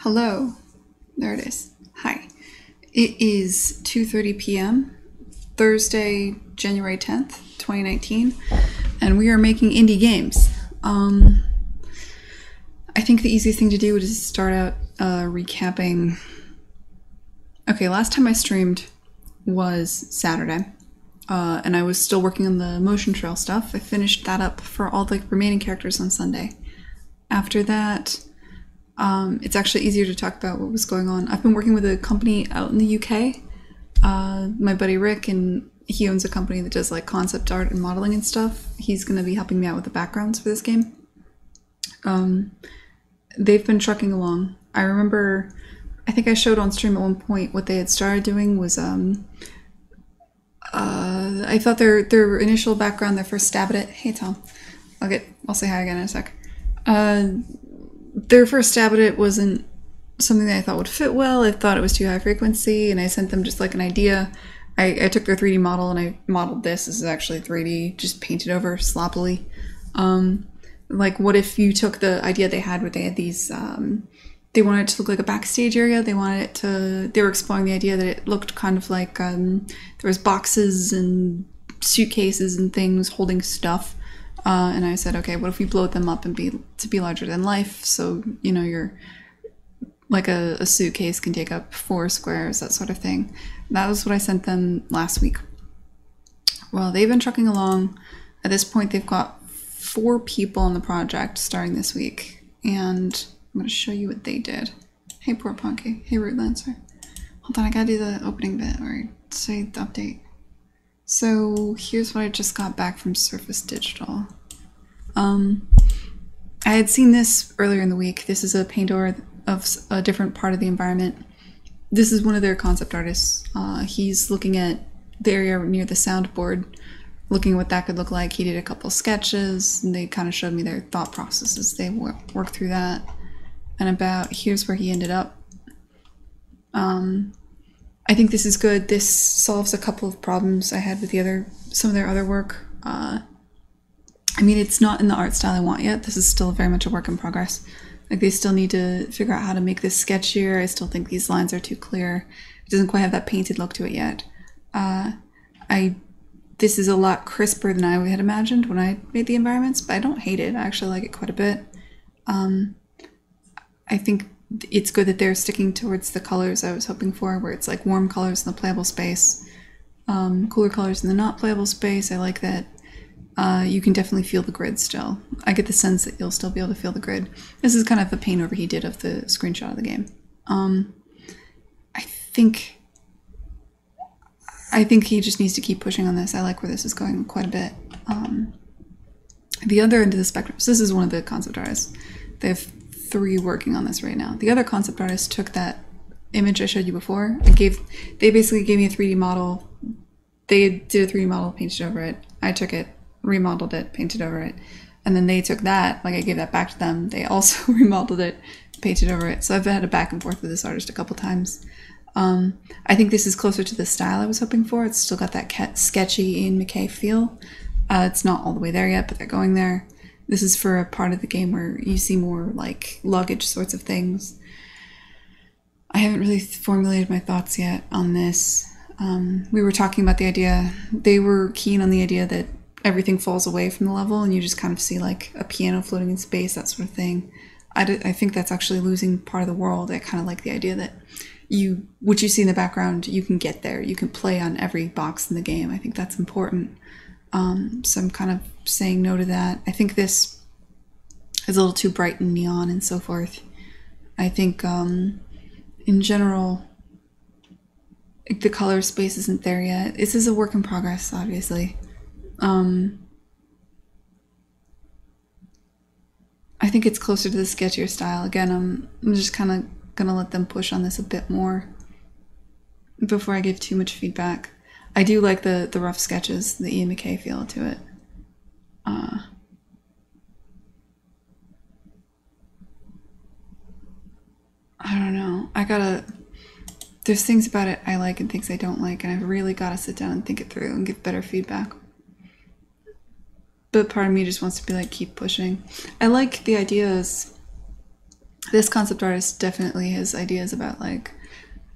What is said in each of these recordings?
Hello. There it is. Hi. It is 2:30 p.m. Thursday, January 10th, 2019, and we are making indie games. I think the easiest thing to do is start out recapping. Okay, last time I streamed was Saturday, and I was still working on the motion trail stuff. I finished that up for all the remaining characters on Sunday. After that, it's actually easier to talk about what was going on. I've been working with a company out in the UK. My buddy Rick, and he owns a company that does like concept art and modeling and stuff. He's going to be helping me out with the backgrounds for this game. They've been trucking along. I remember, I think I showed on stream at one point what they had started doing was, I thought their initial background, their first stab at it. Hey Tom, I'll say hi again in a sec. Their first stab at it wasn't something that I thought would fit well. I thought it was too high frequency, and I sent them just like an idea. I took their 3D model and I modeled this. This is actually 3D, just painted over sloppily. Like, what if you took the idea they had where they had these, they wanted it to look like a backstage area. They were exploring the idea that it looked kind of like there was boxes and suitcases and things holding stuff. And I said, okay, what if we blow them up and be larger than life? So, you know, you're like a suitcase can take up 4 squares, that sort of thing. That was what I sent them last week. Well, they've been trucking along. At this point, they've got 4 people on the project starting this week. And I'm going to show you what they did. Hey, poor Punky. Hey, Root Lancer. Hold on, I gotta do the opening bit where I say the update. So here's what I just got back from Surface Digital. I had seen this earlier in the week. This is a painter of a different part of the environment. This is one of their concept artists. He's looking at the area near the soundboard, looking at what that could look like. He did a couple sketches, and they kind of showed me their thought processes. They worked through that. And here's where he ended up. I think this is good. This solves a couple of problems I had with some of their other work. I mean, it's not in the art style I want yet. This is still very much a work in progress. Like, they still need to figure out how to make this sketchier. I still think these lines are too clear. It doesn't quite have that painted look to it yet. This is a lot crisper than I had imagined when I made the environments, but I don't hate it. I actually like it quite a bit. I think it's good that they're sticking towards the colors I was hoping for, where it's like warm colors in the playable space, cooler colors in the not playable space. I like that. You can definitely feel the grid still. I get the sense that you'll still be able to feel the grid. This is kind of the paint over he did of the screenshot of the game. I think he just needs to keep pushing on this. I like where this is going quite a bit. The other end of the spectrum, so this is one of the concept artists. They have 3 working on this right now. The other concept artist took that image I showed you before and they basically gave me a 3D model. They did a 3D model, painted over it. I took it, remodeled it, painted over it. And then they took that, like I gave that back to them. They also remodeled it, painted over it. So I've had a back and forth with this artist a couple times. I think this is closer to the style I was hoping for. It's still got that sketchy Ian McKay feel. It's not all the way there yet, but they're going there. This is for a part of the game where you see more like luggage sorts of things. I haven't really formulated my thoughts yet on this. We were talking about the idea, they were keen on the idea that everything falls away from the level and you just kind of see like a piano floating in space, that sort of thing. I think that's actually losing part of the world. I kind of like the idea that what you see in the background, you can get there. You can play on every box in the game. I think that's important. So I'm kind of saying no to that. I think this is a little too bright and neon and so forth. I think in general, the color space isn't there yet. This is a work in progress, obviously. I think it's closer to the sketchier style. Again, I'm just kind of gonna let them push on this a bit more before I give too much feedback. I do like the rough sketches, the Ian McKay feel to it. I don't know. There's things about it I like and things I don't like, and I've really got to sit down and think it through and give better feedback. But part of me just wants to be like, keep pushing. I like the ideas This concept artist definitely has ideas about like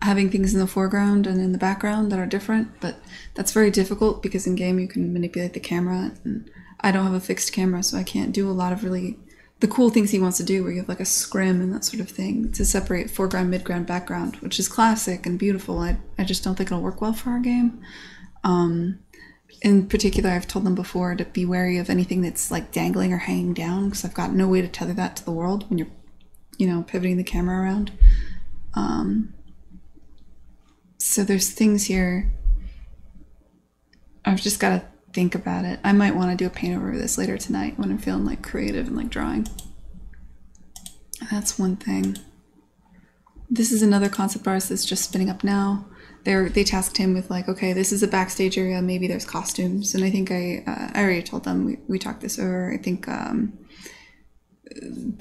having things in the foreground and in the background that are different, but that's very difficult because in game you can manipulate the camera, and I don't have a fixed camera, so I can't do a lot of really the cool things he wants to do, where you have like a scrim and that sort of thing to separate foreground, midground, background, which is classic and beautiful. I just don't think it'll work well for our game. In particular, I've told them before to be wary of anything that's like dangling or hanging down, because I've got no way to tether that to the world when you're, you know, pivoting the camera around. So there's things here. I've just got to think about it. I might want to do a paint over this later tonight when I'm feeling like creative and like drawing. That's one thing. This is another concept artist that's just spinning up now. They tasked him with like, okay, this is a backstage area, maybe there's costumes, and I think I already told them, we talked this over. I think the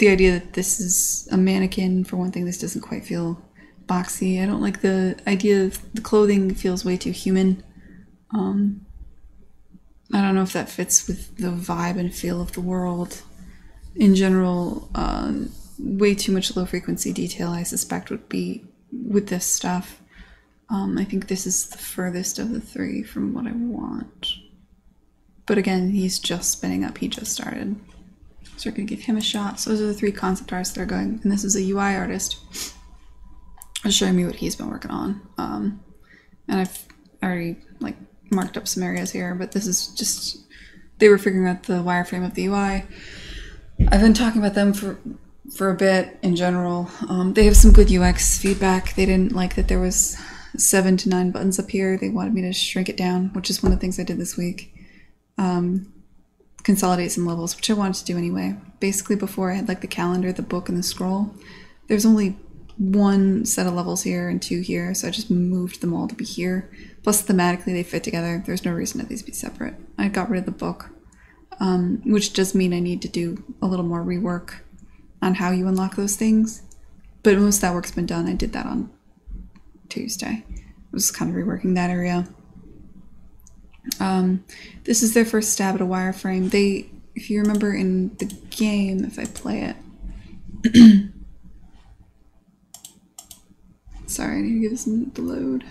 idea that this is a mannequin, for one thing, this doesn't quite feel boxy. I don't like the idea of the clothing, feels way too human. I don't know if that fits with the vibe and feel of the world. In general, way too much low frequency detail, I suspect, would be with this stuff. I think this is the furthest of the three from what I want. But again, he's just spinning up, he just started. So we're gonna give him a shot. So those are the three concept artists that are going, and this is a UI artist. Showing me what he's been working on. And I've already like marked up some areas here, but this is just, they were figuring out the wireframe of the UI. I've been talking about them for a bit in general. They have some good UX feedback. They didn't like that there was 7 to 9 buttons up here. They wanted me to shrink it down, which is one of the things I did this week. Consolidate some levels, which I wanted to do anyway. Basically, before I had like the calendar, the book, and the scroll. There's only one set of levels here and 2 here, so I just moved them all to be here. Plus, thematically, they fit together. There's no reason that these be separate. I got rid of the book, which does mean I need to do a little more rework on how you unlock those things. But most of that work's been done. I did that on Tuesday. I was kind of reworking that area. This is their first stab at a wireframe. They, if you remember in the game, if I play it, sorry, I need to give this a minute to load.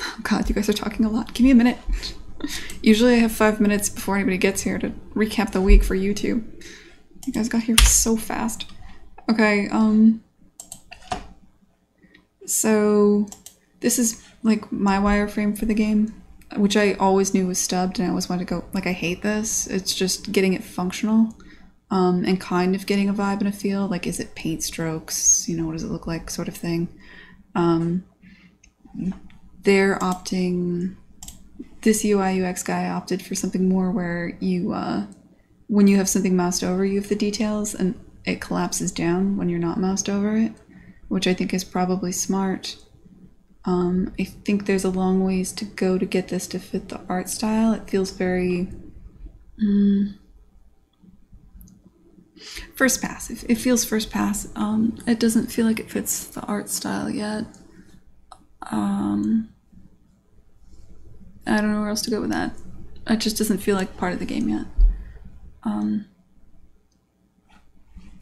Oh god, you guys are talking a lot. Give me a minute. Usually I have 5 minutes before anybody gets here to recap the week for YouTube. You guys got here so fast. Okay, so this is like my wireframe for the game, which I always knew was stubbed, and I always wanted to go, like, I hate this. It's just getting it functional, and kind of getting a vibe and a feel. Like, is it paint strokes? You know, what does it look like, sort of thing. They're opting, this UI UX guy opted for something more where you, when you have something moused over you have the details, and it collapses down when you're not moused over it, which I think is probably smart. I think there's a long ways to go to get this to fit the art style. It feels very first pass. It feels first pass. It doesn't feel like it fits the art style yet. I don't know where else to go with that. It just doesn't feel like part of the game yet.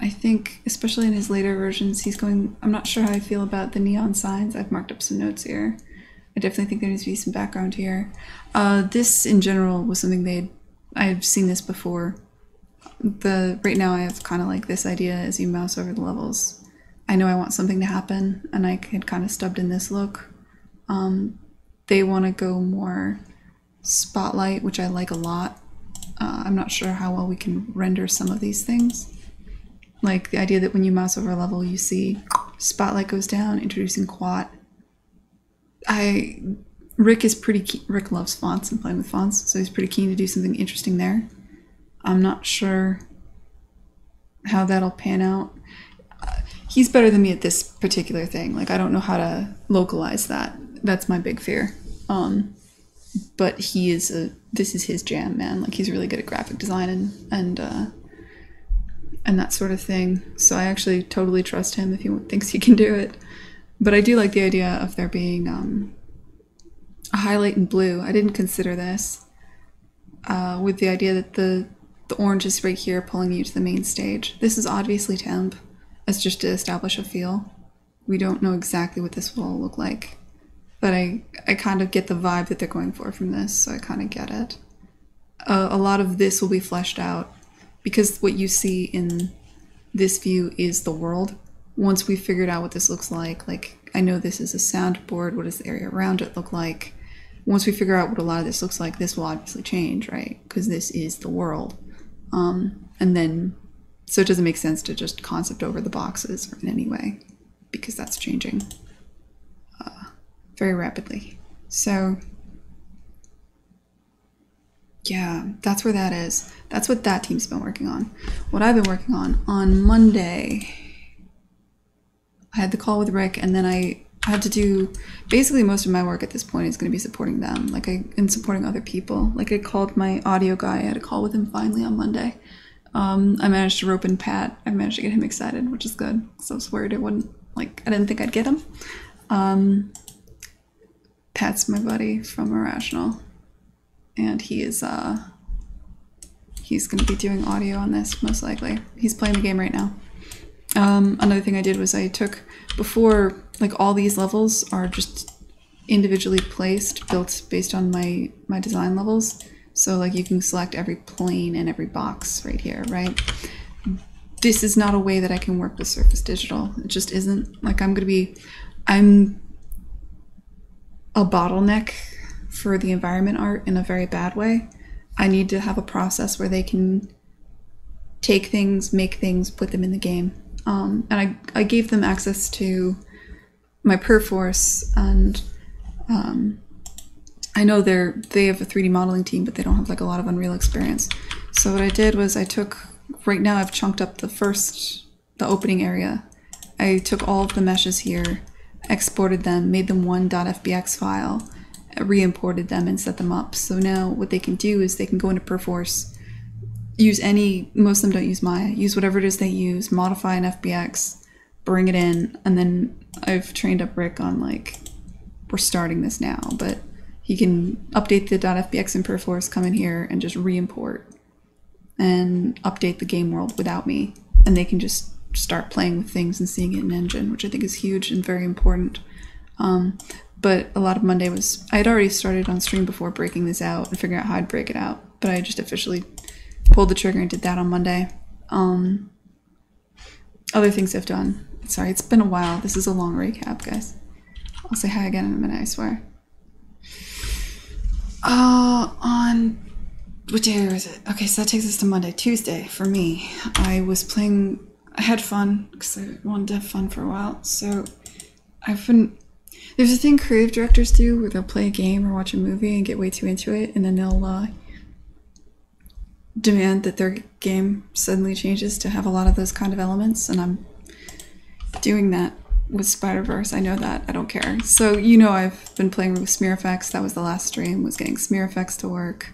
I think, especially in his later versions, he's going, I'm not sure how I feel about the neon signs. I've marked up some notes here. I definitely think there needs to be some background here. This, in general, was something I've seen this before. Right now I have kind of like this idea as you mouse over the levels. I know I want something to happen, and I had kind of stubbed in this look. They want to go more spotlight, which I like a lot. I'm not sure how well we can render some of these things. Like the idea that when you mouse over a level, you see spotlight goes down, introducing quad. Rick is pretty keen. Rick loves fonts and playing with fonts, so he's pretty keen to do something interesting there. I'm not sure how that'll pan out. He's better than me at this particular thing. Like, I don't know how to localize that. That's my big fear. But he is this is his jam, man. Like, he's really good at graphic design and that sort of thing. So I actually totally trust him if he thinks he can do it. But I do like the idea of there being a highlight in blue. I didn't consider this with the idea that the the orange is right here pulling you to the main stage. This is obviously temp. It's just to establish a feel. We don't know exactly what this will look like, but I kind of get the vibe that they're going for from this, so I kind of get it. A lot of this will be fleshed out because what you see in this view is the world. Once we've figured out what this looks like I know this is a soundboard, what does the area around it look like? Once we figure out what a lot of this looks like, this will obviously change, right? Because this is the world. And then, so it doesn't make sense to just concept over the boxes in any way, because that's changing very rapidly. So yeah, that's where that is. That's what that team's been working on. What I've been working on Monday, I had the call with Rick, and then I had to do, basically most of my work at this point is going to be supporting them, and supporting other people. I called my audio guy, I had a call with him finally on Monday. I managed to rope in Pat. I managed to get him excited, which is good, because I was worried it wouldn't, I didn't think I'd get him. Pat's my buddy from Irrational, and he is, he's going to be doing audio on this, most likely. He's playing the game right now. Another thing I did was I took, before, all these levels are just individually placed, built based on my design levels. So you can select every plane and every box right here, right? This is not a way that I can work with Surface Digital. It just isn't. I'm a bottleneck for the environment art in a very bad way. I need to have a process where they can take things, make things, put them in the game. And I gave them access to my Perforce, and I know they have a 3D modeling team, but they don't have a lot of Unreal experience. So what I did was right now I've chunked up the opening area. I took all of the meshes here, exported them, made them one .fbx file, re-imported them and set them up. So now what they can do is they can go into Perforce, use most of them don't use Maya, use whatever it is they use, modify an FBX, bring it in, and then I've trained up Rick on we're starting this now, but he can update the .fbx in Perforce, come in here and just re-import and update the game world without me, and they can just start playing with things and seeing it in Engine, which I think is huge and very important. But a lot of Monday was, I had already started on stream before breaking this out and figuring out how I'd break it out, but I just officially pulled the trigger and did that on Monday. Other things I've done. Sorry, it's been a while. This is a long recap, guys. I'll say hi again in a minute, I swear. On what day was it? Okay, so that takes us to Monday. Tuesday for me. I was playing, I had fun because I wanted to have fun for a while. So there's a thing creative directors do where they'll play a game or watch a movie and get way too into it, and then they'll demand that their game suddenly changes to have a lot of those kind of elements, and I'm doing that with Spider-Verse. I know that. I don't care. So I've been playing with smear effects. That was the last stream, was getting smear effects to work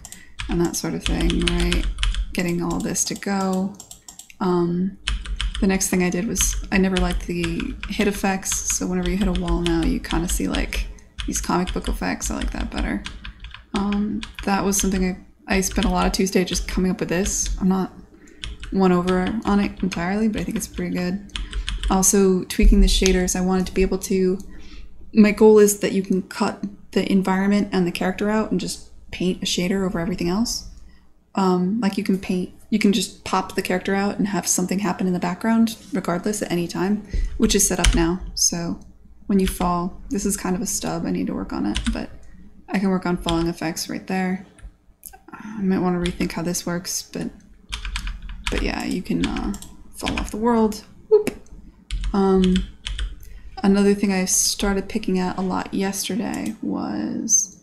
and that sort of thing, right? Getting all this to go. The next thing I did was, I never liked the hit effects, so whenever you hit a wall now, you kind of see these comic book effects. I like that better. That was something I spent a lot of Tuesday just coming up with this. I'm not won over on it entirely, but I think it's pretty good. Also, tweaking the shaders. I wanted to be able to, my goal is that you can cut the environment and the character out and just paint a shader over everything else. You can just pop the character out and have something happen in the background regardless at any time, which is set up now. So when you fall, this is kind of a stub, I need to work on it, but I can work on falling effects right there. I might want to rethink how this works, but yeah, you can fall off the world. Whoop. Another thing I started picking at a lot yesterday was,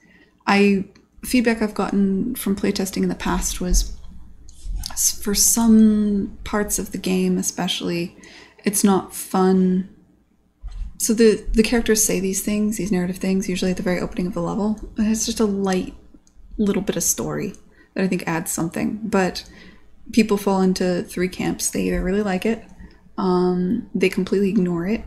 feedback I've gotten from playtesting in the past was, for some parts of the game especially, it's not fun. So the characters say these things, these narrative things, usually at the very opening of the level, and it's just a light little bit of story that I think adds something. But people fall into three camps. They either really like it, they completely ignore it,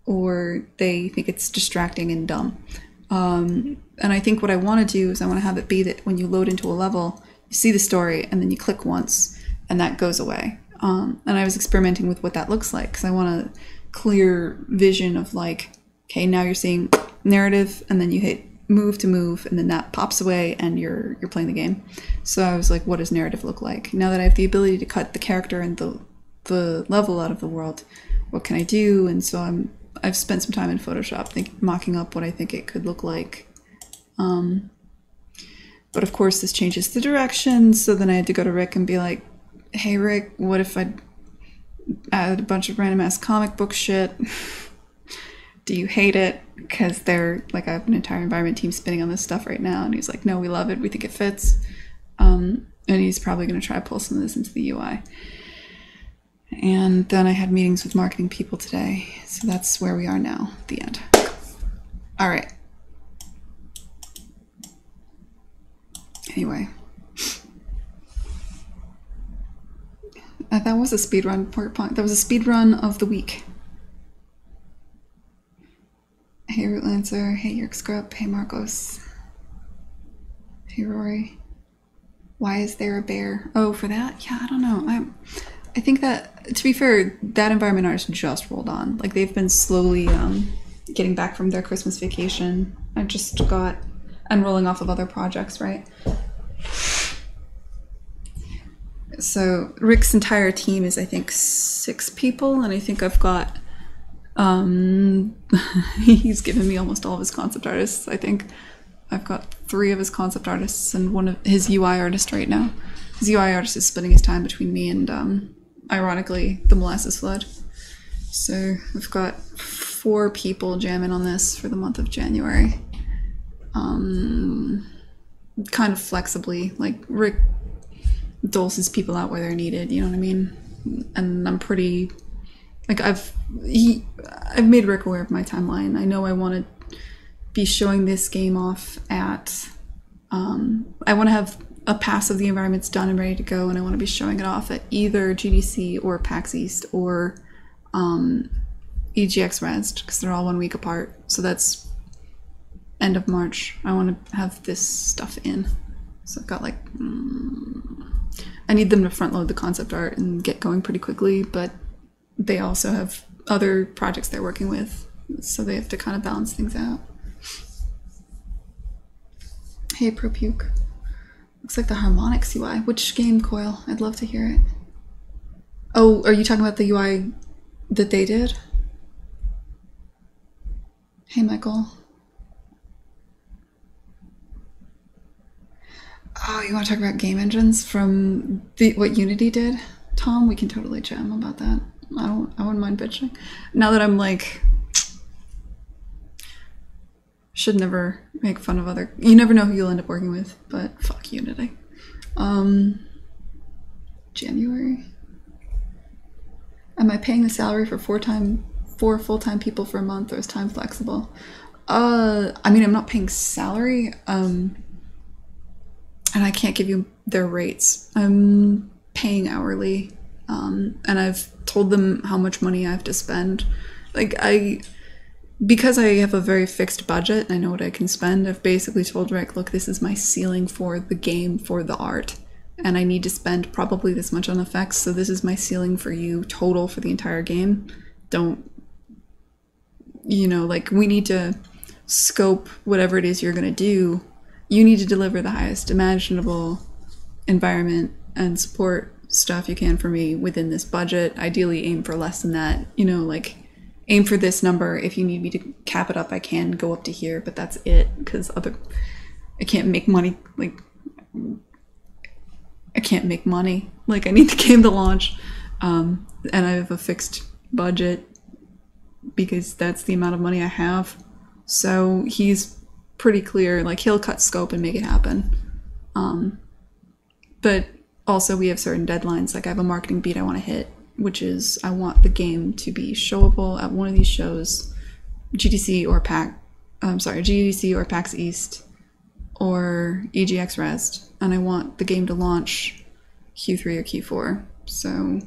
or they think it's distracting and dumb. And I think what I want to do is I want to have it be that when you load into a level, you see the story, and then you click once, and that goes away. And I was experimenting with what that looks like, because I want a clear vision of like, okay, now you're seeing narrative, and then you hit move to move, and then that pops away, and you're playing the game. So I was like, what does narrative look like? Now that I have the ability to cut the character and the level out of the world, what can I do? And so I've spent some time in Photoshop mocking up what I think it could look like. But of course this changes the direction, so then I had to go to Rick and be like, hey Rick, what if I added a bunch of random ass comic book shit? Do you hate it? Because they're like, I have an entire environment team spinning on this stuff right now, and he's like, no, we love it, we think it fits. And he's probably going to try to pull some of this into the UI. And then I had meetings with marketing people today, so that's where we are now, at the end. All right. Anyway. That was a speed run, that was a speed run of the week. Hey Root Lancer, hey Yerk Scrub, hey Marcos. Hey Rory. Why is there a bear? Oh, for that? Yeah, I don't know. I think that, to be fair, that environment artist just rolled on. Like, they've been slowly getting back from their Christmas vacation. I just got, and rolling off of other projects, right? So Rick's entire team is, I think, 6 people, and I think I've got, he's given me almost all of his concept artists, I think. I've got 3 of his concept artists and 1 of his UI artist right now. His UI artist is splitting his time between me and, ironically, the Molasses Flood. So I've got 4 people jamming on this for the month of January. Kind of flexibly, like Rick doles people out where they're needed, you know what I mean? And I'm pretty, like, I've made Rick aware of my timeline. I know I want to be showing this game off at, I want to have a pass of the environments done and ready to go, and I want to be showing it off at either GDC or PAX East or EGX Rezzed, because they're all 1 week apart. So that's end of March. I want to have this stuff in. So I've got like, I need them to front load the concept art and get going pretty quickly, but they also have other projects they're working with, so they have to kind of balance things out. Hey, ProPuke. Looks like the Harmonix UI. Which game, Coil? I'd love to hear it. Oh, are you talking about the UI that they did? Hey, Michael. Oh, you want to talk about game engines from what Unity did? Tom, we can totally jam about that. I wouldn't mind bitching. Now that I'm like, should never make fun of other, you never know who you'll end up working with, but fuck Unity. January. Am I paying the salary for 4 full-time people for a month, or is time flexible? I mean, I'm not paying salary, and I can't give you their rates. I'm paying hourly, and I've told them how much money I have to spend. Like, because I have a very fixed budget and I know what I can spend, I've basically told Rick, look, this is my ceiling for the game, for the art, and I need to spend probably this much on effects, so this is my ceiling for you total for the entire game. Don't, you know, like, we need to scope whatever it is you're gonna do. You need to deliver the highest imaginable environment and support stuff you can for me within this budget. Ideally aim for less than that, you know, like, aim for this number. If you need me to cap it up, I can go up to here, but that's it, because I can't make money, like, I can't make money. Like, I need the game to launch, and I have a fixed budget because that's the amount of money I have. So he's pretty clear, like, he'll cut scope and make it happen. But also we have certain deadlines. Like, I have a marketing beat I want to hit, which is I want the game to be showable at one of these shows, GDC or GDC or PAX East or EGX Rezzed, and I want the game to launch Q3 or Q4. So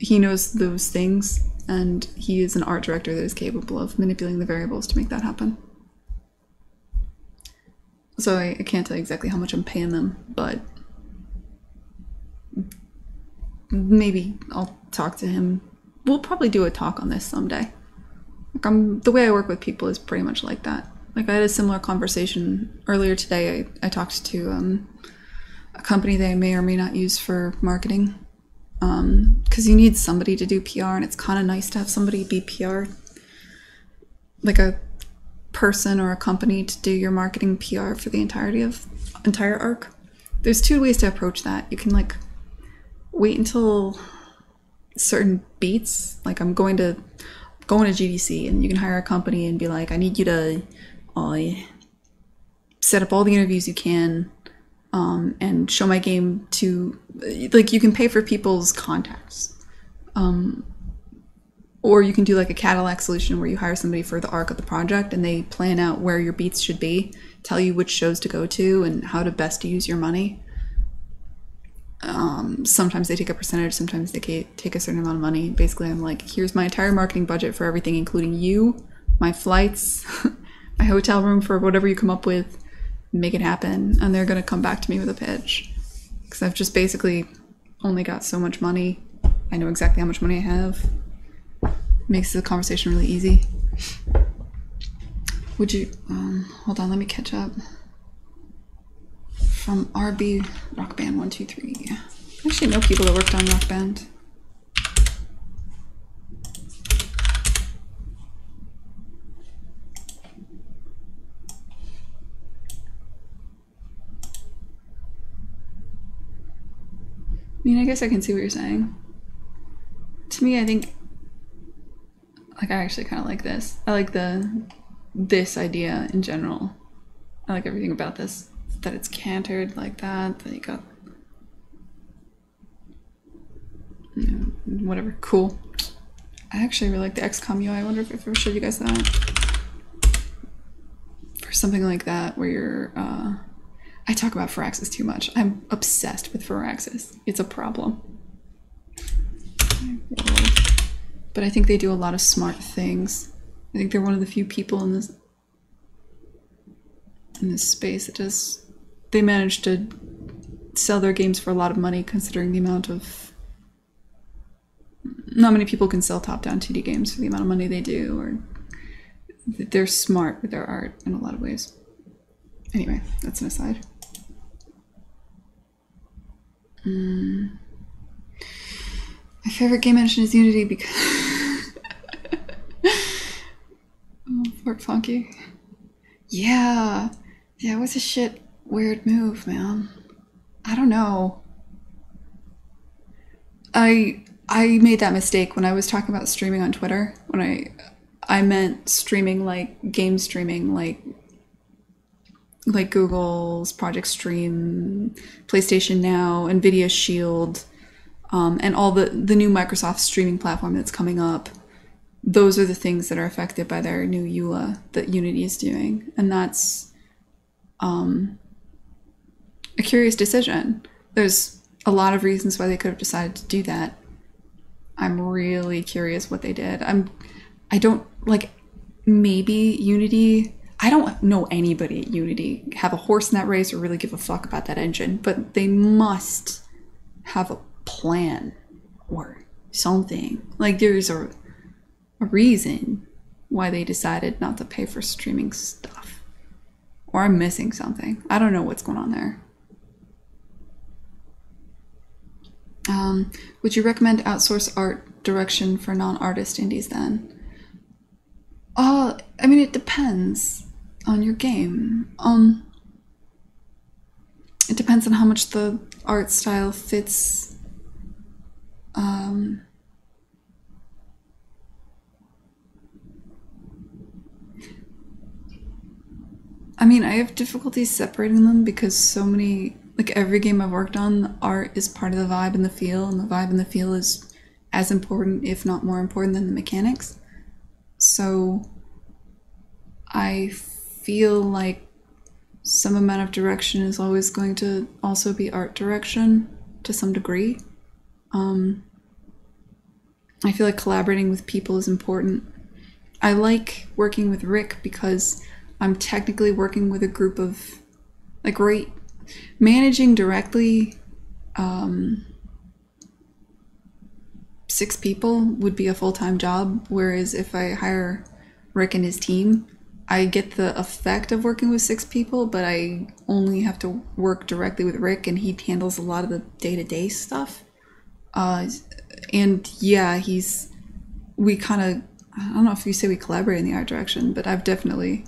he knows those things, and he is an art director that is capable of manipulating the variables to make that happen. So I can't tell you exactly how much I'm paying them, but maybe I'll talk to him. We'll probably do a talk on this someday. Like the way I work with people is pretty much like that. Like I had a similar conversation earlier today. I talked to a company they may or may not use for marketing, because you need somebody to do PR, and it's kind of nice to have somebody be PR, like a person or a company to do your marketing PR for the entire arc. There's two ways to approach that. You can like wait until certain beats, like I'm going to GDC, and you can hire a company and be like, I need you to set up all the interviews you can, and show my game to, like, you can pay for people's contacts, or you can do like a Cadillac solution where you hire somebody for the arc of the project and they plan out where your beats should be, tell you which shows to go to and how to best use your money. Sometimes they take a percentage, sometimes they take a certain amount of money. Basically, I'm like, here's my entire marketing budget for everything, including you, my flights, my hotel room, for whatever you come up with, make it happen. And they're going to come back to me with a pitch, because I've just basically only got so much money. I know exactly how much money I have. Makes the conversation really easy. Would you, hold on, let me catch up. From RB Rock Band 123. I actually know people that worked on Rock Band. I mean, I guess I can see what you're saying. To me, I think, like, I actually kind of like this. I like this idea in general. I like everything about this. That it's cantered like that, that you got, you know, whatever, cool. I actually really like the XCOM UI. I wonder if I've ever showed you guys that. For something like that, where you're, I talk about Firaxis too much. I'm obsessed with Firaxis. It's a problem. But I think they do a lot of smart things. I think they're one of the few people in this space that does. They manage to sell their games for a lot of money, considering the amount of. Not many people can sell top-down 2D games for the amount of money they do, or they're smart with their art in a lot of ways. Anyway, that's an aside. My favorite game engine is Unity because. Oh, Fort Funky. Yeah. Yeah, it was a shit weird move, man. I don't know. I made that mistake when I was talking about streaming on Twitter. When I meant streaming, like game streaming, like Google's Project Stream, PlayStation Now, Nvidia Shield, and all the new Microsoft streaming platform that's coming up. Those are the things that are affected by their new EULA that Unity is doing, and that's a curious decision. There's a lot of reasons why they could have decided to do that. I'm really curious what they did. I don't, like, maybe Unity, I don't know anybody at Unity have a horse in that race or really give a fuck about that engine, but they must have a plan or something. Like, there's a reason why they decided not to pay for streaming stuff. Or I'm missing something. I don't know what's going on there. Would you recommend outsource art direction for non-artist indies then? I mean, it depends on your game. It depends on how much the art style fits. I mean, I have difficulties separating them because so many, like every game I've worked on, the art is part of the vibe and the feel, and the vibe and the feel is as important, if not more important, than the mechanics. So I feel like some amount of direction is always going to also be art direction to some degree. I feel like collaborating with people is important. I like working with Rick because I'm technically working with a group of, like, managing directly 6 people would be a full-time job, whereas if I hire Rick and his team, I get the effect of working with 6 people, but I only have to work directly with Rick, and he handles a lot of the day-to-day stuff. And yeah, we kind of, I don't know if you say we collaborate in the art direction, but I've definitely,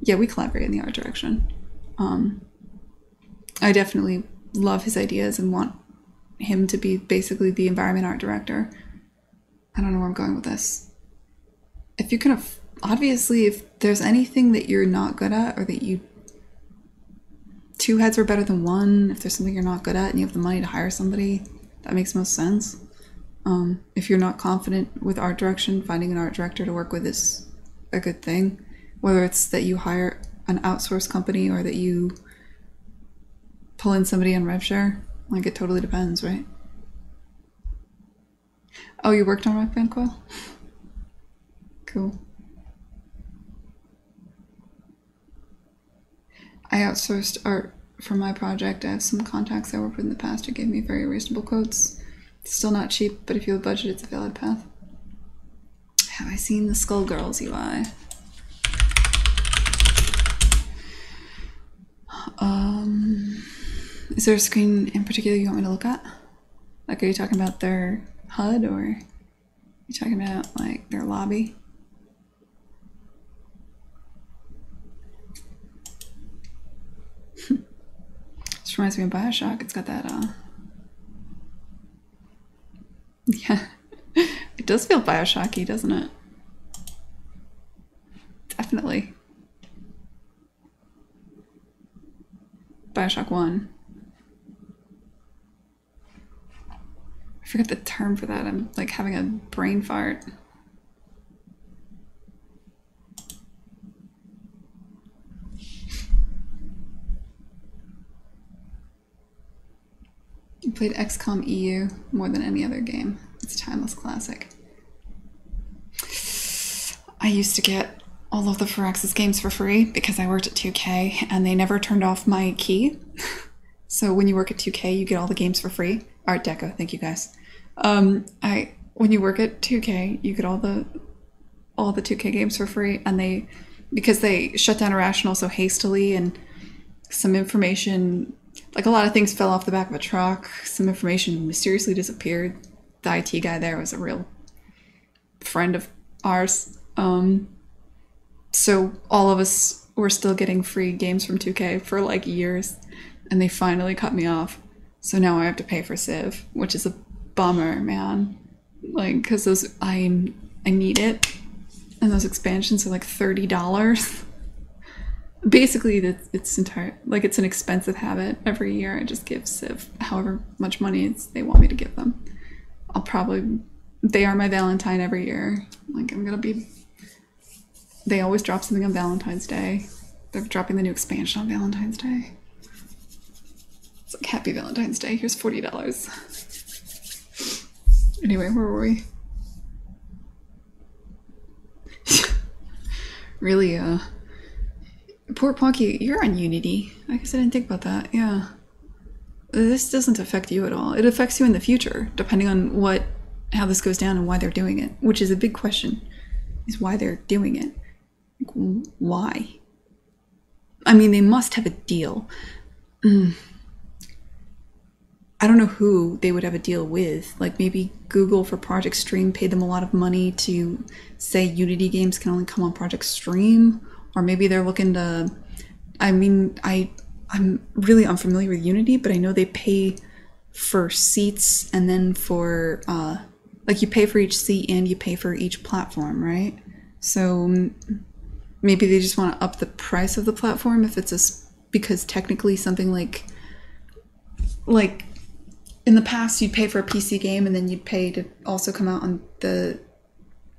yeah, we collaborate in the art direction. I definitely love his ideas and want him to be basically the environment art director. I don't know where I'm going with this. If you can, obviously, if there's anything that you're not good at, or that you, 2 heads are better than 1, if there's something you're not good at and you have the money to hire somebody, that makes most sense. If you're not confident with art direction, finding an art director to work with is a good thing. Whether it's that you hire an outsourced company or that you pull in somebody on RevShare, like, it totally depends, right? Oh, you worked on Rock Band Coil? Cool. I outsourced art for my project. I have some contacts I worked with in the past who gave me very reasonable quotes. It's still not cheap, but if you have a budget, it's a valid path. Have I seen the Skullgirls UI? Is there a screen in particular you want me to look at? Like, are you talking about their HUD, or are you talking about, like, their lobby? This reminds me of Bioshock. It's got that, yeah. It does feel Bioshock-y, doesn't it? Definitely. Bioshock 1. I forget the term for that. I'm like having a brain fart. I played XCOM EU more than any other game. It's a timeless classic. I used to get all of the Firaxis games for free because I worked at 2K and they never turned off my key. So when you work at 2K, you get all the games for free. Art Deco, thank you guys. When you work at 2K, you get all the 2K games for free, and because they shut down Irrational so hastily, and some information, like a lot of things fell off the back of a truck, some information mysteriously disappeared. The IT guy there was a real friend of ours. So all of us were still getting free games from 2K for like years, and they finally cut me off. So now I have to pay for Civ, which is a bummer, man. Like, because those, I need it, and those expansions are like $30. Basically, it's an expensive habit. Every year I just give Civ however much money they want me to give them. They are my Valentine every year. Like, they always drop something on Valentine's Day. They're dropping the new expansion on Valentine's Day. It's like, happy Valentine's Day, here's $40. Anyway, where were we? Really, poor Ponky, you're on Unity. I guess I didn't think about that, yeah. This doesn't affect you at all. It affects you in the future, depending on how this goes down and why they're doing it, which is a big question, is why they're doing it. Like, why? I mean, they must have a deal. I don't know who they would have a deal with. Like, maybe Google for Project Stream paid them a lot of money to say Unity games can only come on Project Stream, or maybe they're looking to, I mean, I'm really unfamiliar with Unity, but I know they pay for seats, and then for, like, you pay for each seat and you pay for each platform, right? So maybe they just want to up the price of the platform if it's because technically something like in the past, you'd pay for a PC game and then you'd pay to also come out on the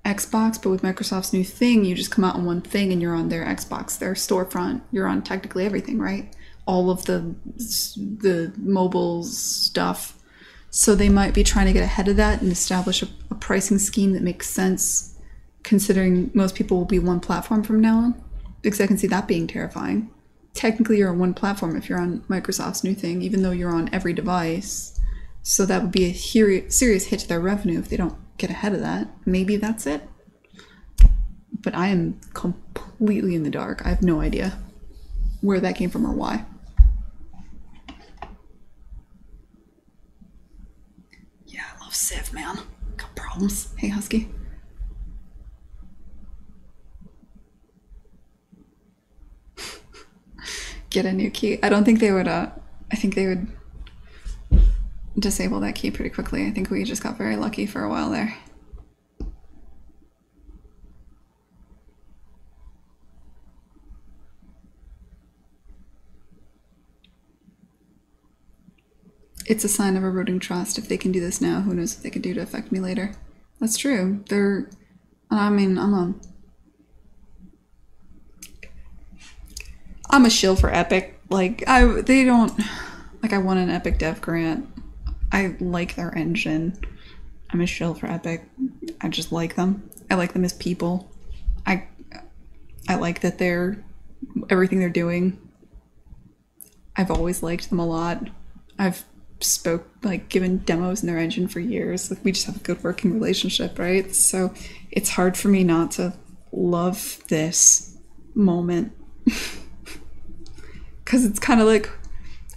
Xbox, but with Microsoft's new thing, you just come out on one thing and you're on their Xbox, their storefront. You're on technically everything, right? All of the mobile stuff. So they might be trying to get ahead of that and establish a pricing scheme that makes sense, considering most people will be one platform from now on, because I can see that being terrifying. Technically, you're on one platform if you're on Microsoft's new thing, even though you're on every device. So that would be a serious hit to their revenue if they don't get ahead of that. Maybe that's it. But I am completely in the dark. I have no idea where that came from or why. Yeah, I love Civ, man. Got problems. Hey, Husky. Get a new key. I don't think they would, I think they would disable that key pretty quickly. I think we just got very lucky for a while there. It's a sign of eroding trust. If they can do this now, who knows what they can do to affect me later. That's true. I'm a shill for Epic. Like, I won an Epic Dev grant. I like their engine. I'm a shill for Epic. I just like them. I like them as people. I like that everything they're doing. I've always liked them a lot. I've given demos in their engine for years. Like, we just have a good working relationship, right? So it's hard for me not to love this moment. Because it's kind of like,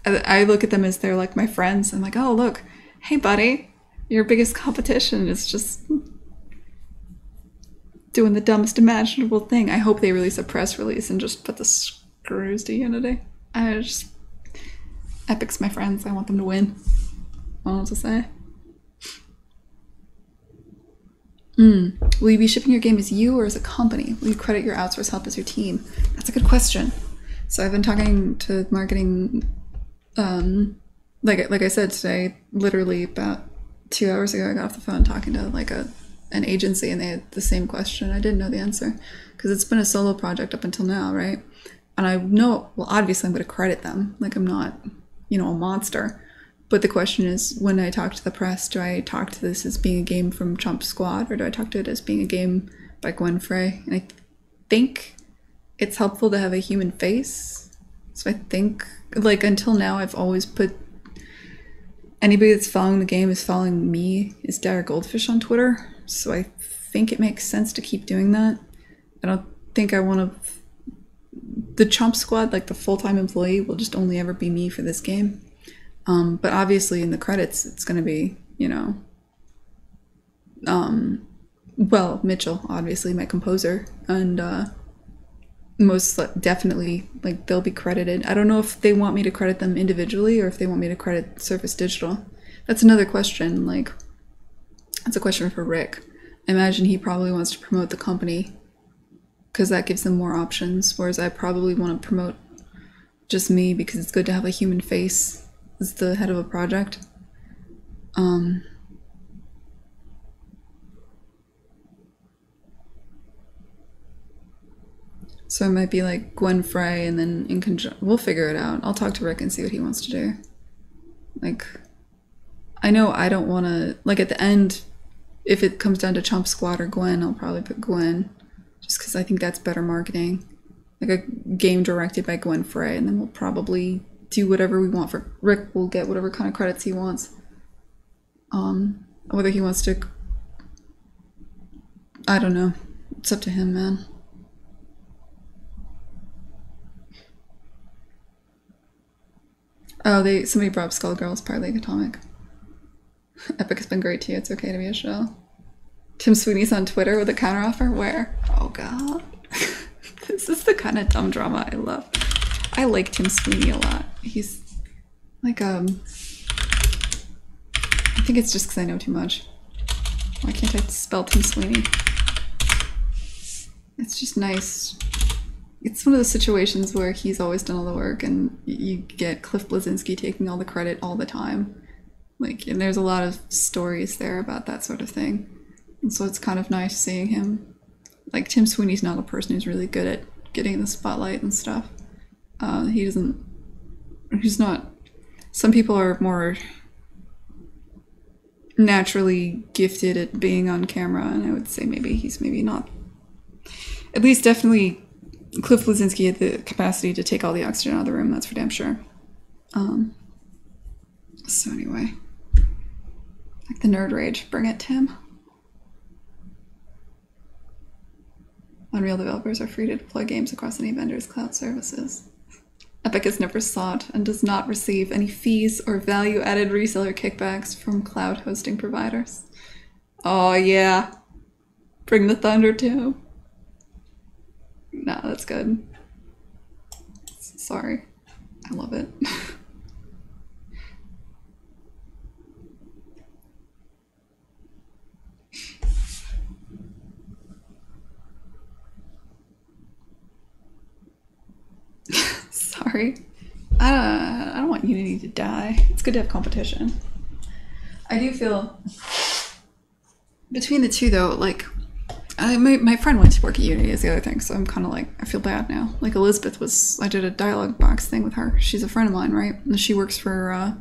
I look at them as they're like my friends. I'm like, oh, look, hey, buddy, your biggest competition is just doing the dumbest imaginable thing. I hope they release a press release and just put the screws to Unity. Epic's my friends. I want them to win. I don't know what to say. Will you be shipping your game as you or as a company? Will you credit your outsource help as your team? That's a good question. So I've been talking to marketing, like I said today, literally about 2 hours ago, I got off the phone talking to an agency, and they had the same question. I didn't know the answer because it's been a solo project up until now, right? And I know, well, obviously I'm going to credit them. Like, I'm not, a monster. But the question is, when I talk to the press, do I talk to this as being a game from Chomp Squad, or do I talk to it as being a game by Gwen Frey? And I think it's helpful to have a human face. So I think, until now, I've always put anybody that's following the game is following me is Dire Goldfish on Twitter. So I think it makes sense to keep doing that. I don't think I want to... The Chomp Squad, the full-time employee, will just only ever be me for this game. But obviously in the credits, it's going to be, Mitchell, obviously, my composer, and most definitely, they'll be credited. I don't know if they want me to credit them individually or if they want me to credit Surface Digital. That's another question. That's a question for Rick. I imagine he probably wants to promote the company because that gives them more options, whereas I probably want to promote just me because it's good to have a human face as the head of a project. So it might be like Gwen Frey, and then in conjunction, we'll figure it out. I'll talk to Rick and see what he wants to do. I know I don't want to, at the end, if it comes down to Chomp Squad or Gwen, I'll probably put Gwen, just because I think that's better marketing. A game directed by Gwen Frey, and then we'll probably do whatever we want for Rick. Will get whatever kind of credits he wants. Whether he wants to, I don't know. It's up to him, man. Oh, somebody brought up Skullgirls, Part League Atomic. Epic has been great too. It's okay to be a shell. Tim Sweeney's on Twitter with a counteroffer. Where? Oh god. This is the kind of dumb drama I love. I like Tim Sweeney a lot. He's I think it's just because I know too much. Why can't I spell Tim Sweeney? It's just nice. It's one of those situations where he's always done all the work and you get Cliff Bleszinski taking all the credit all the time. And there's a lot of stories there about that sort of thing. And so it's kind of nice seeing him. Tim Sweeney's not a person who's really good at getting in the spotlight and stuff. He's not, some people are more naturally gifted at being on camera, and I would say he's maybe not. At least definitely Cliff Bleszinski had the capacity to take all the oxygen out of the room, that's for damn sure. So anyway. Like the nerd rage. Bring it, Tim. Unreal developers are free to deploy games across any vendor's cloud services. Epic has never sought and does not receive any fees or value-added reseller kickbacks from cloud hosting providers. Oh yeah. Bring the thunder too. Nah, that's good. Sorry. I love it. Sorry. I don't want Unity to die. It's good to have competition. I do feel between the two though, like my friend went to work at Unity is the other thing, so I'm kind of like, I feel bad now. Like Elizabeth I did a dialogue box thing with her. She's a friend of mine, right? And she works for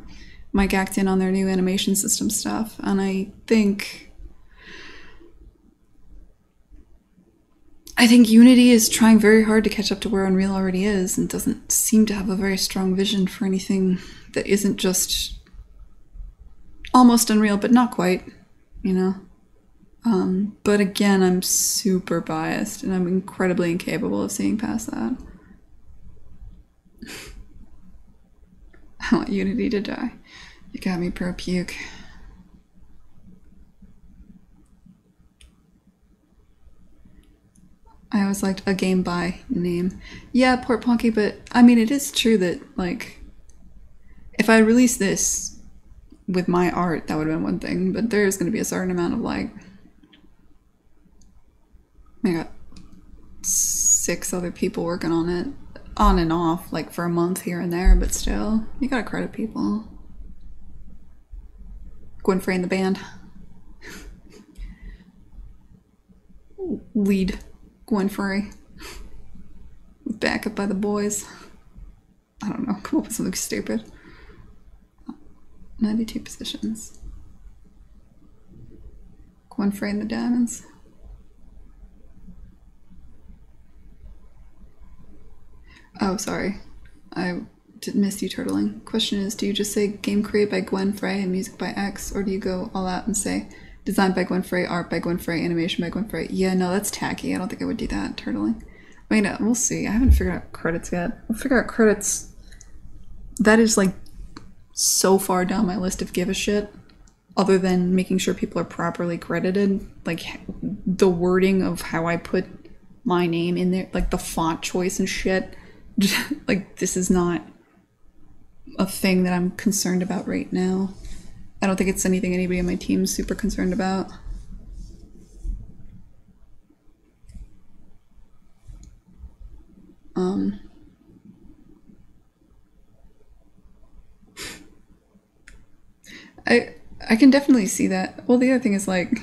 Mike Acton on their new animation system stuff, and I think Unity is trying very hard to catch up to where Unreal already is and doesn't seem to have a very strong vision for anything that isn't just almost Unreal, but not quite, you know? But again, I'm super biased and I'm incredibly incapable of seeing past that. I want Unity to die. You got me, pro puke. I always liked a game by name. Yeah, Port Ponky, but I mean, it is true that, like, if I released this with my art, that would have been one thing, but there's going to be a certain amount of, like, I got 6 other people working on it, on and off, like, for a month here and there, but still, you gotta credit people. Gwen Frey in the band. Lead Gwen Frey. Back up by the boys. I don't know, come up with something stupid. 92 positions. Gwen Frey and the Diamonds. Oh, sorry. I missed you turtling. Question is, do you just say game created by Gwen Frey and music by X, or do you go all out and say designed by Gwen Frey, art by Gwen Frey, animation by Gwen Frey? Yeah, no, that's tacky. I don't think I would do that, turtling. I mean, we'll see. I haven't figured out credits yet. We'll figure out credits. That is, like, so far down my list of give a shit, other than making sure people are properly credited. Like, the wording of how I put my name in there, like the font choice and shit. Like, this is not a thing that I'm concerned about right now. I don't think it's anything anybody on my team's super concerned about. I can definitely see that. Well, the other thing is, like,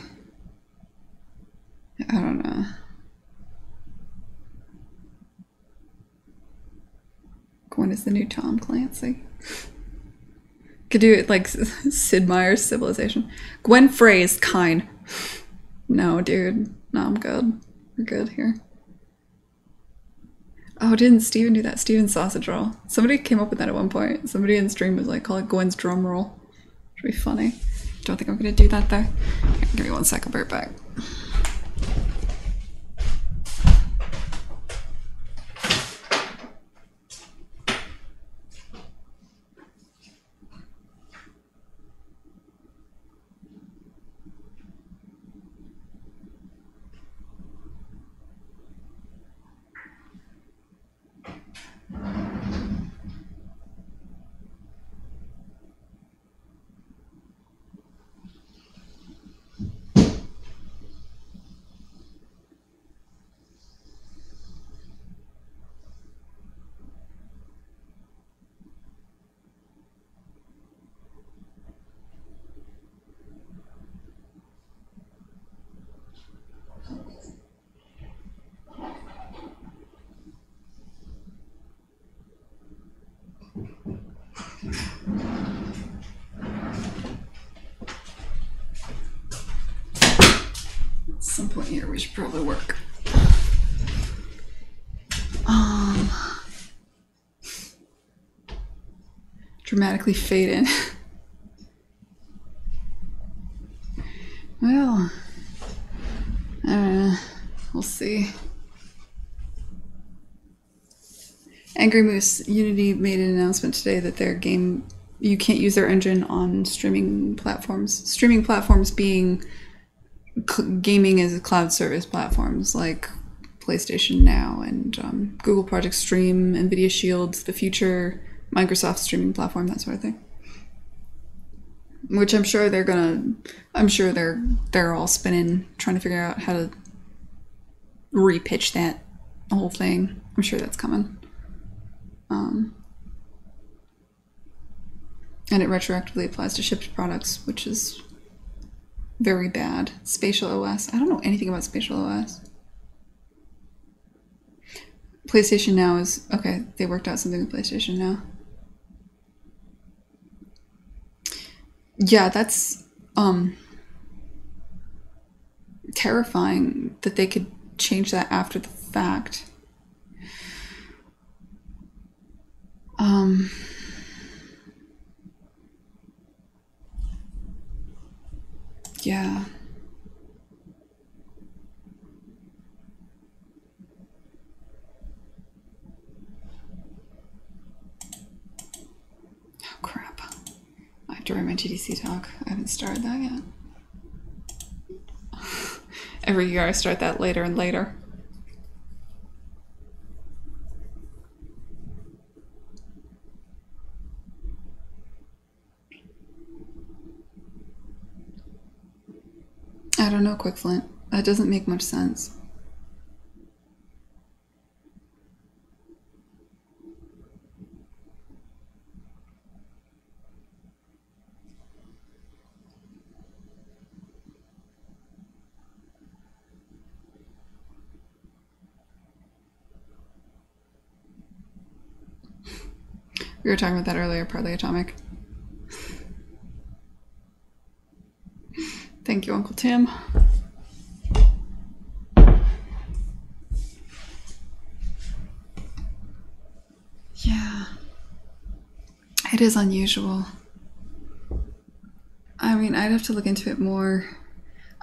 I don't know. Gwen is the new Tom Clancy. Could do it like Sid Meier's Civilization. Gwen Frey is kind. No, dude. No, I'm good. We're good here. Oh, didn't Steven do that? Steven's sausage roll. Somebody came up with that at one point. Somebody in the stream was like, call it Gwen's drum roll. Which would be funny. Don't think I'm gonna do that though. Give me 1 second, I'll be right back. At some point here, we should probably work. Dramatically fade in. Well, we'll see. Angry Moose Unity made an announcement today that their game, you can't use their engine on streaming platforms. Streaming platforms being gaming as a cloud service platforms like PlayStation Now and Google Project Stream, NVIDIA Shield, the future Microsoft streaming platform, that sort of thing. Which I'm sure they're all spinning, trying to figure out how to repitch that whole thing. I'm sure that's coming. And it retroactively applies to shipped products, which is very bad. Spatial OS. I don't know anything about Spatial OS. PlayStation Now is... Okay, they worked out something with PlayStation Now. Yeah, that's terrifying that they could change that after the fact. Yeah. Oh, crap. I have to write my GDC talk. I haven't started that yet. Every year I start that later and later. I don't know, Quick Flint. That doesn't make much sense. We were talking about that earlier, partly atomic. Thank you, Uncle Tim. Yeah. It is unusual. I mean, I'd have to look into it more.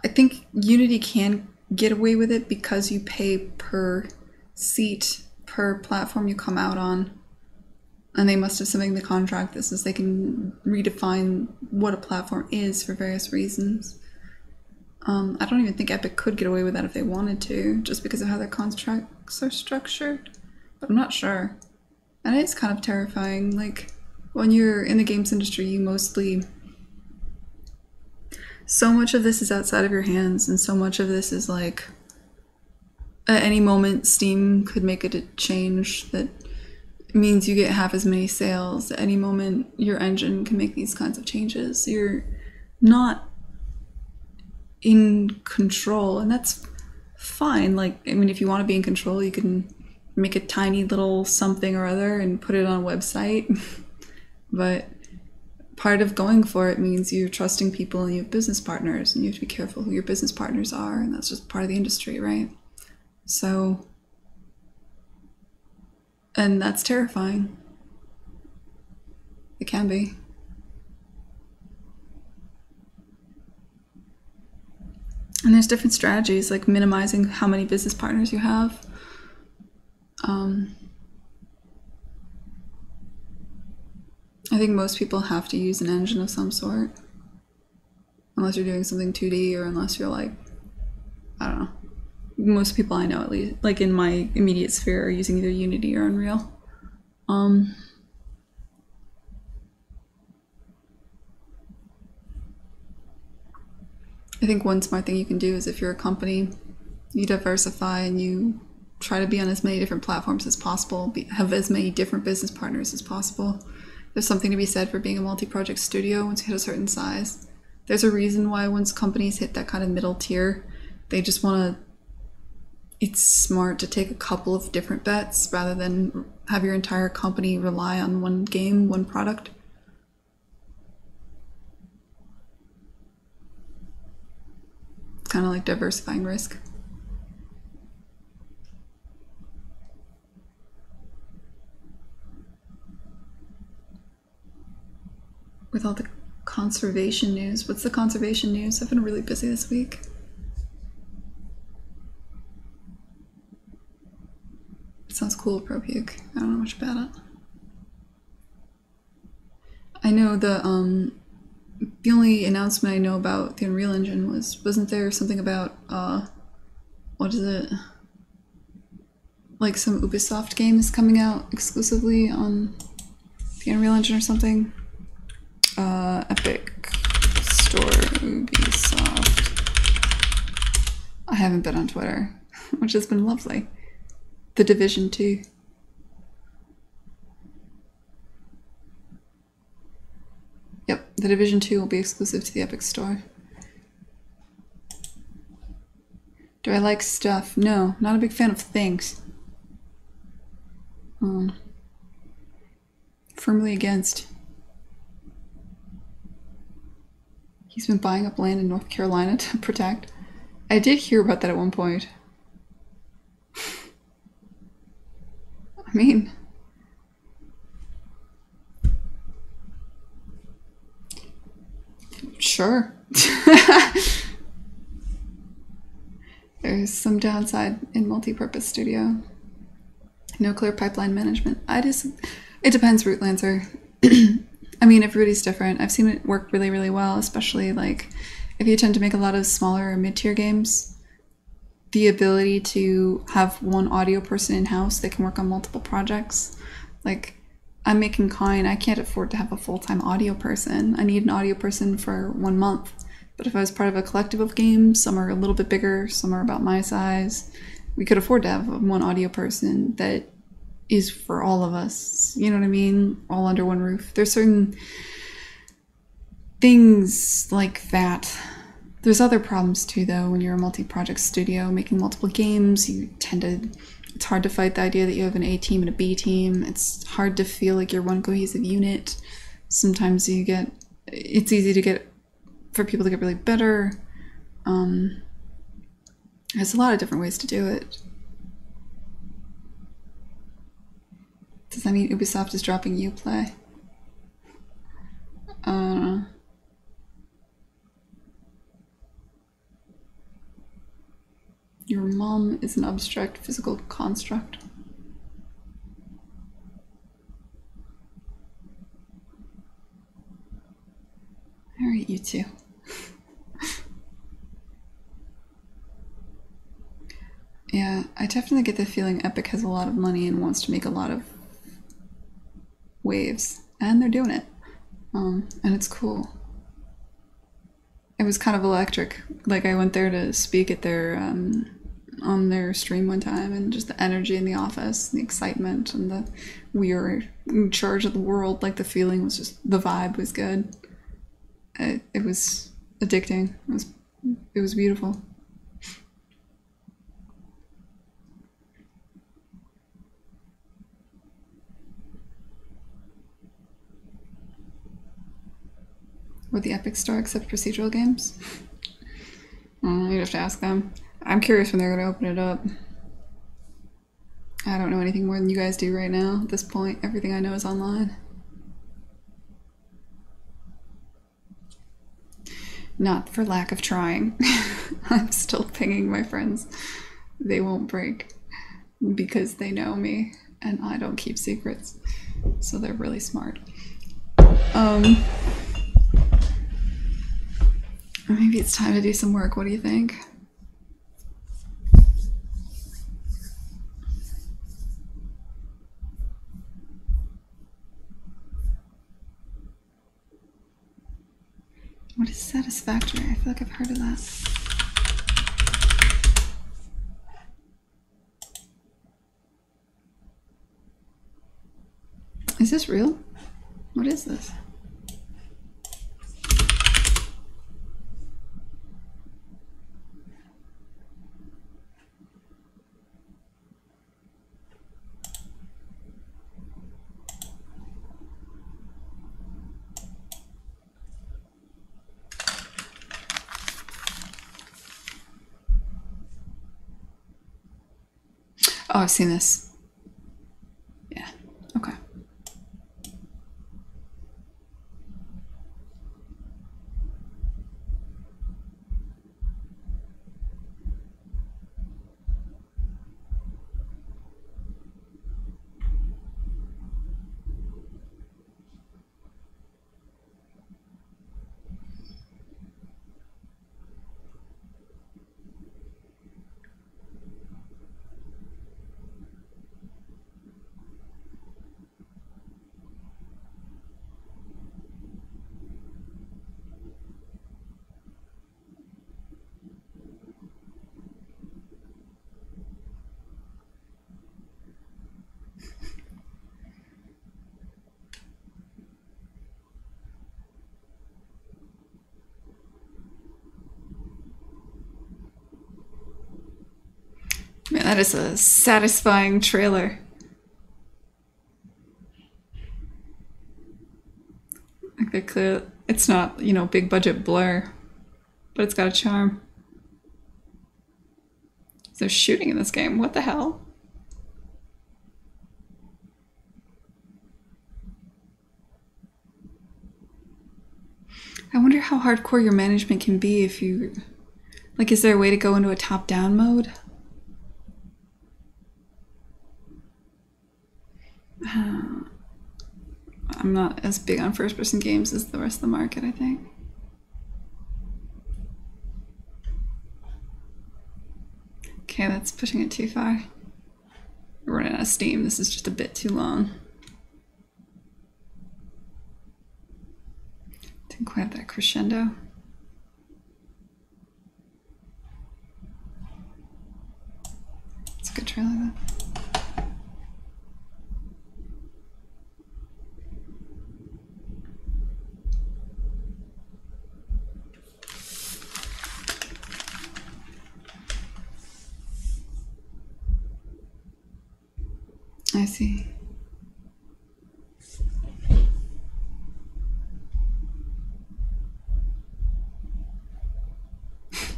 I think Unity can get away with it because you pay per seat, per platform you come out on. And they must have something in the contract that says they can redefine what a platform is for various reasons. I don't even think Epic could get away with that if they wanted to, just because of how their contracts are structured. But I'm not sure. And it's kind of terrifying. Like, when you're in the games industry, you mostly... So much of this is outside of your hands, and so much of this is like... At any moment, Steam could make a change that means you get half as many sales. At any moment, your engine can make these kinds of changes. You're not in control, and that's fine. Like, I mean, if you want to be in control, you can make a tiny little something or other and put it on a website. But part of going for it means you're trusting people and you have business partners, and you have to be careful who your business partners are, and that's just part of the industry, right? So, and that's terrifying. It can be. And there's different strategies, like minimizing how many business partners you have. I think most people have to use an engine of some sort. Unless you're doing something 2D, or unless you're like, I don't know. Most people I know, at least, like in my immediate sphere, are using either Unity or Unreal. I think one smart thing you can do is, if you're a company, you diversify and you try to be on as many different platforms as possible, have as many different business partners as possible. There's something to be said for being a multi-project studio once you hit a certain size. There's a reason why once companies hit that kind of middle tier, they just want to... It's smart to take a couple of different bets rather than have your entire company rely on one game, one product. It's kind of like diversifying risk. With all the Conservation news. What's the conservation news? I've been really busy this week. It sounds cool, ProPuke. I don't know much about it. I know the only announcement I know about the Unreal Engine wasn't there something about what is it? Like some Ubisoft game is coming out exclusively on the Unreal Engine or something. Epic Store Ubisoft. I haven't been on Twitter, which has been lovely. The Division 2. Yep, The Division 2 will be exclusive to the Epic Store. Do I like stuff? No, not a big fan of things. Firmly against. He's been buying up land in North Carolina to protect. I did hear about that at one point. I mean... Sure. There's some downside in multi-purpose studio. No clear pipeline management. It depends, Rootlancer. I mean, everybody's different. I've seen it work really, really well, especially like if you tend to make a lot of smaller or mid-tier games. The ability to have one audio person in-house that can work on multiple projects. Like, I'm making Coin, I can't afford to have a full-time audio person. I need an audio person for 1 month. But if I was part of a collective of games, some are a little bit bigger, some are about my size, we could afford to have one audio person that is for all of us. You know what I mean? All under one roof. There's certain things like that. There's other problems too, though. When you're a multi-project studio making multiple games, it's hard to fight the idea that you have an A team and a B team. It's hard to feel like you're one cohesive unit. Sometimes it's easy for people to get really bitter. There's a lot of different ways to do it. Does that mean Ubisoft is dropping Uplay? Your mom is an abstract physical construct. Alright, you two. Yeah, I definitely get the feeling Epic has a lot of money and wants to make a lot of waves. And they're doing it. And it's cool. It was kind of electric. Like, I went there to speak at their on their stream one time, and just the energy in the office, the excitement, and we were in charge of the world. Like, the feeling was just, the vibe was good. It was addicting. It was beautiful. Would the Epic Store accept procedural games? You'd have to ask them. I'm curious when they're going to open it up. I don't know anything more than you guys do right now. At this point, everything I know is online. Not for lack of trying. I'm still pinging my friends. They won't break because they know me and I don't keep secrets. So they're really smart. Maybe it's time to do some work. What do you think? What is satisfactory? I feel like I've heard of that. Is this real? What is this? Oh, I've seen this. Yeah, okay. Man, that is a satisfying trailer. Like they're clear. It's not, you know, big budget Blur, but it's got a charm. There's shooting in this game. What the hell? I wonder how hardcore your management can be if you... Like, is there a way to go into a top-down mode? I'm not as big on first-person games as the rest of the market, I think. Okay, that's pushing it too far. We're running out of steam. This is just a bit too long. Didn't quite have that crescendo. It's a good trailer though. I see.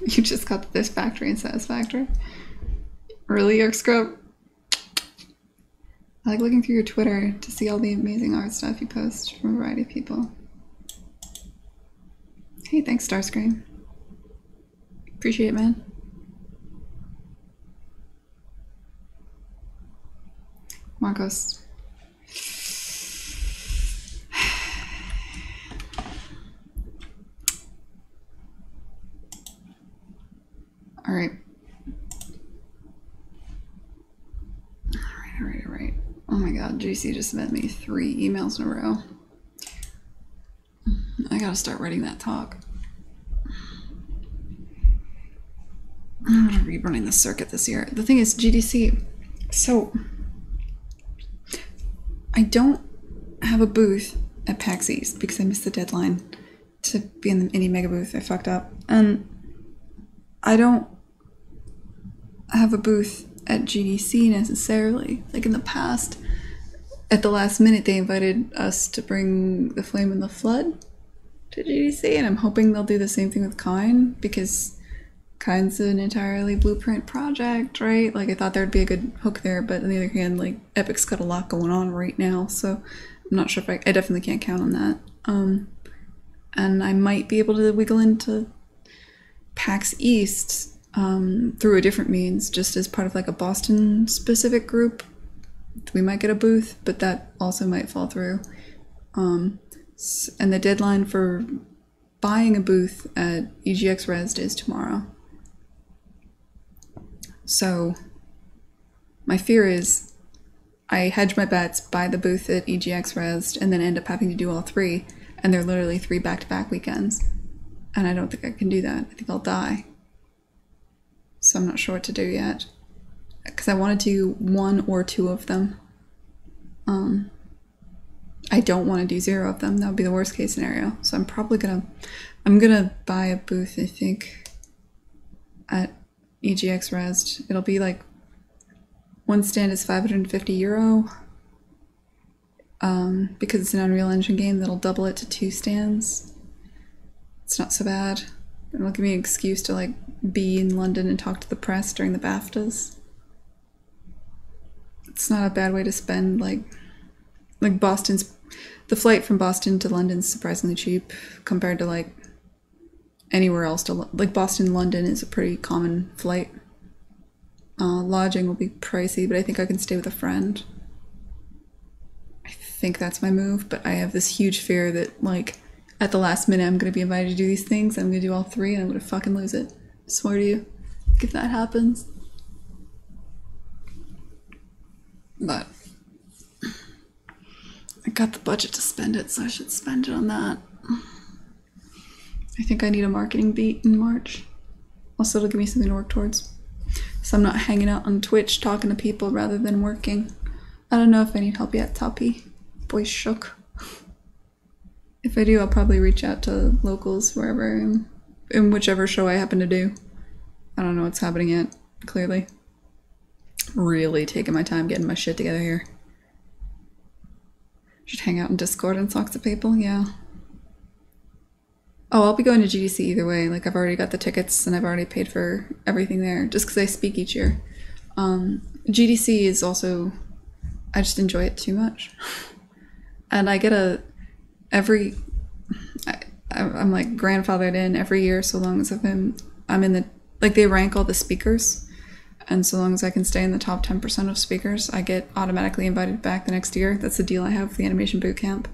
You just got this factory and satisfactory. Really, York Scrub? I like looking through your Twitter to see all the amazing art stuff you post from a variety of people. Hey, thanks, Starscream. Appreciate it, man. Marcos. All right. All right. Oh my God, JC just sent me 3 emails in a row. I gotta start writing that talk. I'm gonna be running the circuit this year. The thing is, GDC, so I don't have a booth at PAX East because I missed the deadline to be in the Indie Mega booth. I fucked up. And I don't have a booth at GDC necessarily. Like in the past, at the last minute, they invited us to bring The Flame and the Flood to GDC, and I'm hoping they'll do the same thing with Kine, because Kine's an entirely Blueprint project, right? Like, I thought there'd be a good hook there, but on the other hand, like, Epic's got a lot going on right now, so I'm not sure if I definitely can't count on that. And I might be able to wiggle into PAX East through a different means, just as part of like a Boston specific group. We might get a booth, but that also might fall through. And the deadline for buying a booth at EGX Resd is tomorrow. So my fear is I hedge my bets, buy the booth at EGX Resd, and then end up having to do all 3, and they're literally 3 back-to-back weekends. And I don't think I can do that. I think I'll die. So I'm not sure what to do yet. Because I want to do 1 or 2 of them. I don't want to do 0 of them. That would be the worst case scenario. So I'm probably I'm gonna buy a booth, I think, at EGX Resd. It'll be like, 1 stand is €550. Because it's an Unreal Engine game, that'll double it to 2 stands. It's not so bad. It'll give me an excuse to like be in London and talk to the press during the BAFTAs. It's not a bad way to spend like the flight from Boston to London's surprisingly cheap compared to like anywhere else to like Boston London is a pretty common flight. Lodging will be pricey, but I think I can stay with a friend. I think that's my move, but I have this huge fear that like at the last minute I'm gonna be invited to do these things, I'm gonna do all 3 and I'm gonna fucking lose it. I swear to you, if that happens. But I got the budget to spend it, so I should spend it on that. I think I need a marketing beat in March. Also, it'll give me something to work towards. So I'm not hanging out on Twitch talking to people rather than working. I don't know if I need help yet, Toppy. Voice shook. If I do, I'll probably reach out to locals wherever I am, in whichever show I happen to do. I don't know what's happening yet, clearly. Really taking my time getting my shit together here. Should hang out in Discord and talk to people, yeah. Oh, I'll be going to GDC either way. Like, I've already got the tickets and I've already paid for everything there, just because I speak each year. GDC is also, I just enjoy it too much. And I get I'm like grandfathered in every year so long as I'm in the, like they rank all the speakers. And so long as I can stay in the top 10% of speakers, I get automatically invited back the next year. That's the deal I have with the animation boot camp.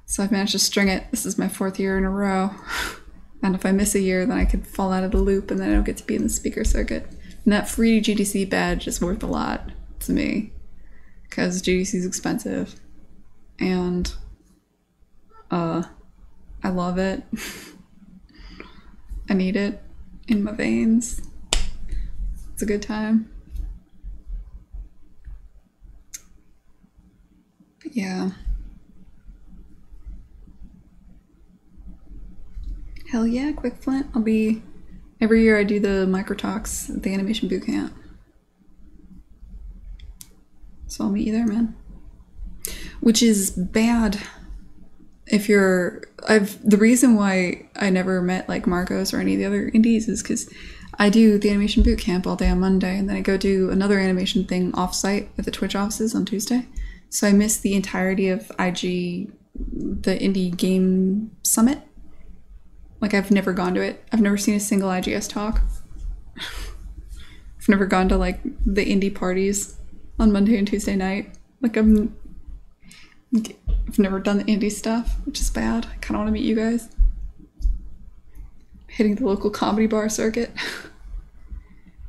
So I've managed to string it. This is my 4th year in a row. And if I miss a year, then I could fall out of the loop and then I don't get to be in the speaker circuit. And that free GDC badge is worth a lot to me because GDC is expensive. And I love it. I need it in my veins. It's a good time. But yeah. Hell yeah, Quick Flint. Every year I do the micro talks at the animation boot camp. So I'll meet you there, man. Which is bad if the reason why I never met like Marcos or any of the other indies is because I do the animation boot camp all day on Monday and then I go do another animation thing offsite at the Twitch offices on Tuesday. So I missed the entirety of the Indie Game Summit. Like, I've never gone to it. I've never seen a single IGS talk. I've never gone to, like, the indie parties on Monday and Tuesday night. Like, I've never done the indie stuff, which is bad. I kind of want to meet you guys. Hitting the local comedy bar circuit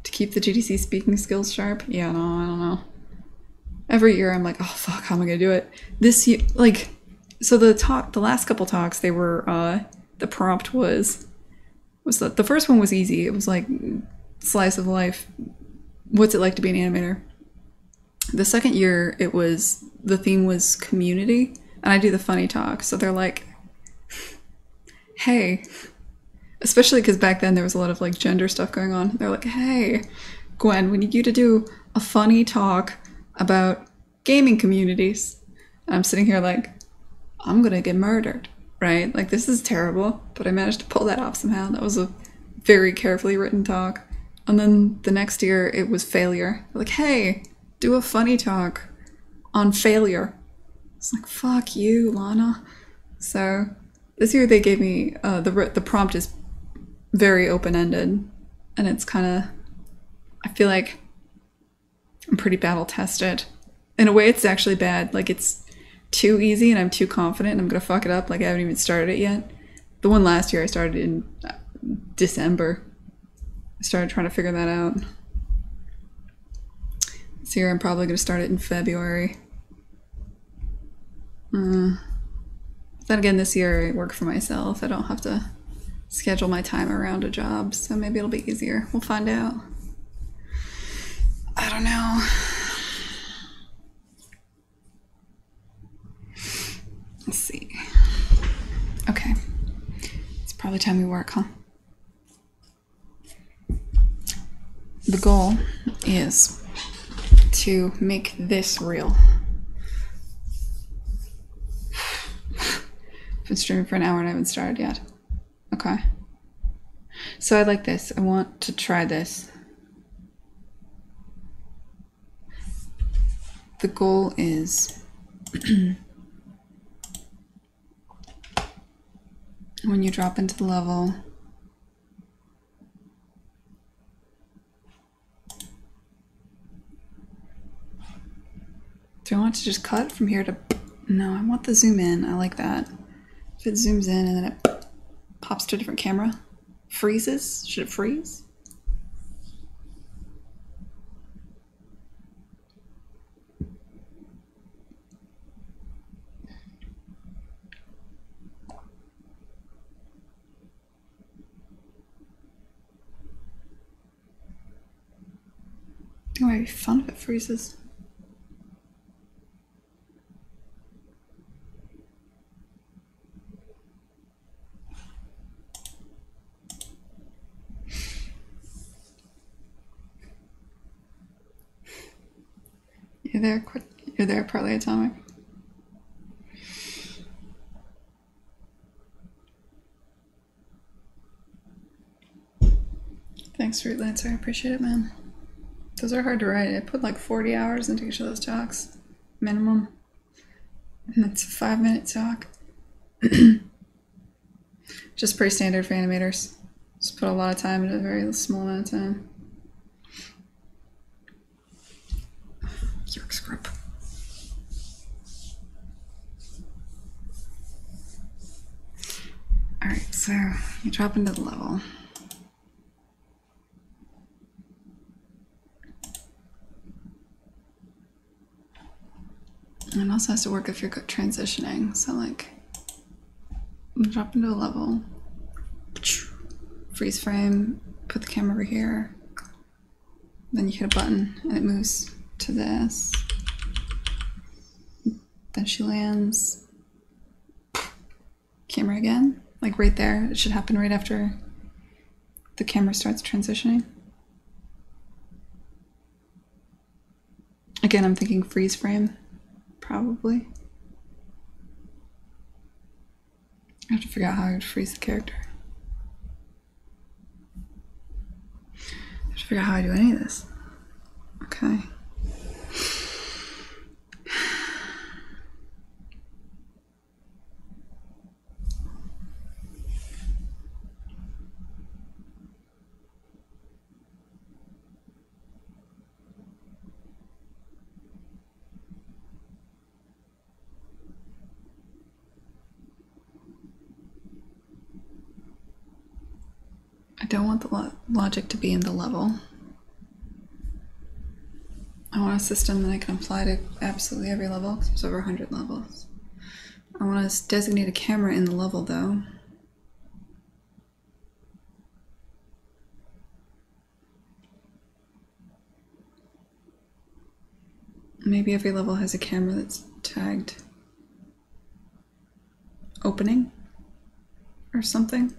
to keep the GDC speaking skills sharp. Yeah, no, I don't know. Every year I'm like, oh, fuck, how am I going to do it? This year, like, so the last couple talks, they were, the prompt was that the first one was easy. It was like slice of life. What's it like to be an animator? The second year, the theme was community, and I do the funny talk. So they're like, hey, especially because back then there was a lot of like gender stuff going on. They're like, hey, Gwen, we need you to do a funny talk about gaming communities. And I'm sitting here like, I'm gonna get murdered. Right? Like, this is terrible, but I managed to pull that off somehow. That was a very carefully written talk. And then the next year, it was failure. Like, hey, do a funny talk on failure. It's like, fuck you, Lana. So this year they gave me, the prompt is very open-ended, and it's kind of, I feel like I'm pretty battle-tested. In a way, it's actually bad. Like, it's too easy and I'm too confident and I'm gonna fuck it up. Like, I haven't even started it yet. The one last year I started in December. I started trying to figure that out. This year I'm probably gonna start it in February. Then again, this year I work for myself. I don't have to schedule my time around a job, so maybe it'll be easier. We'll find out. I don't know. Let's see. Okay. It's probably time we work, huh? The goal is to make this real. I've been streaming for an hour and I haven't started yet. Okay. So I like this. I want to try this. The goal is when you drop into the level, do I want to just cut from here to, no, I want the zoom in. I like that. If it zooms in and then it pops to a different camera, freezes, should it freeze? It might be fun if it freezes. You're there, partly atomic. Thanks, Fruitlancer. I appreciate it, man. Those are hard to write. I put like 40 hours into each of those talks, minimum. And it's a 5-minute talk. Just pretty standard for animators. Just put a lot of time into a very small amount of time. York script. Alright, so you drop into the level. And it also has to work if you're transitioning. So like, you drop into a level, freeze frame, put the camera over here, then you hit a button and it moves to this. Then she lands. Camera again, like right there. It should happen right after the camera starts transitioning. Again, I'm thinking freeze frame. Probably. I have to figure out how I would freeze the character. I have to figure out how I do any of this. Okay. I don't want the logic to be in the level. I want a system that I can apply to absolutely every level, because there's over 100 levels. I want to designate a camera in the level, though. Maybe every level has a camera that's tagged opening or something.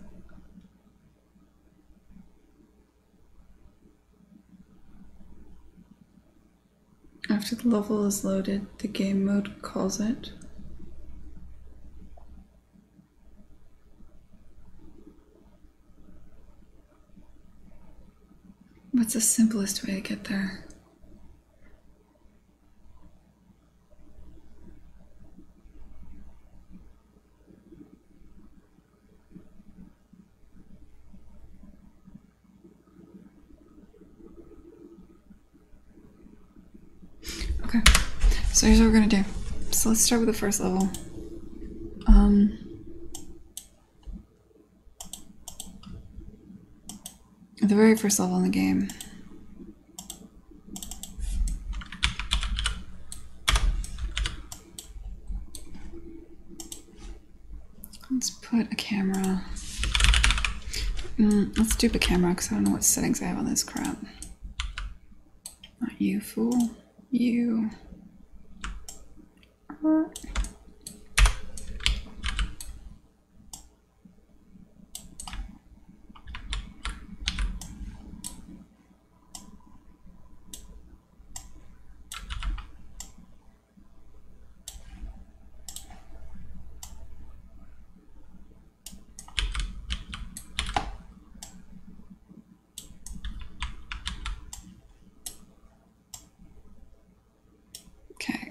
After the level is loaded, the game mode calls it. What's the simplest way to get there? Okay, so here's what we're gonna do. So let's start with the first level. The very first level in the game. Let's put a camera. Let's dupe a camera because I don't know what settings I have on this crap. Not you, fool. You.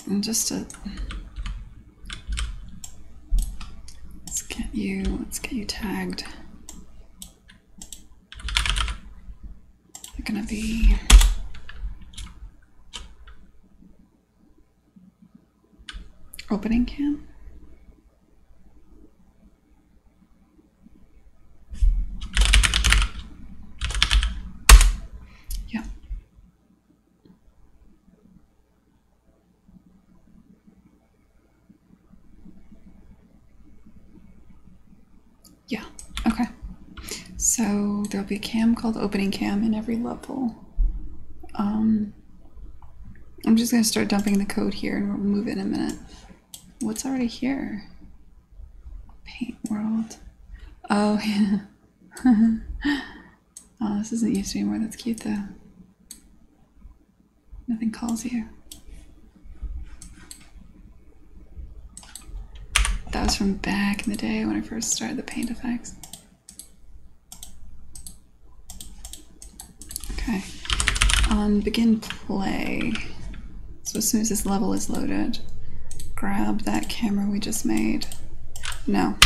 And just to let's get you tagged. They're gonna be opening cam. Yeah. Yeah, okay. So there'll be a cam called opening cam in every level. I'm just gonna start dumping the code here and we'll move it in a minute. What's already here? Paint world. Oh, yeah. Oh, this isn't used anymore. That's cute though. Nothing calls you. It's from back in the day when I first started the paint effects. Okay. On begin play. So as soon as this level is loaded, grab that camera we just made. No,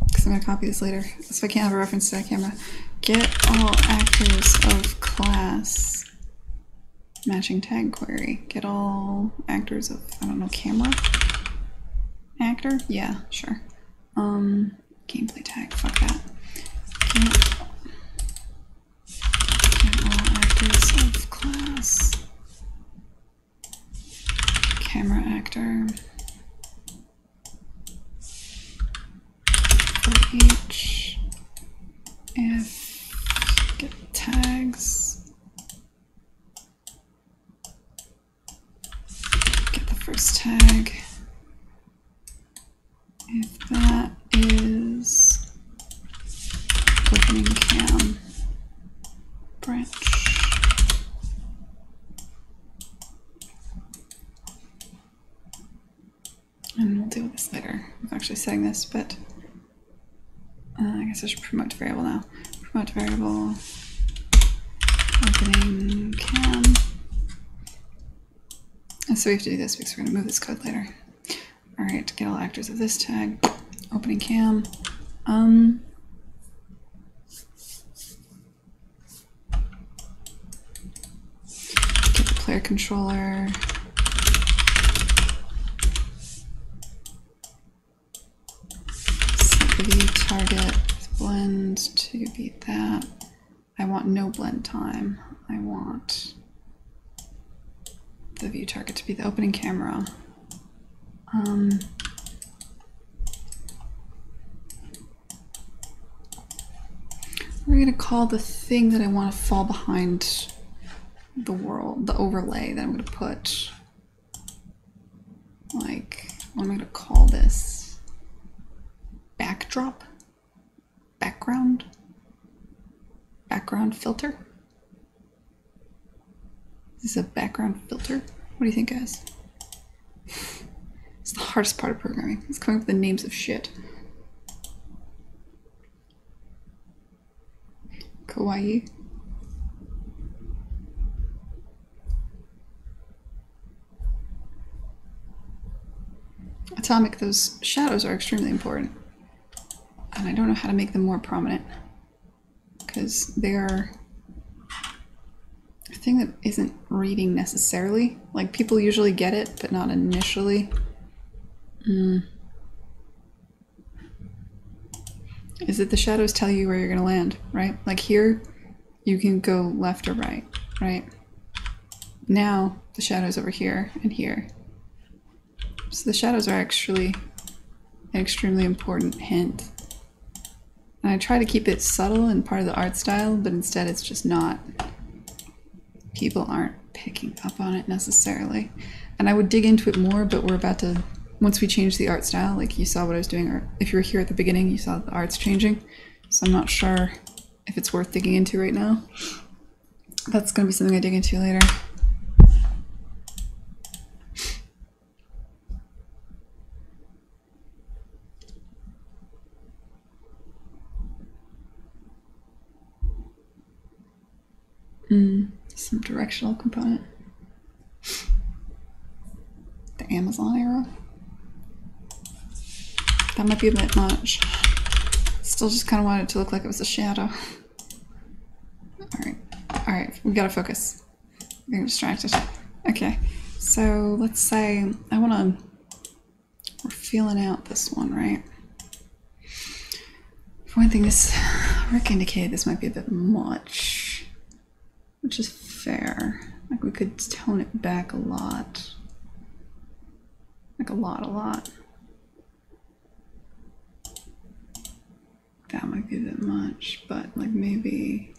because I'm going to copy this later. So I can't have a reference to that camera. Get all actors of class. Matching tag query. Get all actors of, I don't know, camera? Actor? Yeah, sure. Gameplay tag, fuck that. Get all actors of class. Camera actor. For each. If get tags. Get the first tag. If that is opening cam branch. And we'll deal with this later. I'm actually setting this, but I guess I should promote to variable now. Promote to variable opening cam. And so we have to do this because we're going to move this code later. Alright, get all actors of this tag. Opening cam. Get the player controller. Set the view target with blend to be that. I want no blend time. I want the view target to be the opening camera. We're going to call the thing that I want to fall behind the world, the overlay that I'm going to put, like, what am I going to call this? Backdrop? Background? Background filter? Is this a background filter? What do you think, guys? It's the hardest part of programming. It's coming up with the names of shit. Kawaii. Atomic, those shadows are extremely important. And I don't know how to make them more prominent. Because they are a thing that isn't reading necessarily. Like, people usually get it, but not initially. Is that the shadows tell you where you're going to land, right? Like here, you can go left or right, right? Now, the shadows over here and here. So the shadows are actually an extremely important hint. And I try to keep it subtle and part of the art style, but instead it's just not. People aren't picking up on it necessarily. And I would dig into it more, but we're about to, once we change the art style, like you saw what I was doing, or if you were here at the beginning, you saw the art's changing. So I'm not sure if it's worth digging into right now. That's going to be something I dig into later. Some directional component. The Amazon arrow. That might be a bit much. Still just kind of wanted it to look like it was a shadow. Alright, we gotta focus. We're getting distracted. Okay, so let's say we're feeling out this one, right? For one thing, Rick indicated this might be a bit much, which is fair. Like, we could tone it back a lot. Like a lot. That might be a bit much, but like maybe...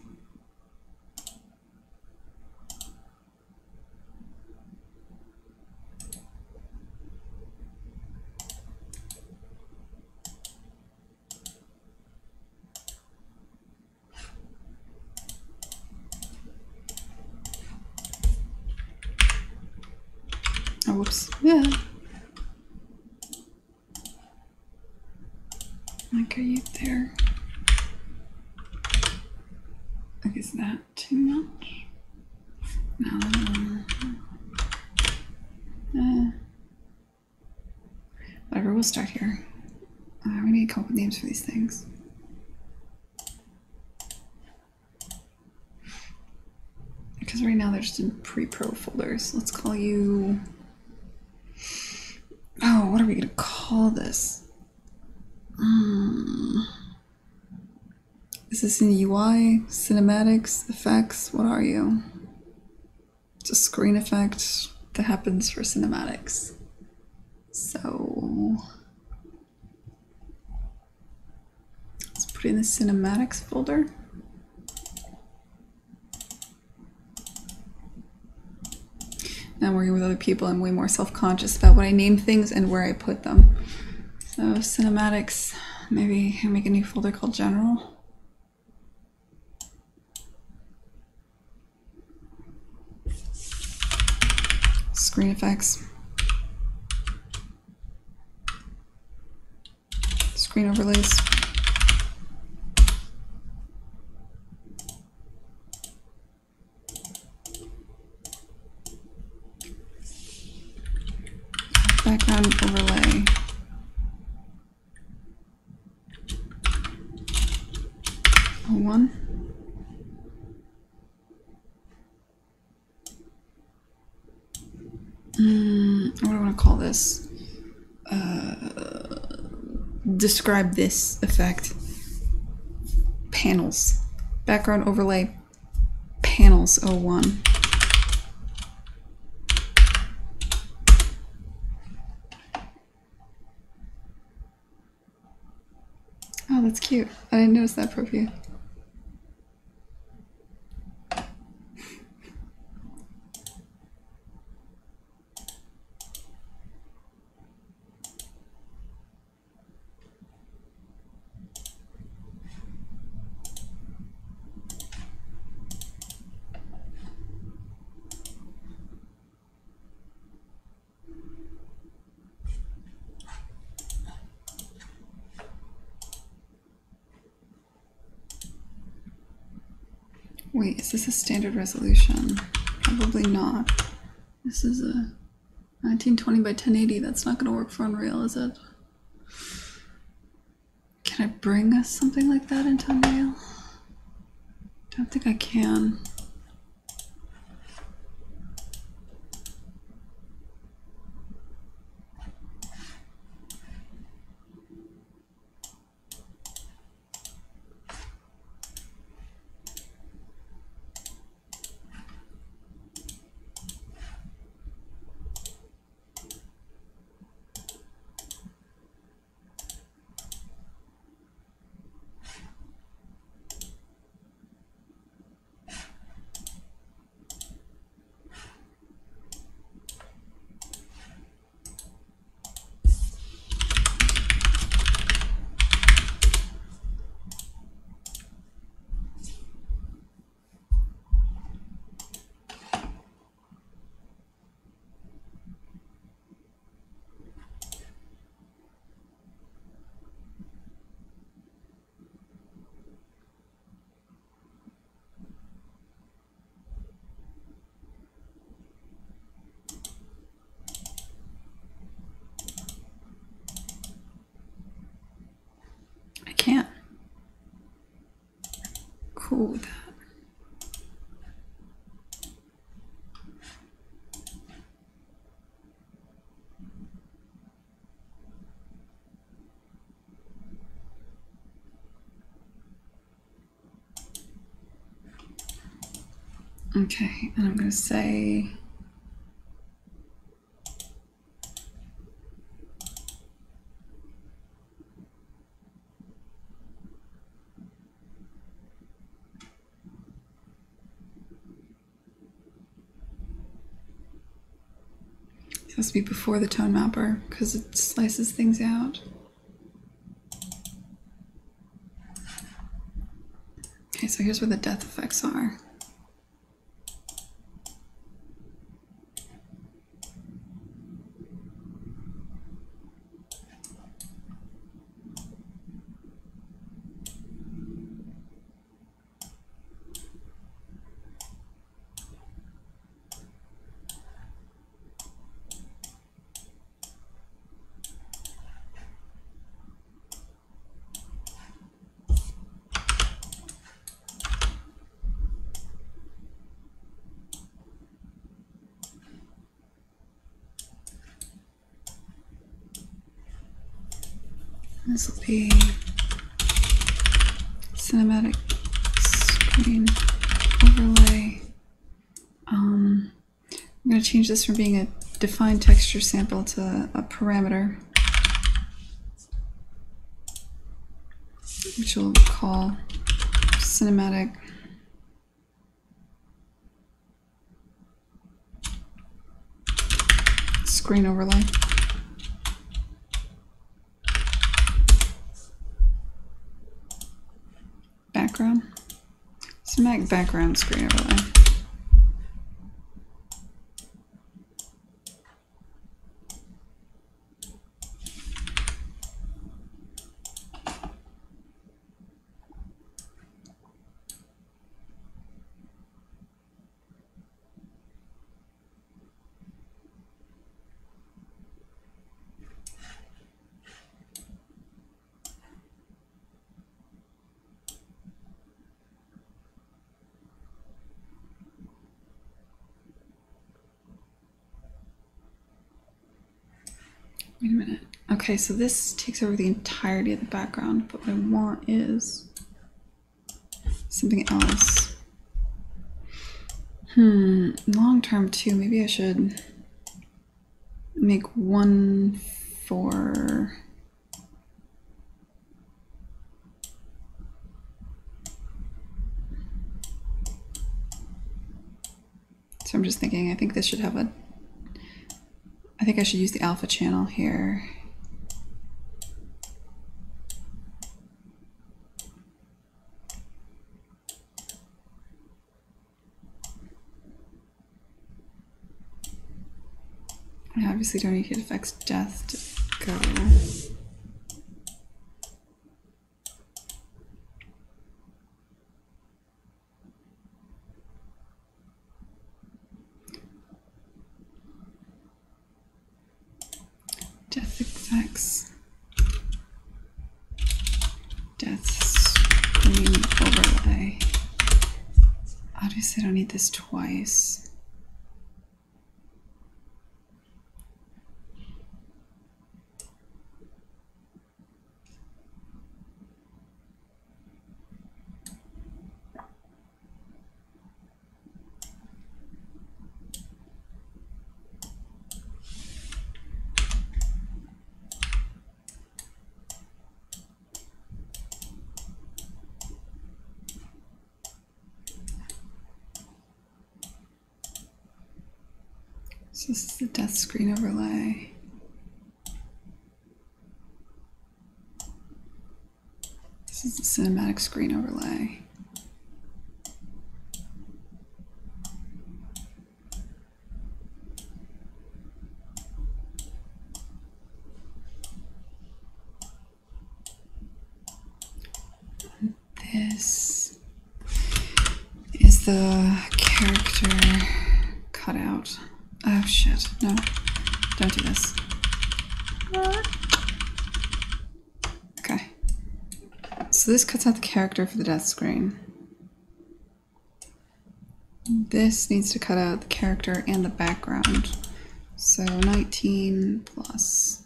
Oh, whoops. Yeah. Like, are you there? Like, is that too much? No. Whatever, we'll start here. We need to come up with names for these things. Because right now they're just in pre-pro folders. Let's call you... Oh, what are we going to call this? Is this in UI, cinematics, effects? What are you? It's a screen effect that happens for cinematics. So let's put it in the cinematics folder. Now I'm working with other people. I'm way more self-conscious about what I name things and where I put them. So cinematics, maybe I make a new folder called general. Screen effects. Screen overlays. Background overlay. One. What do I want to call this? Describe this effect. Panels. Background overlay. Panels 01. Oh, that's cute. I didn't notice that preview. Wait, is this a standard resolution? Probably not. This is a 1920 by 1080. That's not going to work for Unreal, is it? Can I bring us something like that into Unreal? Don't think I can. I can't. Cool with that. Okay, and I'm going to say it has to be before the tone mapper because it slices things out. Okay, so here's where the depth effects are. This will be cinematic screen overlay. I'm going to change this from being a defined texture sample to a parameter, which we'll call cinematic screen overlay. Background. Cinematic background screen overlay. Wait a minute. Okay, so this takes over the entirety of the background, but what I want is something else. Long term too. Maybe I should make one for so I'm just thinking, I think this should have a I think I should use the alpha channel here. I obviously don't need hit effects death to go. Death effects. Death screen overlay. Obviously I don't need this twice. So this is the death screen overlay. This is the cinematic screen overlay. And this is the character cutout. Oh shit, no, don't do this. Okay, so this cuts out the character for the death screen. This needs to cut out the character and the background. So 19 plus.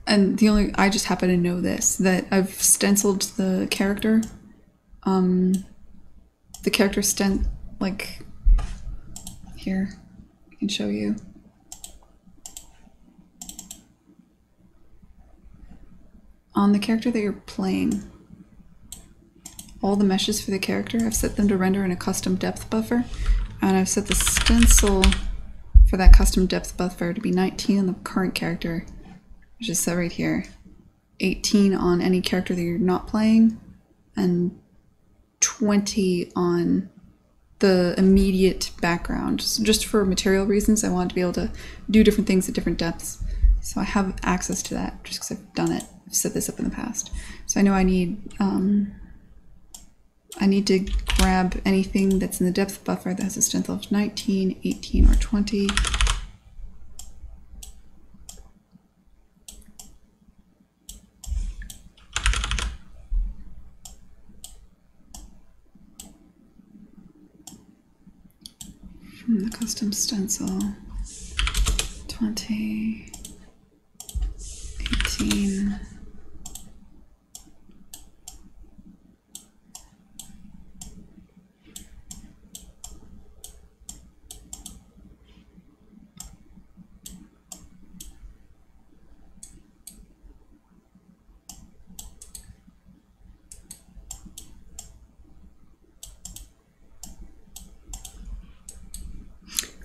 And I just happen to know this, that I've stenciled the character. The character like, here, I can show you. On the character that you're playing, all the meshes for the character, I've set them to render in a custom depth buffer. And I've set the stencil for that custom depth buffer to be 19 on the current character, which is set right here, 18 on any character that you're not playing, and 20 on the immediate background. So just for material reasons, I wanted to be able to do different things at different depths. So I have access to that just because I've done it. I've set this up in the past. So I know I need to grab anything that's in the depth buffer that has a stencil of 19, 18, or 20. custom stencil 2018.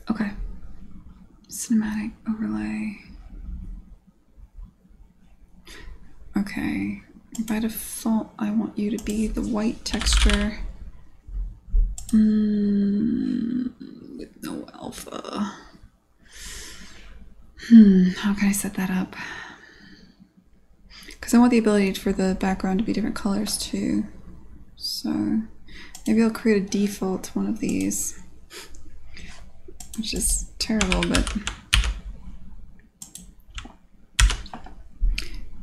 Okay, cinematic overlay. Okay, by default, I want you to be the white texture with no alpha. How can I set that up? Because I want the ability for the background to be different colors too. So maybe I'll create a default one of these, which is terrible, but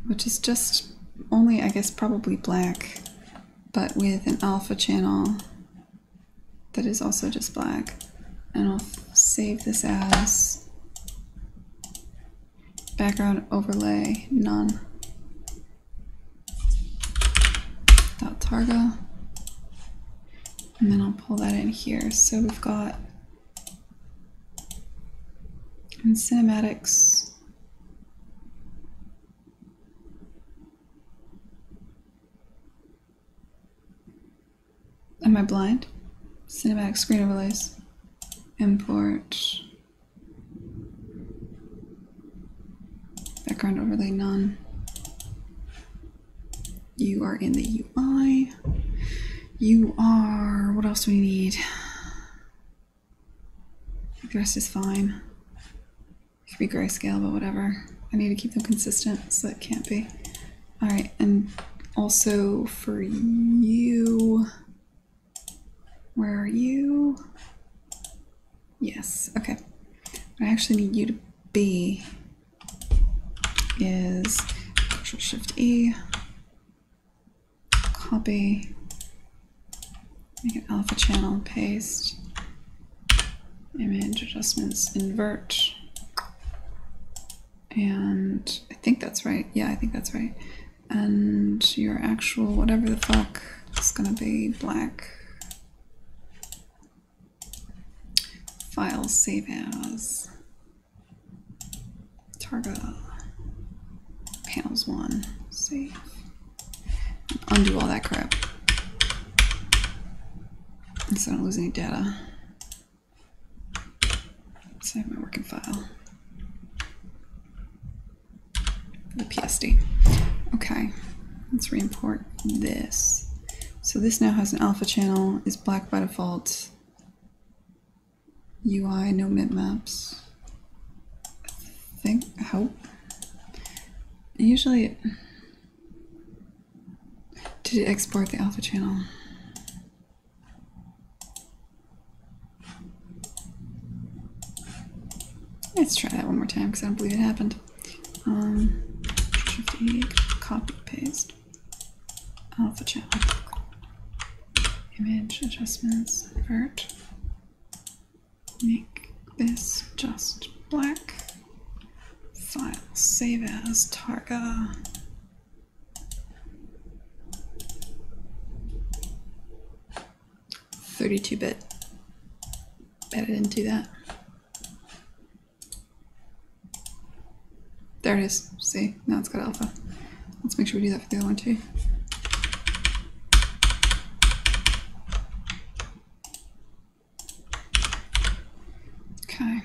which is just only, I guess, probably black, but with an alpha channel that is also just black. And I'll save this as background overlay none. Targa, and then I'll pull that in here. So we've got in cinematics, am I blind? Cinematic screen overlays, import, background overlay none. You are in the UI. You are, what else do we need? The rest is fine. It could be grayscale, but whatever. I need to keep them consistent, so that can't be. All right, and also for you, where are you? Yes, okay. What I actually need you to be is Control-Shift-E. Copy, make an alpha channel, paste, image adjustments, invert, and I think that's right. Yeah, I think that's right. And your actual whatever the fuck is gonna be black. File save as Targa panels 1 save. Undo all that crap so I don't lose any data. Save my working file. The PSD. Okay, let's re-import this. So this now has an alpha channel, is black by default. UI, no bitmaps. I hope. Usually did it export the alpha channel? Let's try that one more time because I don't believe it happened. Shift-E, copy, paste, alpha channel, image adjustments, invert, make this just black, file, save as Targa. 32-bit. Bet I didn't do that. There it is. See, now it's got alpha. Let's make sure we do that for the other one too. Okay.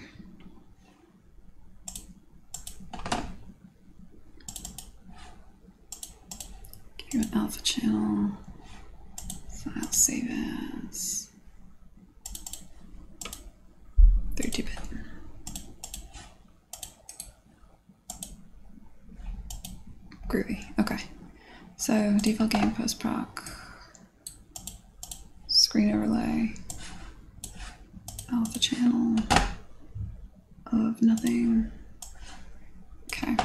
Give you an alpha channel. File save as 32-bit. Groovy. Okay. So default game post proc, screen overlay, alpha channel of nothing. Okay.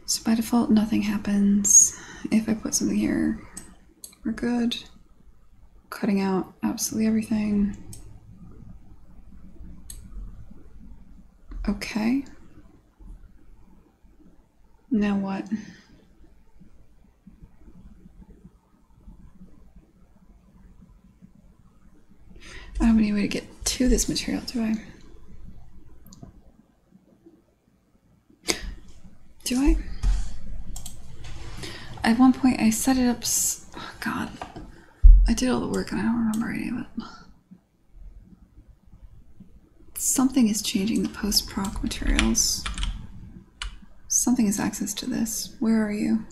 So by default, nothing happens. If I put something here, we're good. Cutting out absolutely everything. Okay. Now what? I don't have any way to get to this material, do I? Do I? At one point I set it up, oh god. I did all the work and I don't remember any of it. Something is changing the post-proc materials. Something has access to this. Where are you?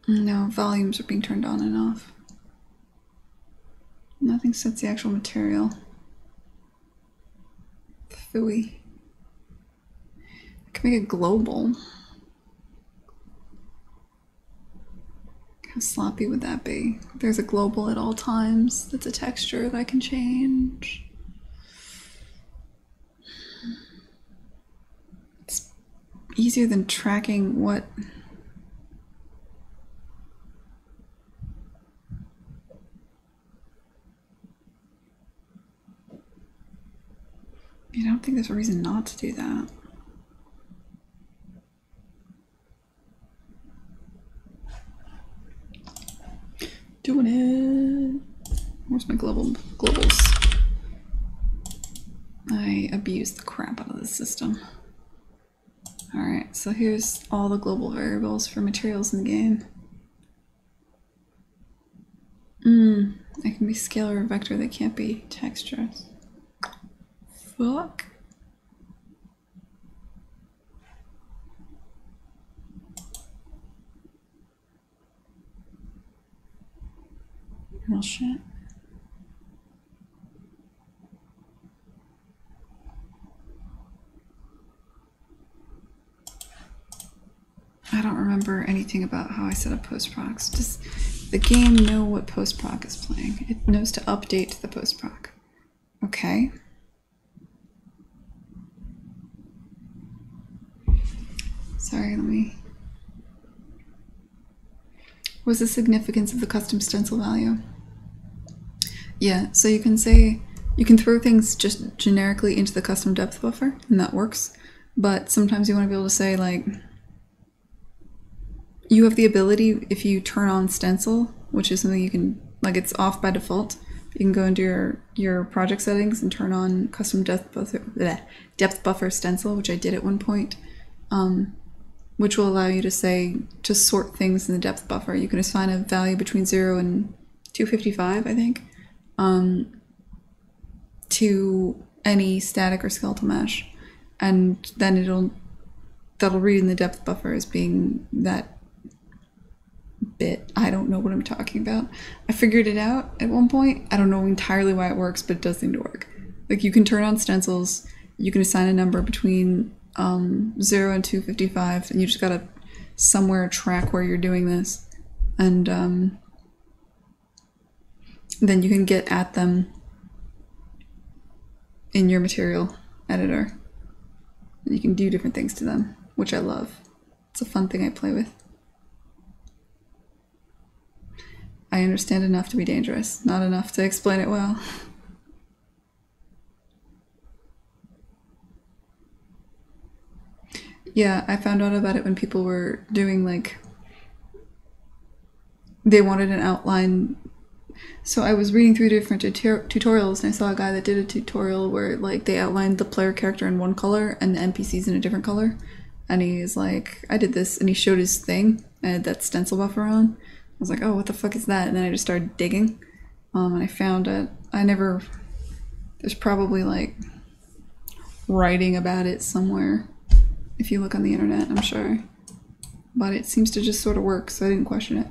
No, volumes are being turned on and off. Nothing sets the actual material. Phooey. I can make it global. How sloppy would that be? There's a global at all times. That's a texture that I can change. It's easier than tracking what... I don't think there's a reason not to do that. Doing it. Where's my globals? I abused the crap out of this system. Alright, so here's all the global variables for materials in the game. It can be scalar or vector, they can't be textures. Fuck. Well, shit. I don't remember anything about how I set up post-procs. Does the game know what post-proc is playing? It knows to update the post-proc. Okay. Sorry, let me... What's the significance of the custom stencil value? Yeah, so you can say, you can throw things just generically into the custom depth buffer, and that works. But sometimes you want to be able to say, like, you have the ability, if you turn on stencil, which is something you can, like, it's off by default, you can go into your project settings and turn on custom depth buffer stencil, which I did at one point, which will allow you to say, to sort things in the depth buffer. You can assign a value between 0 and 255, I think, to any static or skeletal mesh, and then that'll read in the depth buffer as being that bit. I don't know what I'm talking about. I figured it out at one point. I don't know entirely why it works, but it does seem to work. Like, you can turn on stencils, you can assign a number between 0 and 255, and you just gotta somewhere track where you're doing this, and then you can get at them in your material editor. And you can do different things to them, which I love. It's a fun thing I play with. I understand enough to be dangerous, not enough to explain it well. Yeah, I found out about it when people were doing, like, they wanted an outline. So I was reading through different tutorials, and I saw a guy that did a tutorial where, like, they outlined the player character in one color and the NPCs in a different color. And he's like, I did this, and he showed his thing, and had that stencil buffer on. I was like, oh, what the fuck is that? And then I just started digging, and I found it. There's probably, like, writing about it somewhere. If you look on the internet, I'm sure. But it seems to just sort of work, so I didn't question it.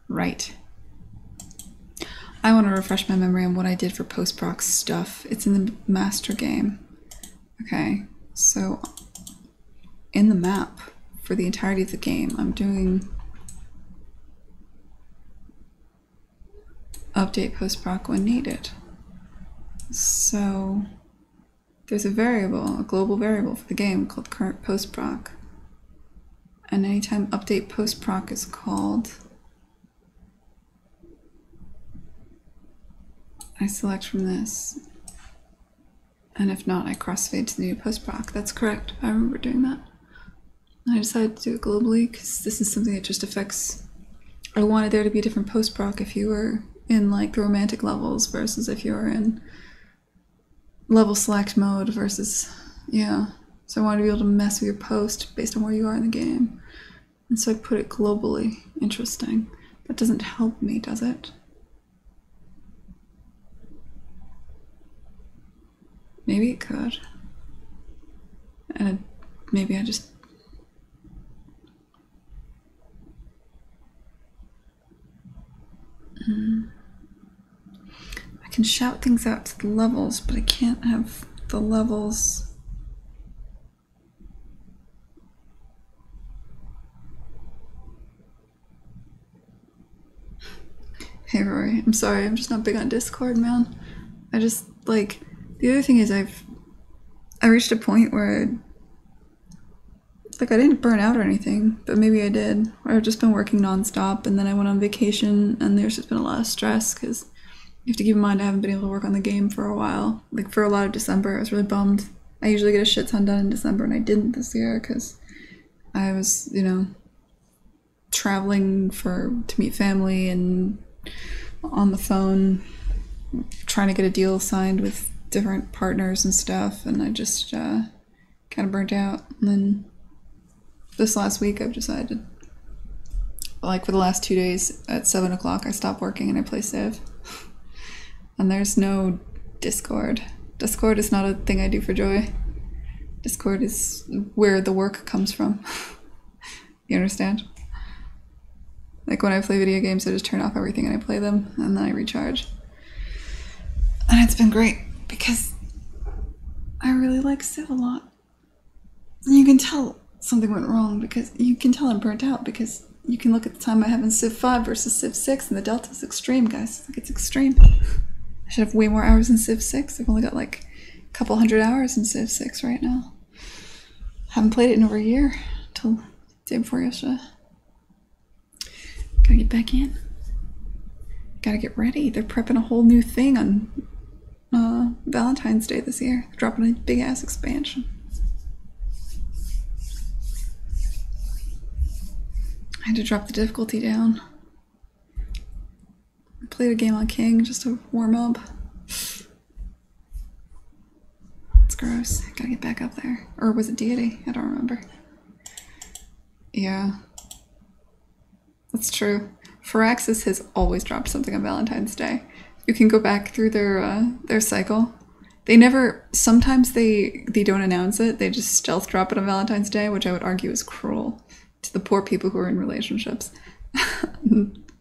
Right. I want to refresh my memory on what I did for post-proc stuff. It's in the master game. Okay, so in the map for the entirety of the game, I'm doing update post-proc when needed. So there's a variable, a global variable for the game called current post-proc. And anytime update post proc is called, I select from this. And if not, I crossfade to the new post proc. That's correct. I remember doing that. I decided to do it globally because this is something that just affects. I wanted there to be a different post proc if you were in like the romantic levels versus if you were in level select mode versus, yeah. So I wanted to be able to mess with your post based on where you are in the game. And so I put it globally. Interesting. That doesn't help me, does it? Maybe it could. And maybe I just... I can shout things out to the levels, but I can't have the levels... Hey Rory, I'm sorry, I'm just not big on Discord, man. I just, like, the other thing is I reached a point where, like, I didn't burn out or anything, but maybe I did. Or I've just been working nonstop, and then I went on vacation, and there's just been a lot of stress, because you have to keep in mind I haven't been able to work on the game for a while. Like, for a lot of December, I was really bummed. I usually get a shit ton done in December, and I didn't this year, because I was, you know, traveling to meet family, and on the phone trying to get a deal signed with different partners and stuff, and I just kind of burnt out. And then this last week I've decided, like, for the last 2 days at 7 o'clock I stop working and I play Civ. And there's no Discord. Discord is not a thing I do for joy. Discord is where the work comes from. You understand? Like, when I play video games, I just turn off everything and I play them, and then I recharge. And it's been great, because I really like Civ a lot. And you can tell something went wrong, because you can tell I'm burnt out, because you can look at the time I have in Civ 5 versus Civ 6, and the delta is extreme, guys. Like, it's extreme. I should have way more hours in Civ 6. I've only got, like, a couple hundred hours in Civ 6 right now. Haven't played it in over a year, till the day before yesterday. Gotta get back in. Gotta get ready. They're prepping a whole new thing on Valentine's Day this year. They're dropping a big ass expansion. I had to drop the difficulty down. I played a game on King just to warm up. It's gross. Gotta get back up there. Or was it Deity? I don't remember. Yeah. That's true. Firaxis has always dropped something on Valentine's Day. You can go back through their cycle. They never... Sometimes they don't announce it. They just stealth drop it on Valentine's Day, which I would argue is cruel to the poor people who are in relationships.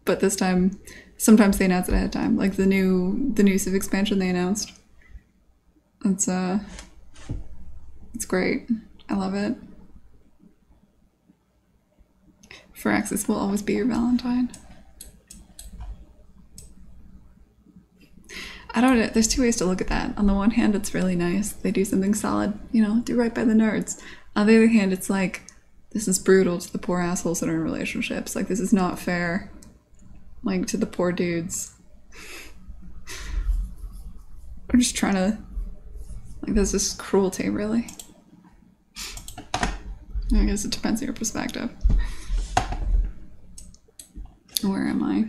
But this time, sometimes they announce it ahead of time. Like the new Civ expansion they announced. It's great. I love it. Firaxis will always be your Valentine. I don't know. There's two ways to look at that. On the one hand, it's really nice. They do something solid, you know, do right by the nerds. On the other hand, it's like, this is brutal to the poor assholes that are in relationships. Like, this is not fair. Like, to the poor dudes. I'm just trying to... Like, this is cruelty, really. I guess it depends on your perspective. Where am I?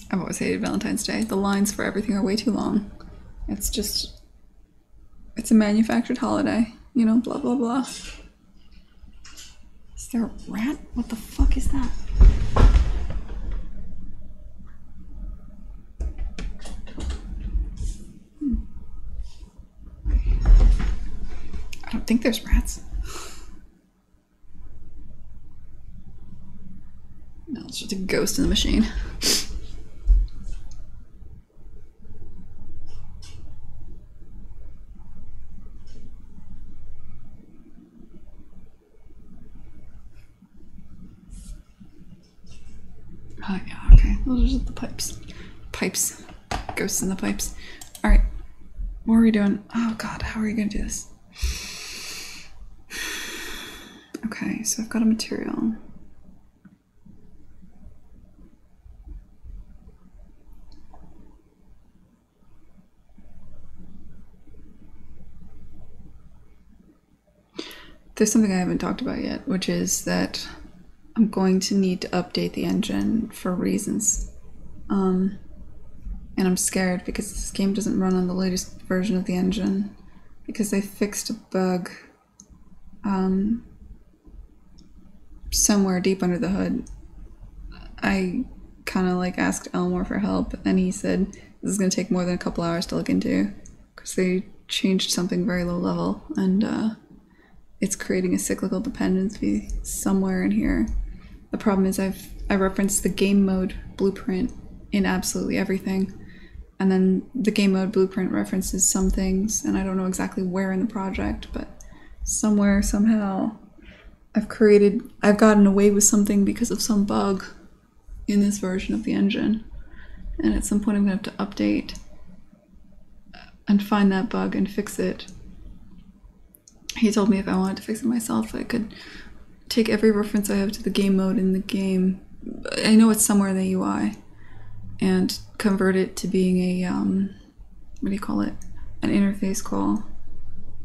I've always hated Valentine's Day. The lines for everything are way too long. It's just... It's a manufactured holiday. You know, blah, blah, blah. Is there a rat? What the fuck is that? I don't think there's rats. No, it's just a ghost in the machine. Oh yeah, okay. Those are just the pipes. Pipes. Ghosts in the pipes. Alright. What are we doing? Oh god, how are you gonna do this? Okay, so I've got a material. There's something I haven't talked about yet, which is that I'm going to need to update the engine for reasons. And I'm scared because this game doesn't run on the latest version of the engine because they fixed a bug somewhere deep under the hood. I kind of like asked Elmore for help and he said this is going to take more than a couple hours to look into because they changed something very low level and it's creating a cyclical dependency somewhere in here. The problem is I referenced the game mode blueprint in absolutely everything, and then the game mode blueprint references some things, and I don't know exactly where in the project, but somewhere, somehow, I've gotten away with something because of some bug in this version of the engine, and at some point I'm going to have to update and find that bug and fix it. He told me if I wanted to fix it myself, I could take every reference I have to the game mode in the game. I know it's somewhere in the UI, and convert it to being a, what do you call it? An interface call,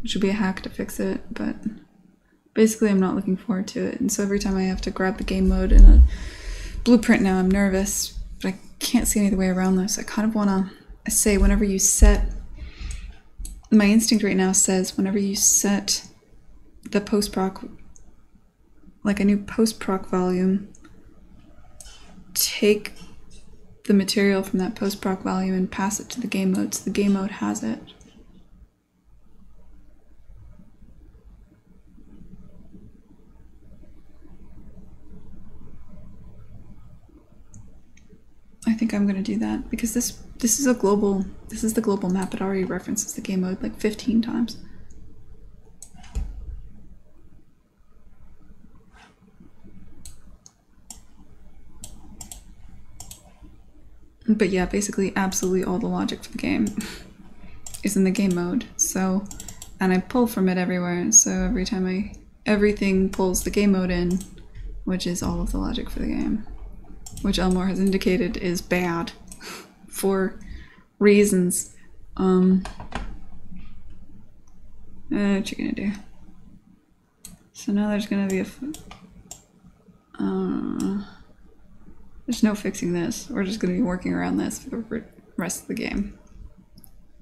which would be a hack to fix it, but basically I'm not looking forward to it. And so every time I have to grab the game mode in a blueprint now, I'm nervous, but I can't see any other way around this. I kind of want to say whenever you set, my instinct right now says whenever you set the post-proc, like a new post-proc volume, take the material from that post-proc volume and pass it to the game mode so the game mode has it. I think I'm gonna do that because this is the global map. It already references the game mode like 15 times. But yeah, basically absolutely all the logic for the game is in the game mode. So, and I pull from it everywhere. So every time everything pulls the game mode in, which is all of the logic for the game, which Elmore has indicated is bad for reasons. What you gonna do? So now there's gonna be there's no fixing this. We're just gonna be working around this for the rest of the game.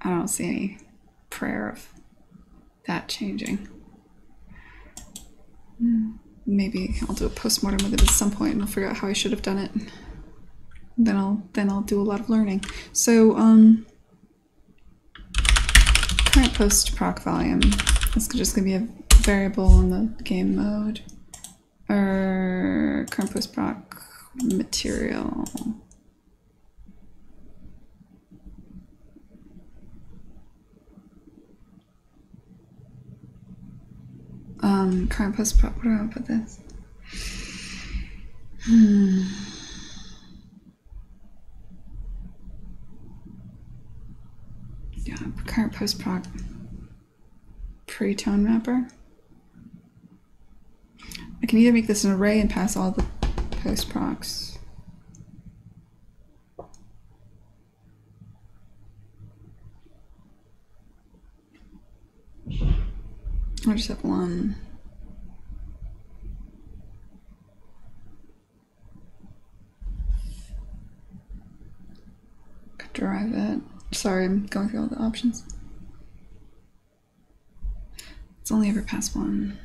I don't see any prayer of that changing. Maybe I'll do a postmortem with it at some point and I'll figure out how I should have done it. Then I'll do a lot of learning. So current post-proc volume. It's just gonna be a variable in the game mode. Or current post-proc material. Current post-proc, where do I want to put this? Yeah, current post-proc pre-tone mapper. I can either make this an array and pass all the post-procs. I just have one. Could derive it. Sorry, I'm going through all the options. It's only ever past one.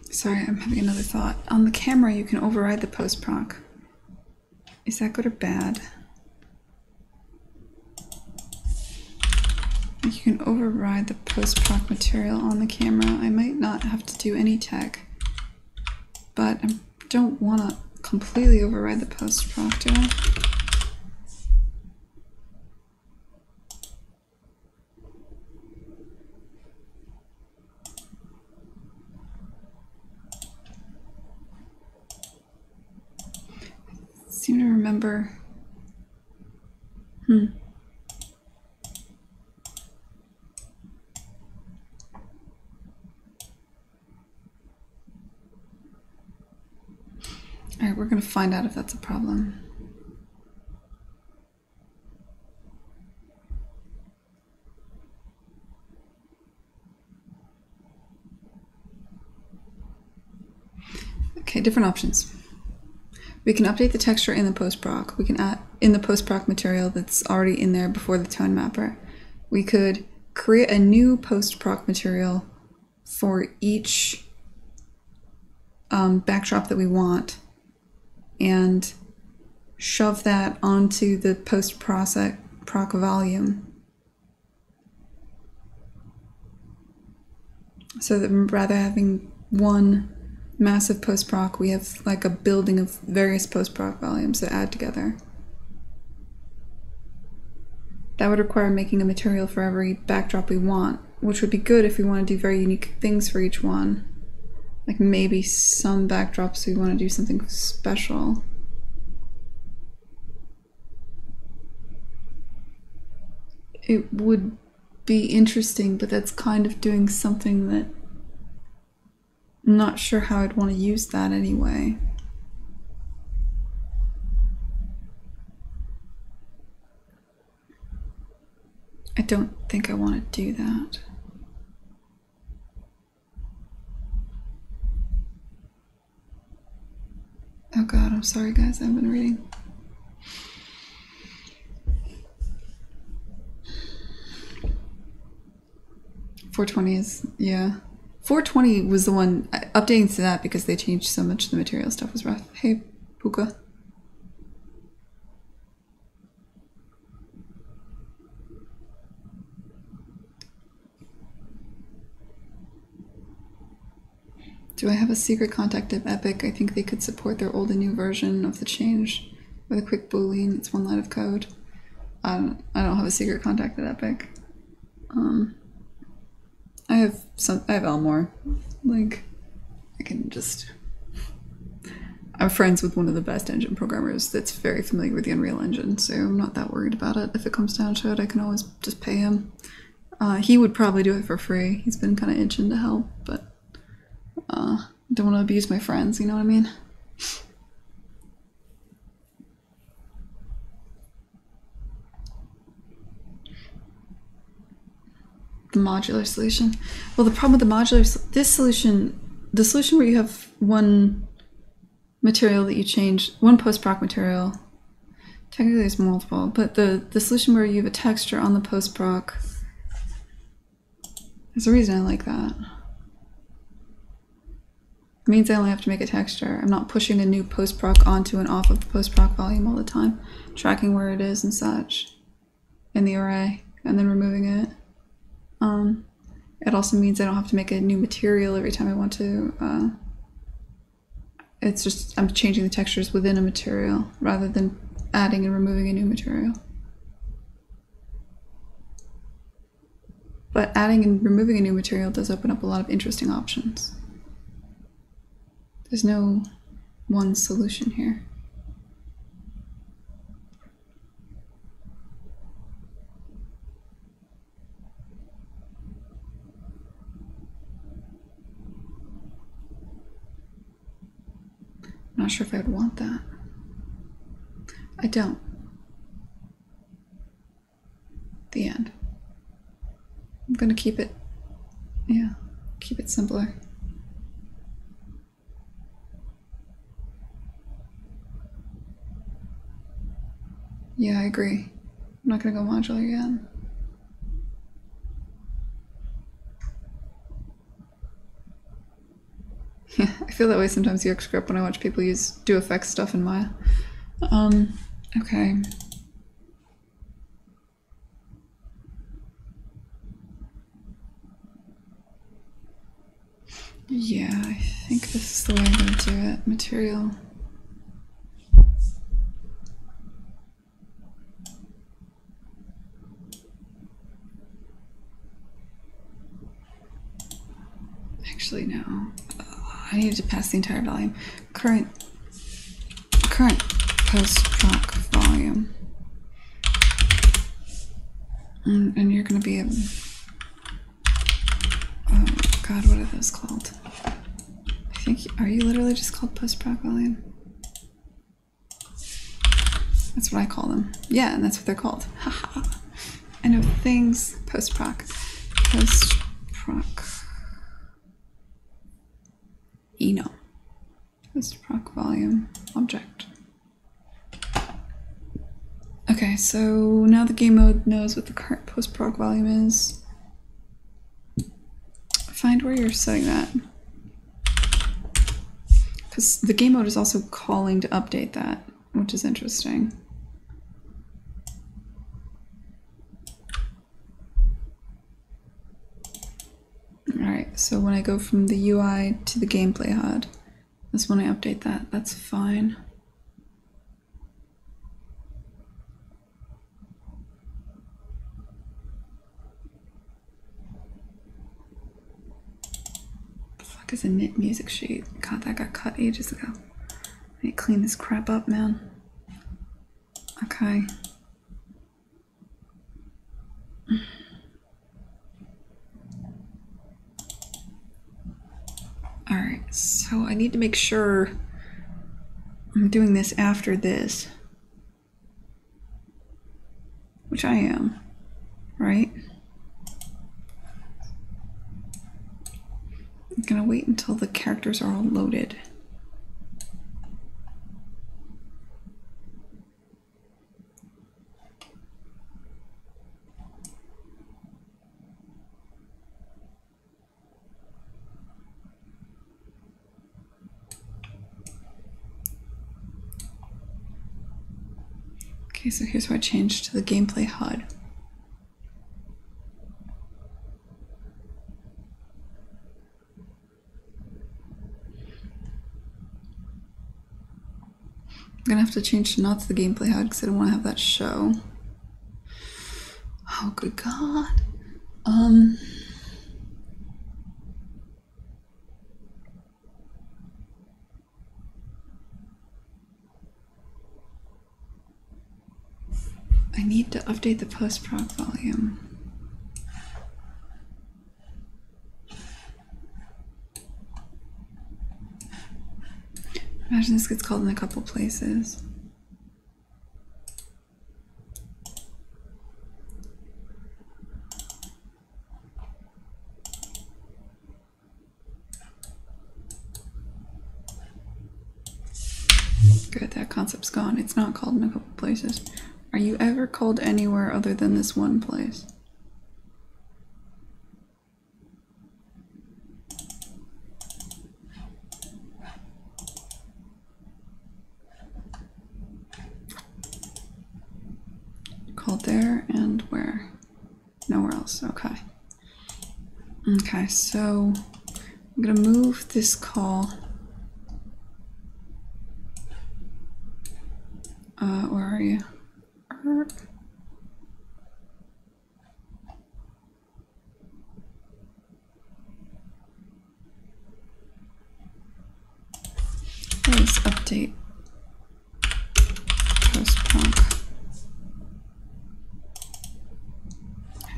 Sorry, I'm having another thought. On the camera, you can override the post-proc. Is that good or bad? You can override the post-proc material on the camera. I might not have to do any tech, but I don't want to completely override the post-proc, do I? I seem to remember. All right, we're going to find out if that's a problem. Okay, different options. We can update the texture in the post-proc. We can add in the post-proc material that's already in there before the tone mapper. We could create a new post-proc material for each backdrop that we want and shove that onto the post-proc volume. So that rather having one massive post-proc, we have like a building of various post-proc volumes that add together. That would require making a material for every backdrop we want, which would be good if we want to do very unique things for each one. Like maybe some backdrops we want to do something special. It would be interesting, but that's kind of doing something that I'm not sure how I'd want to use that anyway. I don't think I want to do that. Oh god, I'm sorry guys, I haven't been reading. .420 is, yeah. 420 was the one, updating to that because they changed so much, the material stuff was rough. Hey, Puka. Do I have a secret contact at Epic? I think they could support their old and new version of the change with a quick boolean. It's one line of code. I don't have a secret contact at Epic. I have Elmore. Like, I can just. I'm friends with one of the best engine programmers that's very familiar with the Unreal Engine, so I'm not that worried about it. If it comes down to it, I can always just pay him. He would probably do it for free. He's been kind of itching to help, but don't want to abuse my friends, you know what I mean? The modular solution. Well, the problem with the modular, the solution where you have one material that you change, one post-proc material, technically there's multiple, but the solution where you have a texture on the post-proc, there's a reason I like that. It means I only have to make a texture. I'm not pushing a new post-proc onto and off of the post-proc volume all the time, tracking where it is and such in the array, and then removing it. It also means I don't have to make a new material every time I want to. It's just I'm changing the textures within a material rather than adding and removing a new material. But adding and removing a new material does open up a lot of interesting options. There's no one solution here. I'm not sure if I'd want that. I don't. The end. I'm gonna keep it, yeah, keep it simpler. Yeah, I agree. I'm not gonna go modular again. Yeah, I feel that way sometimes the script when I watch people do effects stuff in Maya. Okay. Yeah, I think this is the way I'm going to do it. Material. Actually, no. I need to pass the entire volume. Current post-proc volume. And you're going to be a... Oh, God, what are those called? I think... Are you literally just called post-proc volume? That's what I call them. Yeah, and that's what they're called. Haha. I know things. Post-proc. Post-proc. Eno. Post-proc volume object. Okay, so now the game mode knows what the current post-proc volume is. Find where you're setting that. Because the game mode is also calling to update that, which is interesting. Alright, so when I go from the UI to the gameplay HUD, that's when I update that. That's fine. The fuck is a knit music sheet? God, that got cut ages ago. I need to clean this crap up, man. Okay. Alright, so I need to make sure I'm doing this after this. Which I am, right? I'm gonna wait until the characters are all loaded. Okay, so here's where I changed to the gameplay HUD. I'm gonna have to change to not to the gameplay HUD because I don't want to have that show. Oh, good God. I need to update the post-proc volume. Imagine this gets called in a couple places. Good, that concept's gone. It's not called in a couple places. Are you ever called anywhere other than this one place? Called there and where? Nowhere else. Okay. Okay, so I'm gonna move this call. Where are you? Let's update post-proc.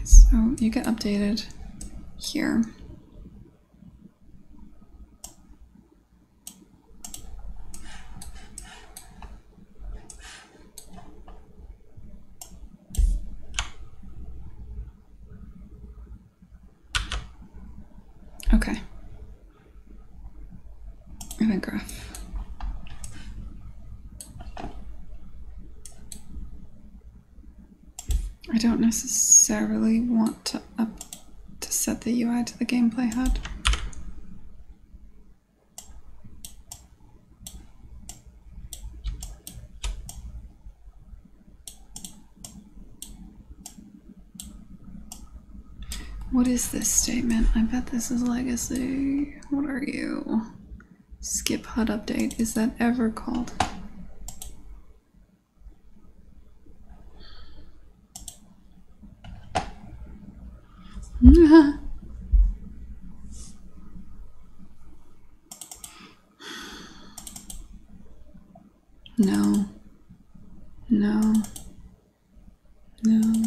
So you get updated here. Okay. Event graph. I don't necessarily want to set the UI to the gameplay HUD. What is this statement? I bet this is legacy. What are you? Skip HUD update. Is that ever called? No. No. No. No.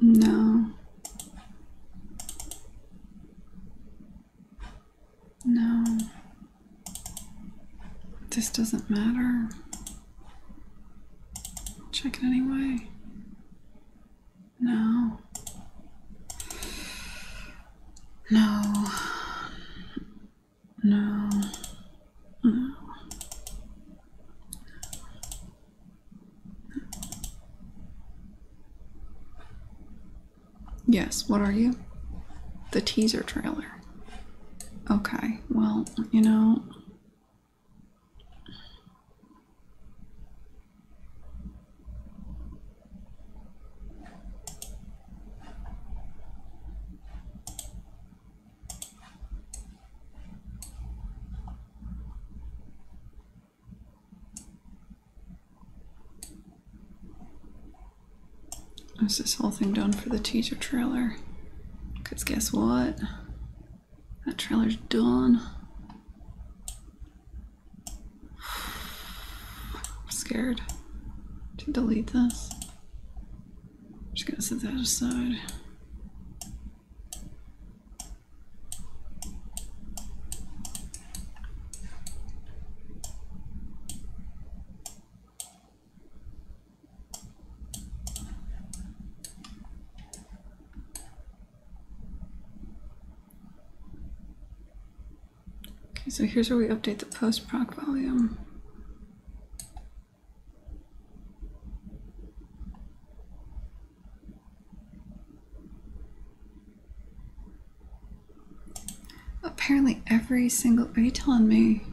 No. No. This doesn't matter. Check it anyway. No. No. No. No. Yes, what are you? The teaser trailer. Okay, well, you know. Is this whole thing done for the teaser trailer? Because guess what? That trailer's done. I'm scared to delete this. I'm just gonna set that aside. Okay, so here's where we update the post-proc volume. Apparently every single, are you telling me?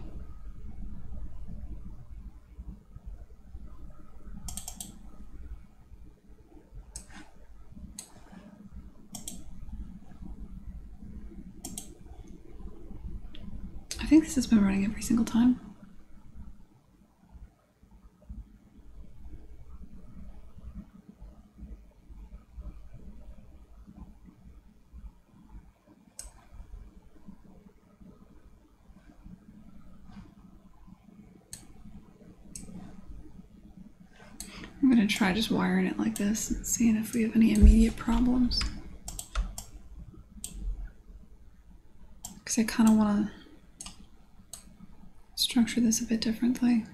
I think this has been running every single time. I'm gonna try just wiring it like this and seeing if we have any immediate problems. Because I kind of want to structure this a bit differently.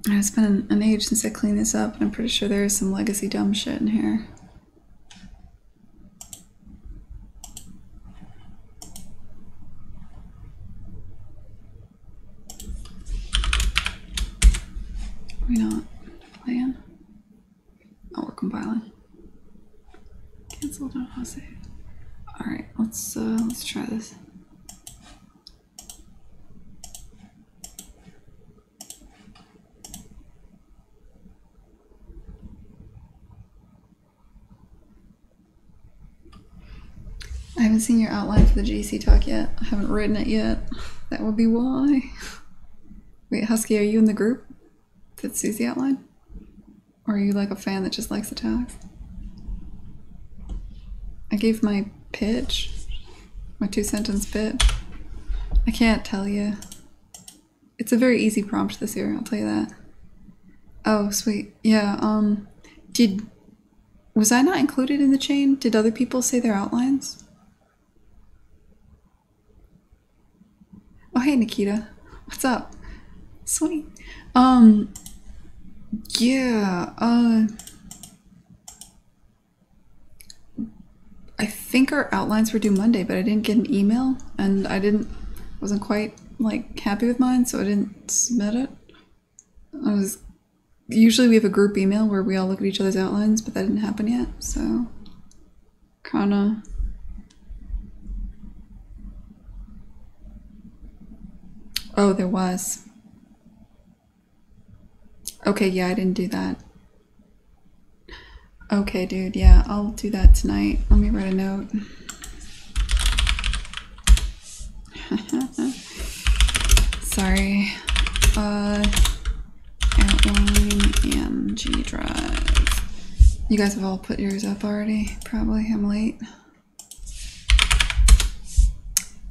And it's been an age since I cleaned this up, and I'm pretty sure there is some legacy dumb shit in here. Are we not playing? Oh, we're compiling. Cancel, don't want to save. All right, let's try this. I haven't seen your outline for the GC talk yet. I haven't written it yet. That would be why. Wait, Husky, are you in the group that sees the outline? Or are you like a fan that just likes the tags? I gave my pitch, my 2-sentence pitch. I can't tell you. It's a very easy prompt this year, I'll tell you that. Oh, sweet. Yeah, was I not included in the chain? Did other people say their outlines? Oh, hey, Nikita. What's up? Sweet. Yeah, I think our outlines were due Monday, but I didn't get an email, and wasn't quite, like, happy with mine, so I didn't submit it. Usually we have a group email where we all look at each other's outlines, but that didn't happen yet, so kinda. Oh, there was. Okay, yeah, I didn't do that. Okay, dude, yeah, I'll do that tonight. Let me write a note. Sorry. Outline and G drive. You guys have all put yours up already? Probably. I'm late.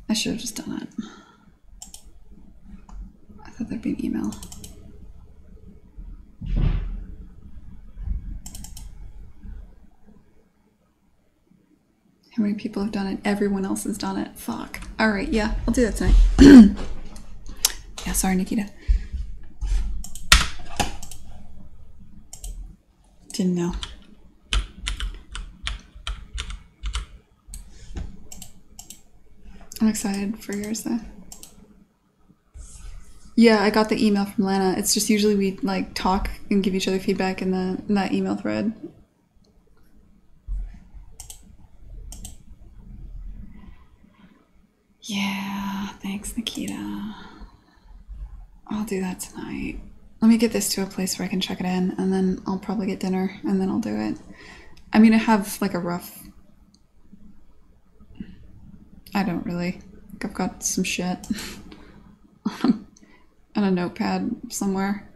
I should have just done it. I thought there'd be an email. How many people have done it? Everyone else has done it. Fuck. Alright, yeah, I'll do that tonight. Yeah, sorry, Nikita. Didn't know. I'm excited for yours though. Yeah, I got the email from Lana. It's just usually we like talk and give each other feedback in that email thread. Yeah, thanks, Nikita. I'll do that tonight. Let me get this to a place where I can check it in, and then I'll probably get dinner, and then I'll do it. I mean, I have like a rough... I don't really. I've got some shit on a notepad somewhere.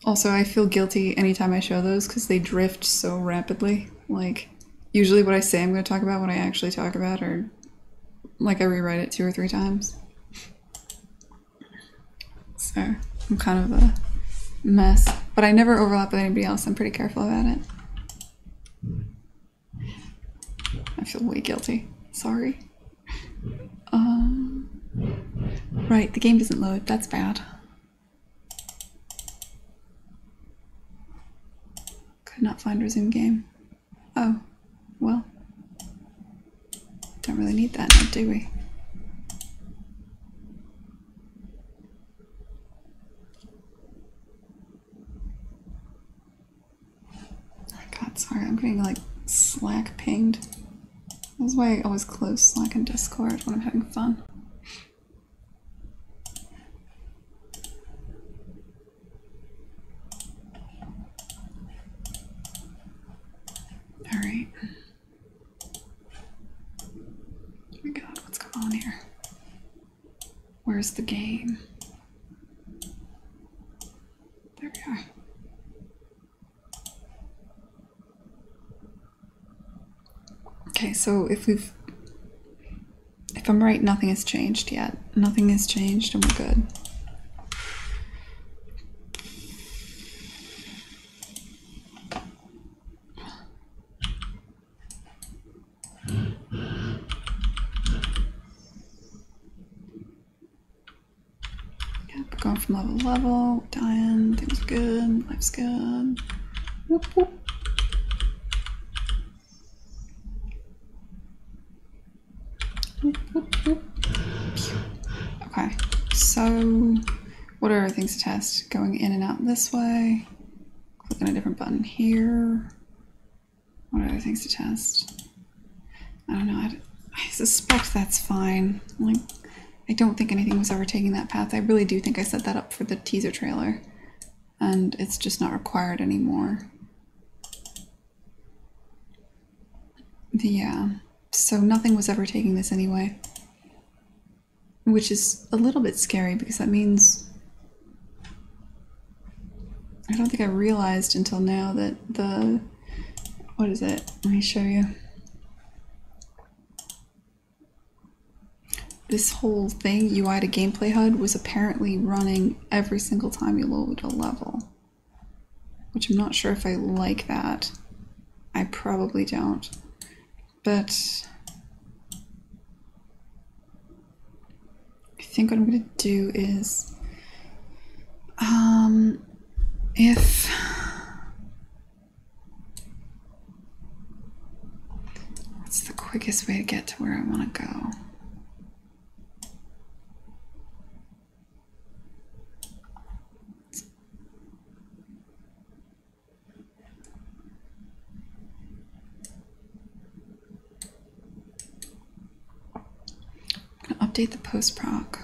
Also, I feel guilty anytime I show those because they drift so rapidly. Like, usually what I say I'm going to talk about, what I actually talk about, or like I rewrite it 2 or 3 times. So, I'm kind of a mess. But I never overlap with anybody else. I'm pretty careful about it. I feel way guilty. Sorry. Right, the game doesn't load. That's bad. Could not find resume game. Oh, well. Don't really need that now, do we? Oh god, sorry, I'm getting like Slack pinged. That's why I always close Slack and Discord when I'm having fun. Alright. Oh my god, what's going on here? Where's the game? There we are. Okay, so if I'm right, nothing has changed yet. Nothing has changed and we're good. Yep, going from level to level, dying, things are good, life's good. Whoop, whoop. Okay, so what are things to test? Going in and out this way, clicking a different button here. What are other things to test? I don't know. I suspect that's fine. Like, I don't think anything was ever taking that path. I really do think I set that up for the teaser trailer, and it's just not required anymore. Yeah, so nothing was ever taking this anyway. Which is a little bit scary because that means... I don't think I realized until now that the... What is it? Let me show you. This whole thing, UI to gameplay HUD, was apparently running every single time you load a level. Which I'm not sure if I like that. I probably don't. But... I think what I'm going to do is, if what's the quickest way to get to where I want to go? I'm going to update the post proc.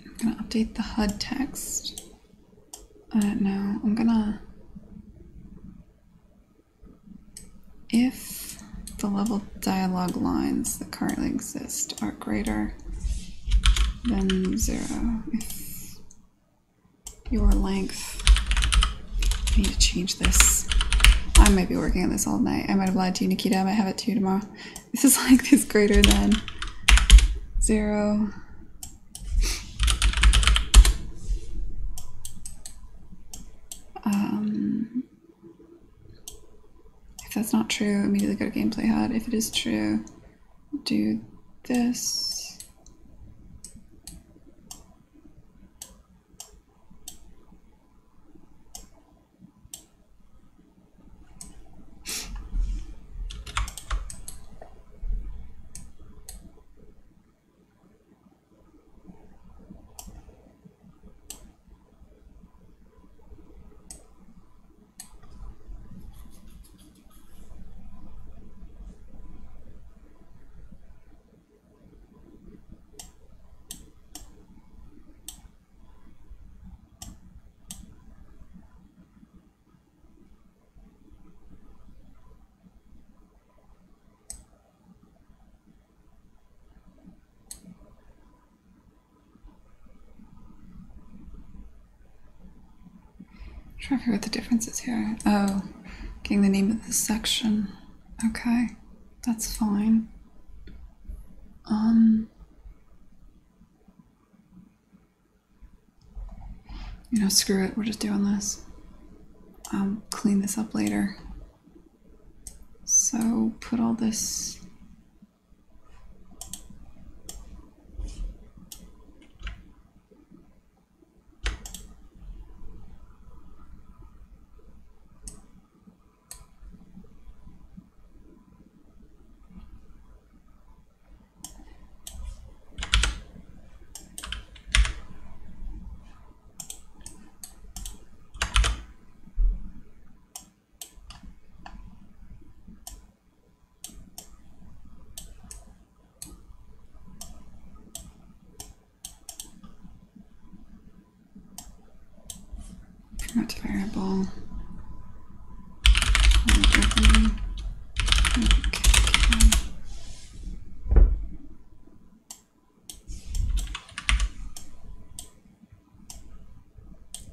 I'm gonna update the HUD text. I don't know. I'm gonna, if the level dialogue lines that currently exist are greater than 0, if your length, I need to change this. I might be working on this all night. I might have lied to you, Nikita. I might have it to you tomorrow. This is like this greater than 0. If that's not true, immediately go to gameplay HUD. If it is true, do this. I'm trying to figure out what the difference is here. Oh, getting the name of the section. Okay, that's fine. You know, screw it, we're just doing this. I'll clean this up later. So put all this. Promote to variable.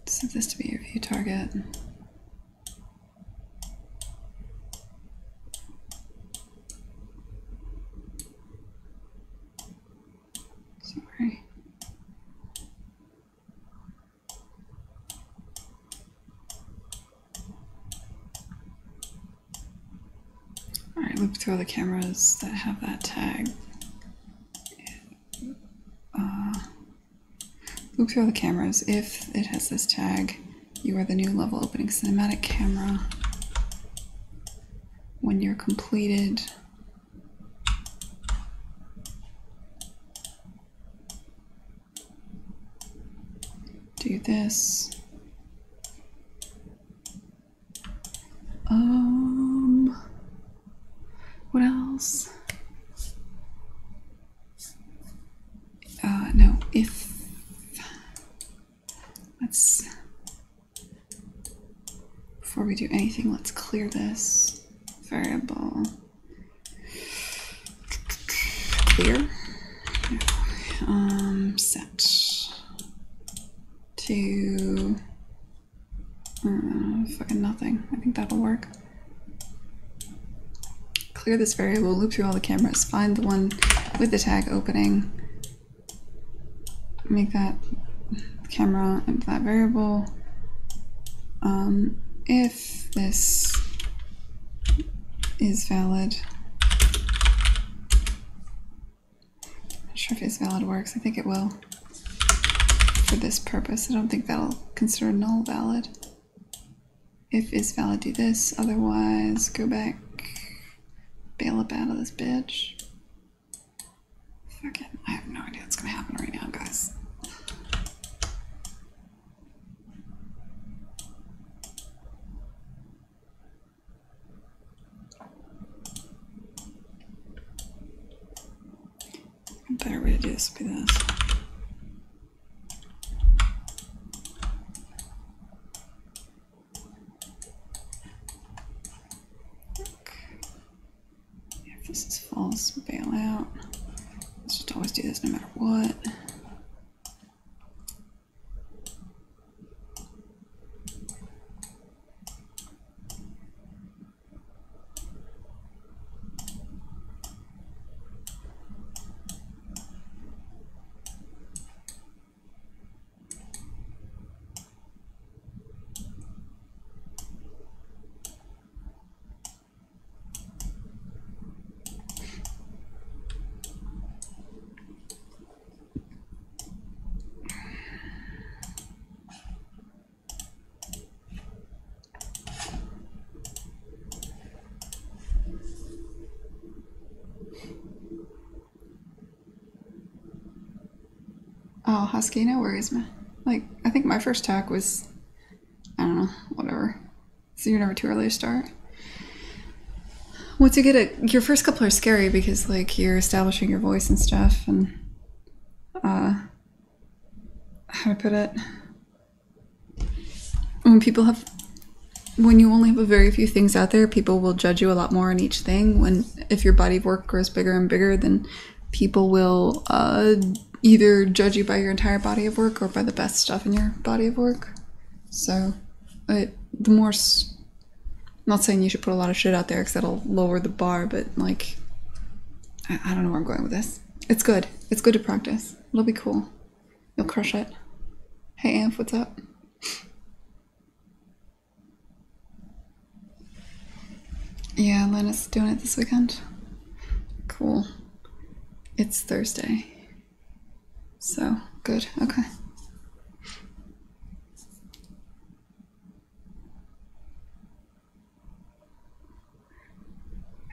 Set this to be your view target. Sorry. Alright, loop through all the cameras that have that tag. Loop through all the cameras. If it has this tag, you are the new level opening cinematic camera. When you're completed, do this. What else? No, if let's, before we do anything, let's clear this variable. Clear. Set to fucking nothing. I think that'll work. Clear this variable, loop through all the cameras, find the one with the tag opening, make that camera into that variable. If this is valid, not sure if it's valid works. I think it will for this purpose. I don't think that'll consider null valid. If is valid, do this. Otherwise, go back, bail up out of this bitch. Fucking, I have no idea what's gonna happen right now, guys. A better way to do this would be this. If this is false, bail out. Let's just always do this no matter what. Oh, Husky, no worries, man. Like, I think my first tack was, I don't know, whatever. So you're never too early to start. Once you get it, your first couple are scary because, like, you're establishing your voice and stuff, and, how to put it? When you only have a very few things out there, people will judge you a lot more on each thing. If your body of work grows bigger and bigger, then people will, either judge you by your entire body of work or by the best stuff in your body of work. So, I'm not saying you should put a lot of shit out there because that'll lower the bar, but like, I don't know where I'm going with this. It's good. It's good to practice. It'll be cool. You'll crush it. Hey, Amph, what's up? Yeah, Lena's doing it this weekend. Cool. It's Thursday. So, good. Okay.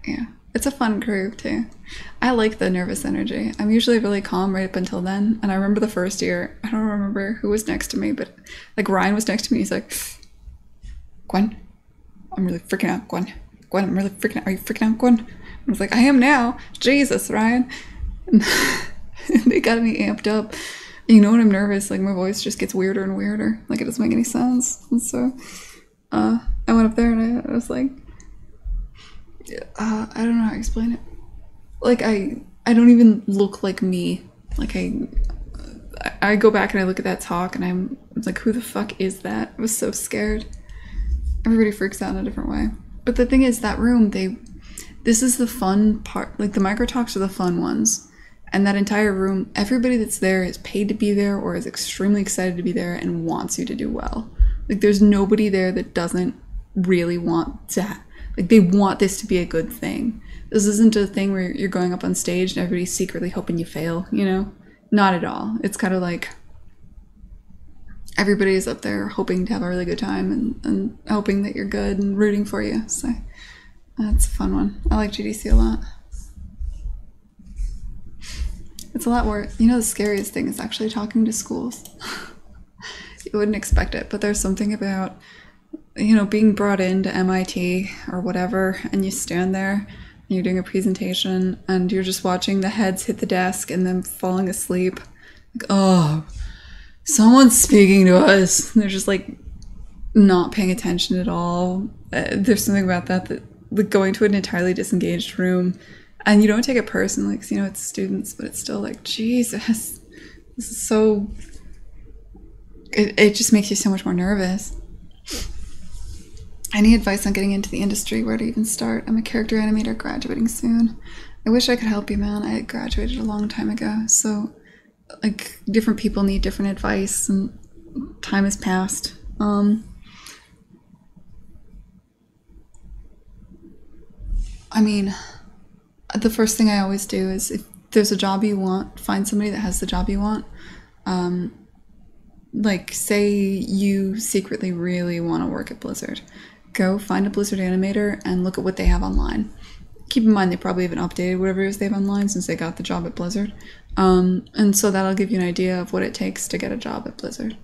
Yeah. It's a fun groove, too. I like the nervous energy. I'm usually really calm right up until then. And I remember the first year, I don't remember who was next to me, but like Ryan was next to me. He's like, Gwen, I'm really freaking out, Gwen. Gwen, I'm really freaking out. Are you freaking out, Gwen? I was like, I am now. Jesus, Ryan. And they got me amped up. You know when I'm nervous, like my voice just gets weirder and weirder. Like it doesn't make any sense. And so I went up there and I was like, I don't know how to explain it. Like I don't even look like me. Like I go back and I look at that talk and I'm like, who the fuck is that? I was so scared. Everybody freaks out in a different way. But the thing is, that room, this is the fun part. Like the micro talks are the fun ones. And that entire room, everybody that's there is paid to be there or is extremely excited to be there and wants you to do well. Like there's nobody there that doesn't really want to, like they want this to be a good thing. This isn't a thing where you're going up on stage and everybody's secretly hoping you fail, you know? Not at all. It's kind of like everybody is up there hoping to have a really good time and hoping that you're good and rooting for you. So that's a fun one. I like GDC a lot. It's a lot more, you know, the scariest thing is actually talking to schools. You wouldn't expect it, but there's something about, you know, being brought into MIT or whatever, and you stand there, and you're doing a presentation, and you're just watching the heads hit the desk and then falling asleep. Like, oh, someone's speaking to us. And they're just like not paying attention at all. There's something about that like going to an entirely disengaged room. And you don't take it personally because, you know, it's students, but it's still like, Jesus, this is so... It just makes you so much more nervous. Any advice on getting into the industry? Where to even start? I'm a character animator graduating soon. I wish I could help you, man. I graduated a long time ago. So, like, different people need different advice and time has passed. I mean... The first thing I always do is if there's a job you want, find somebody that has the job you want. Like, say you secretly really want to work at Blizzard. Go find a Blizzard animator and look at what they have online. Keep in mind they probably haven't updated whatever it is they have online since they got the job at Blizzard. And so that'll give you an idea of what it takes to get a job at Blizzard.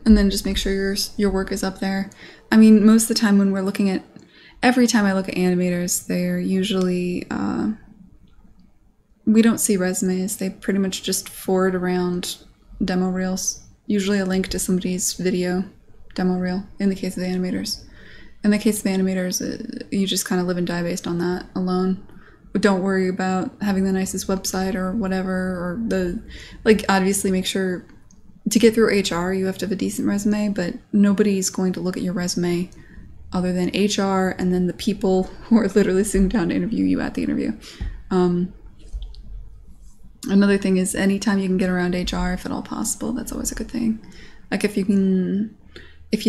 And then just make sure your work is up there. I mean, most of the time when we're looking at every time I look at animators, they're usually we don't see resumes. They pretty much just forward around demo reels, usually a link to somebody's video demo reel in the case of the animators. In the case of the animators, you just kind of live and die based on that alone. But don't worry about having the nicest website or whatever, or obviously make sure to get through HR, you have to have a decent resume, but nobody's going to look at your resume other than HR and then the people who are literally sitting down to interview you at the interview. Another thing is anytime you can get around HR, if at all possible, that's always a good thing. Like if you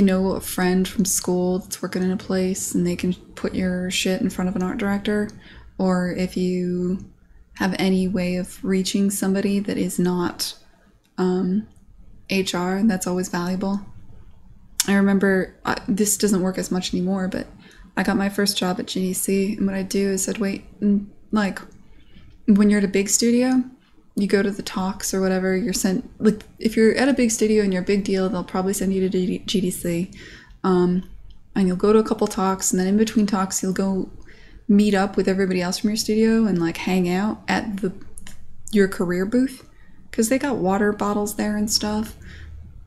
know a friend from school that's working in a place and they can put your shit in front of an art director, or if you have any way of reaching somebody that is not HR, that's always valuable. I remember, this doesn't work as much anymore, but I got my first job at GDC, and what I'd do is I'd wait, and like, when you're at a big studio, you go to the talks or whatever, you're sent, like, if you're at a big studio and you're a big deal, they'll probably send you to GDC, and you'll go to a couple talks, and then in between talks, you'll go meet up with everybody else from your studio and like hang out at your career booth, because they got water bottles there and stuff,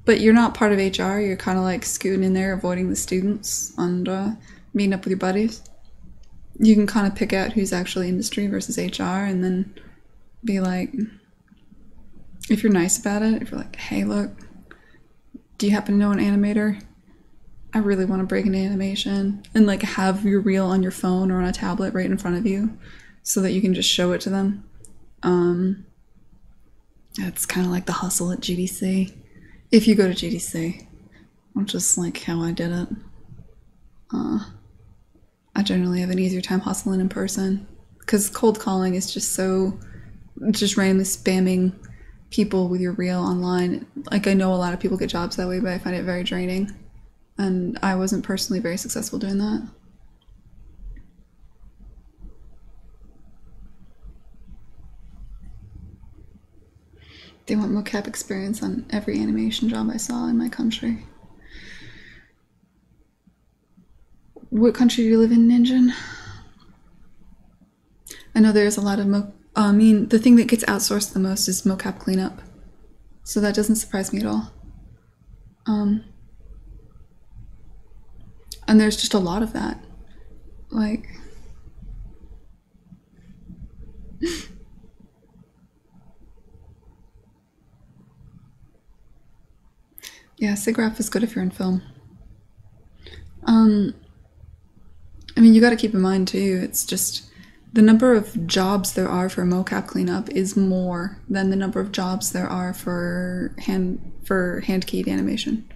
but you're not part of HR. You're kind of like scooting in there, avoiding the students, and meeting up with your buddies. You can kind of pick out who's actually industry versus HR, and then be like, if you're nice about it, if you're like, hey, look, do you happen to know an animator? I really want to break into animation, and like have your reel on your phone or on a tablet right in front of you so that you can just show it to them. That's kind of like the hustle at GDC. If you go to GDC, which is like how I did it. I generally have an easier time hustling in person, because cold calling is just randomly spamming people with your reel online. Like, I know a lot of people get jobs that way, but I find it very draining. And I wasn't personally very successful doing that. They want mocap experience on every animation job I saw in my country. What country do you live in, Ninja? I know there's a lot of the thing that gets outsourced the most is mocap cleanup. So that doesn't surprise me at all. And there's just a lot of that. Like, yeah, SIGGRAPH is good if you're in film. I mean, you gotta keep in mind too, it's just the number of jobs there are for mocap cleanup is more than the number of jobs there are for hand-keyed animation.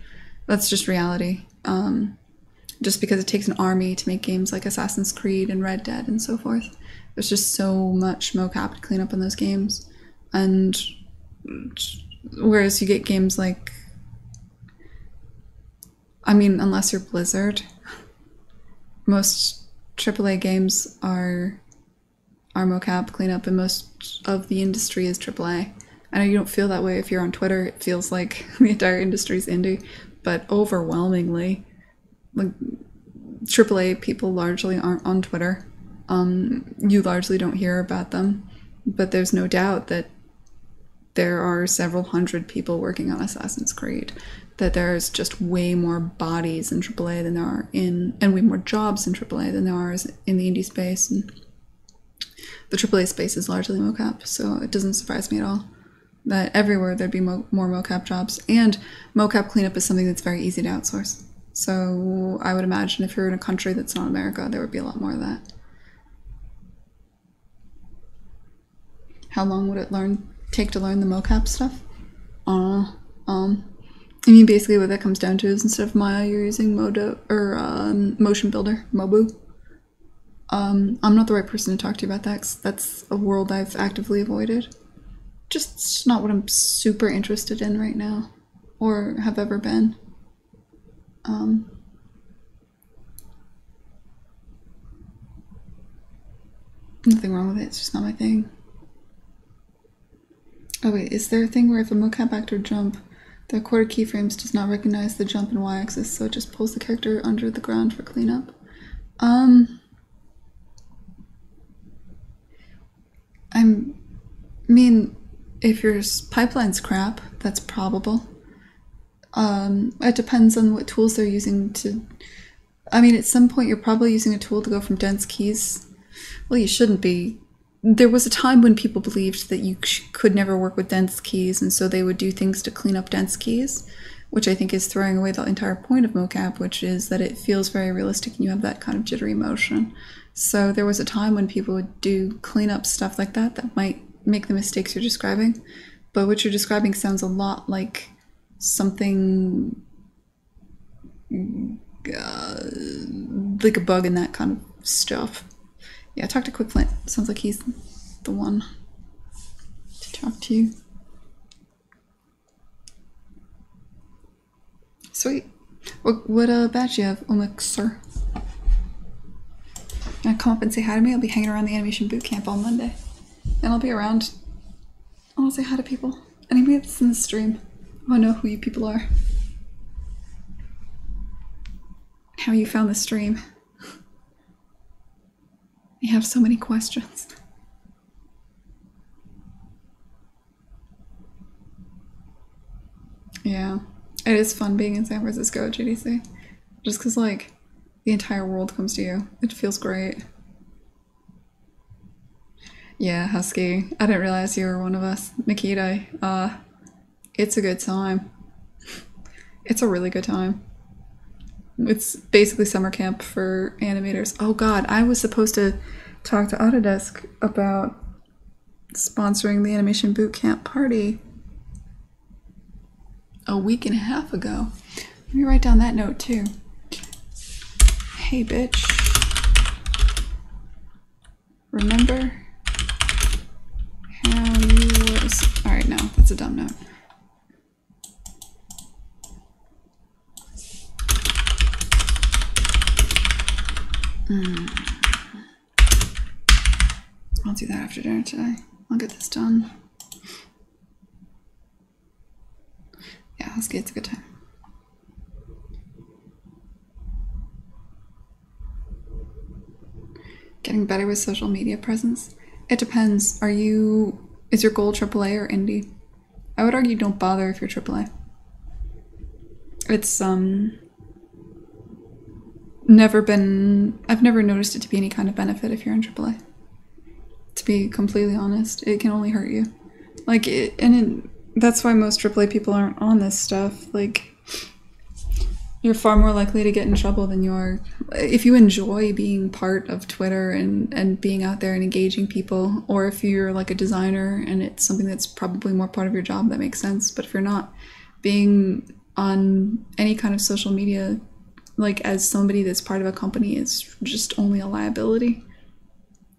That's just reality. Just because it takes an army to make games like Assassin's Creed and Red Dead and so forth. There's just so much mocap to clean up in those games. And whereas you get games like, I mean, unless you're Blizzard, most AAA games are mocap cleanup, and most of the industry is AAA. I know you don't feel that way if you're on Twitter. It feels like the entire industry is indie, but overwhelmingly, like, AAA people largely aren't on Twitter. You largely don't hear about them, but there's no doubt that there are several hundred people working on Assassin's Creed, that there's just way more bodies in AAA than there are and way more jobs in AAA than there are in the indie space. And the AAA space is largely mocap, so it doesn't surprise me at all that everywhere there'd be more mocap jobs. And mocap cleanup is something that's very easy to outsource. So I would imagine if you're in a country that's not America, there would be a lot more of that. How long would it take to learn the mocap stuff? I mean, basically what that comes down to is instead of Maya, you're using Motion Builder, Mobu. I'm not the right person to talk to you about that, 'cause that's a world I've actively avoided. Just not what I'm super interested in right now, or have ever been. Nothing wrong with it, it's just not my thing. Oh wait, is there a thing where if a mocap actor jump, the quarter keyframes does not recognize the jump and y-axis, so it just pulls the character under the ground for cleanup? I mean, if your pipeline's crap, that's probable. It depends on what tools they're using to. I mean, at some point, you're probably using a tool to go from dense keys. Well, you shouldn't be. There was a time when people believed that you could never work with dense keys, and so they would do things to clean up dense keys, which I think is throwing away the entire point of mocap, which is that it feels very realistic and you have that kind of jittery motion. So there was a time when people would do cleanup stuff like that might make the mistakes you're describing, but what you're describing sounds a lot like something like a bug in that kind of stuff. Yeah, talk to QuickFlint. Sounds like he's the one to talk to you. Sweet. What badge do you have, Omixer? Gonna come up and say hi to me? I'll be hanging around the animation boot camp on Monday. And I'll be around. I'll say hi to people. Anybody that's in the stream. I wanna know who you people are. How you found the stream. You have so many questions. Yeah, it is fun being in San Francisco at GDC. Just because, like, the entire world comes to you. It feels great. Yeah, Husky. I didn't realize you were one of us. Nikita, it's a good time. It's a really good time. It's basically summer camp for animators. Oh god, I was supposed to talk to Autodesk about sponsoring the animation boot camp party a week and a half ago. Let me write down that note too. Hey bitch. Remember how you was... Alright, no, that's a dumb note. I'll do that after dinner today. I'll get this done. Yeah, Husky, it's a good time. Getting better with social media presence? It depends. Is your goal AAA or indie? I would argue don't bother if you're AAA. It's, I've never noticed it to be any kind of benefit if you're in AAA. To be completely honest, it can only hurt you. Like, that's why most AAA people aren't on this stuff. Like, you're far more likely to get in trouble than you are. If you enjoy being part of Twitter and being out there and engaging people, or if you're like a designer and it's something that's probably more part of your job, that makes sense. But if you're not, being on any kind of social media, like as somebody that's part of a company, is just only a liability.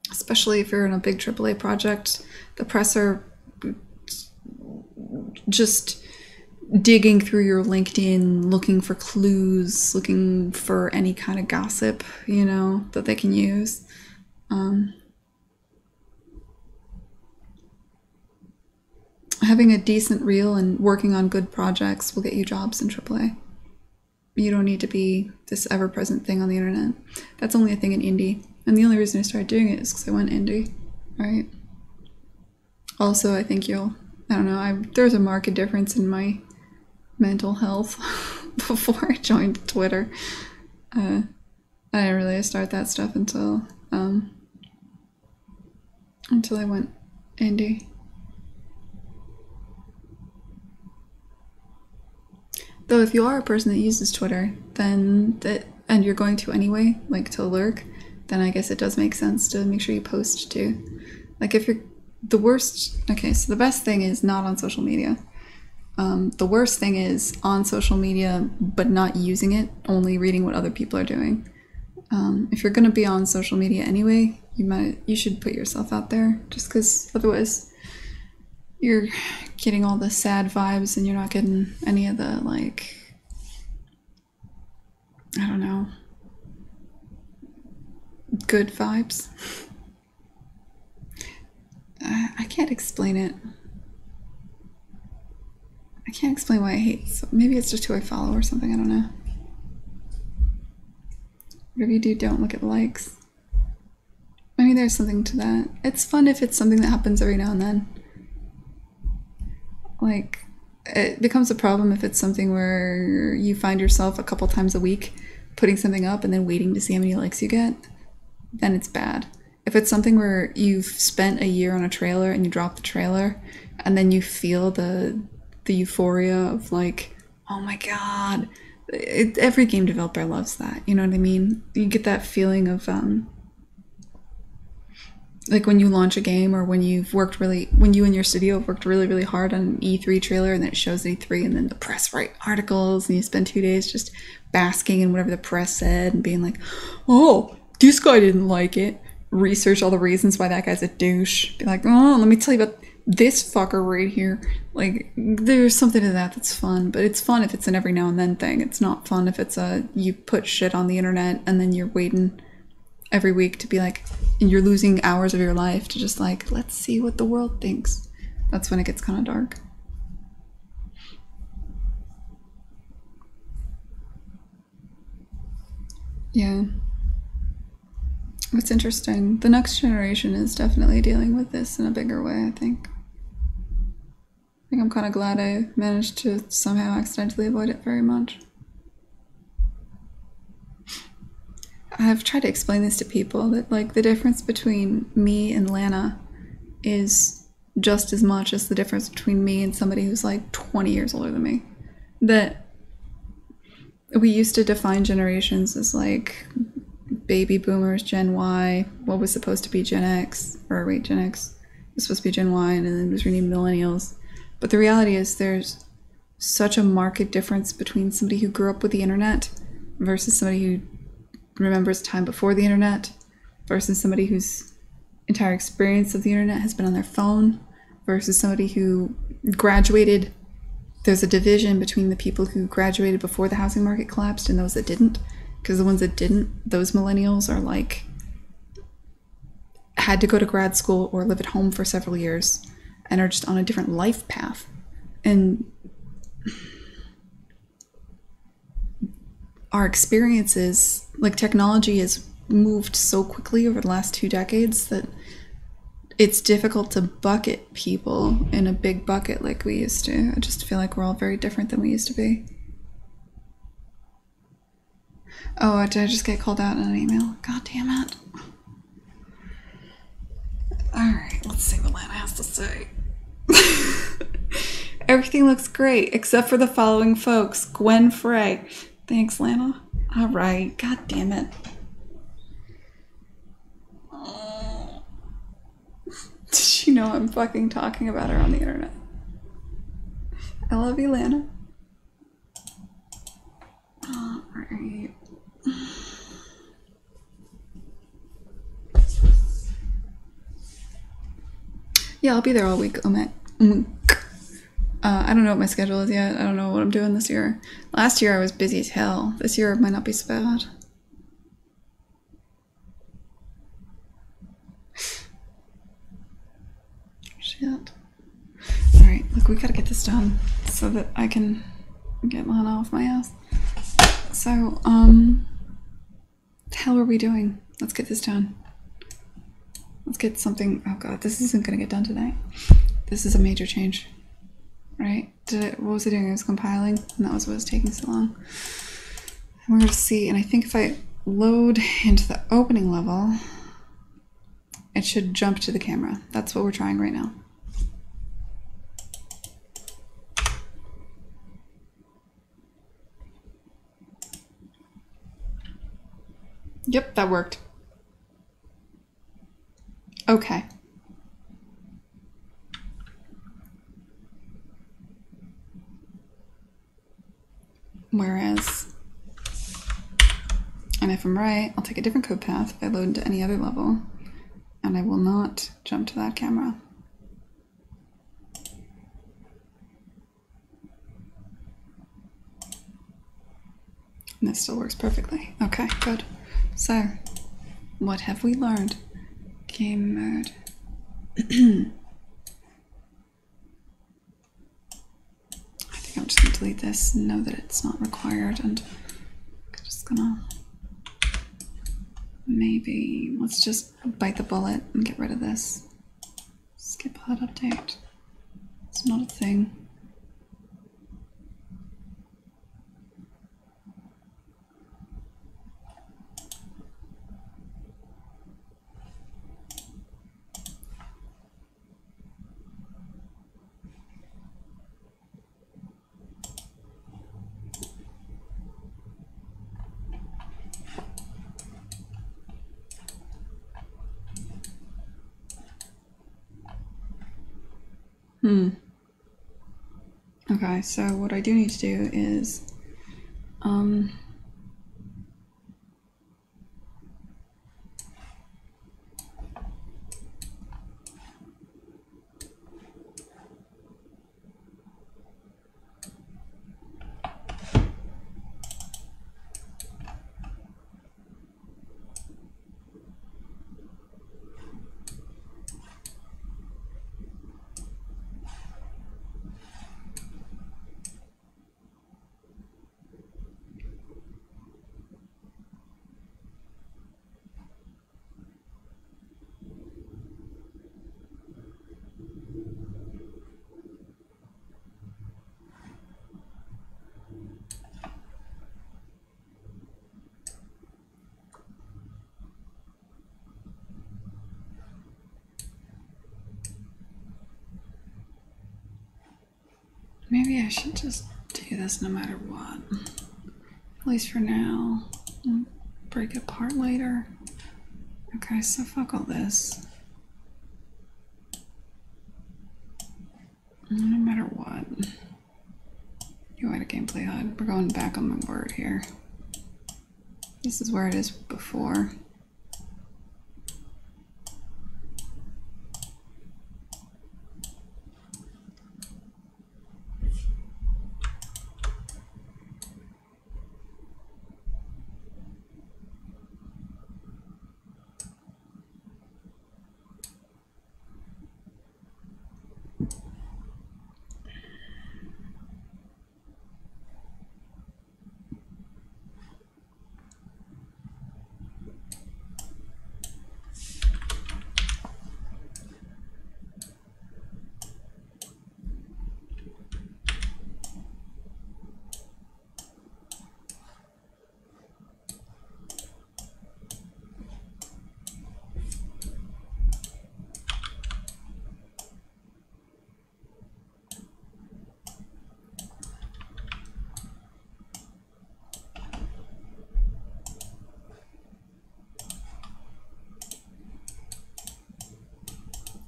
Especially if you're in a big AAA project, the press are just digging through your LinkedIn, looking for clues, looking for any kind of gossip, you know, that they can use. Having a decent reel and working on good projects will get you jobs in AAA. You don't need to be this ever-present thing on the internet. That's only a thing in indie. And the only reason I started doing it is because I went indie, right? Also, I think I don't know, there's a marked difference in my mental health before I joined Twitter. I didn't really start that stuff until I went indie. Though if you are a person that uses Twitter, and you're going to anyway, like to lurk, then I guess it does make sense to make sure you post too. Like if you're okay, so the best thing is not on social media. The worst thing is on social media, but not using it, only reading what other people are doing. If you're gonna be on social media anyway, you should put yourself out there, just because otherwise you're getting all the sad vibes and you're not getting any of the, like, I don't know, good vibes. I can't explain it. I can't explain why I hate. So maybe it's just who I follow or something. I don't know. Whatever you do, don't look at likes. I mean, there's something to that. It's fun if it's something that happens every now and then. Like, it becomes a problem if it's something where you find yourself a couple times a week putting something up and then waiting to see how many likes you get. Then it's bad. If it's something where you've spent a year on a trailer and you drop the trailer and then you feel the euphoria of like, oh my god, every game developer loves that, you know what I mean? You get that feeling of like when you launch a game, or when you and your studio have worked really hard on an E3 trailer, and then it shows E3, and then the press write articles, and you spend 2 days just basking in whatever the press said and being like, oh, this guy didn't like it. Research all the reasons why that guy's a douche. Be like, oh, let me tell you about this fucker right here. Like, there's something to that that's fun, but it's fun if it's an every now and then thing. It's not fun if it's you put shit on the internet and then you're waiting every week to be like, and you're losing hours of your life to just like, let's see what the world thinks. That's when it gets kind of dark. Yeah. It's interesting. The next generation is definitely dealing with this in a bigger way, I think. I think I'm kind of glad I managed to somehow accidentally avoid it very much. I've tried to explain this to people, that like the difference between me and Lana is just as much as the difference between me and somebody who's like 20 years older than me. That we used to define generations as like baby boomers, Gen Y, what was supposed to be Gen X, or wait, Gen X was supposed to be Gen Y, and then it was renamed millennials. But the reality is there's such a marked difference between somebody who grew up with the internet versus somebody who remembers time before the internet versus somebody whose entire experience of the internet has been on their phone versus somebody who graduated. There's a division between the people who graduated before the housing market collapsed and those that didn't, because the ones that didn't, those millennials are like, had to go to grad school or live at home for several years and are just on a different life path. And our experiences, like technology has moved so quickly over the last 2 decades that it's difficult to bucket people in a big bucket like we used to. I just feel like we're all very different than we used to be. Oh, did I just get called out in an email? God damn it. Alright, let's see what Lana has to say. Everything looks great, except for the following folks. Gwen Frey. Thanks, Lana. Alright, god damn it. Oh. Did she know I'm fucking talking about her on the internet? I love you, Lana. Alright. Yeah, I'll be there all week. I don't know what my schedule is yet. I don't know what I'm doing this year. Last year I was busy as hell. This year it might not be so bad. Shit. Alright, look, we gotta get this done so that I can get Lana off my ass. So, the hell are we doing? Let's get this done. Let's get something. Oh god, this isn't gonna get done tonight. This is a major change. Right? What was I doing? I was compiling, and that was what was taking so long. We're gonna see, and I think if I load into the opening level, it should jump to the camera. That's what we're trying right now. Yep, that worked. Okay. Whereas, and if I'm right, I'll take a different code path if I load into any other level, and I will not jump to that camera. And this still works perfectly. Okay, good. So, what have we learned? Game mode. I think I'm just gonna delete this and know that it's not required, and I'm just gonna maybe let's just bite the bullet and get rid of this. Skip HUD update. It's not a thing. Okay, so what I do need to do is maybe I should just do this no matter what. At least for now. I'll break it apart later. Okay, so fuck all this. No matter what. UI to gameplay HUD. We're going back on my word here. This is where it is before.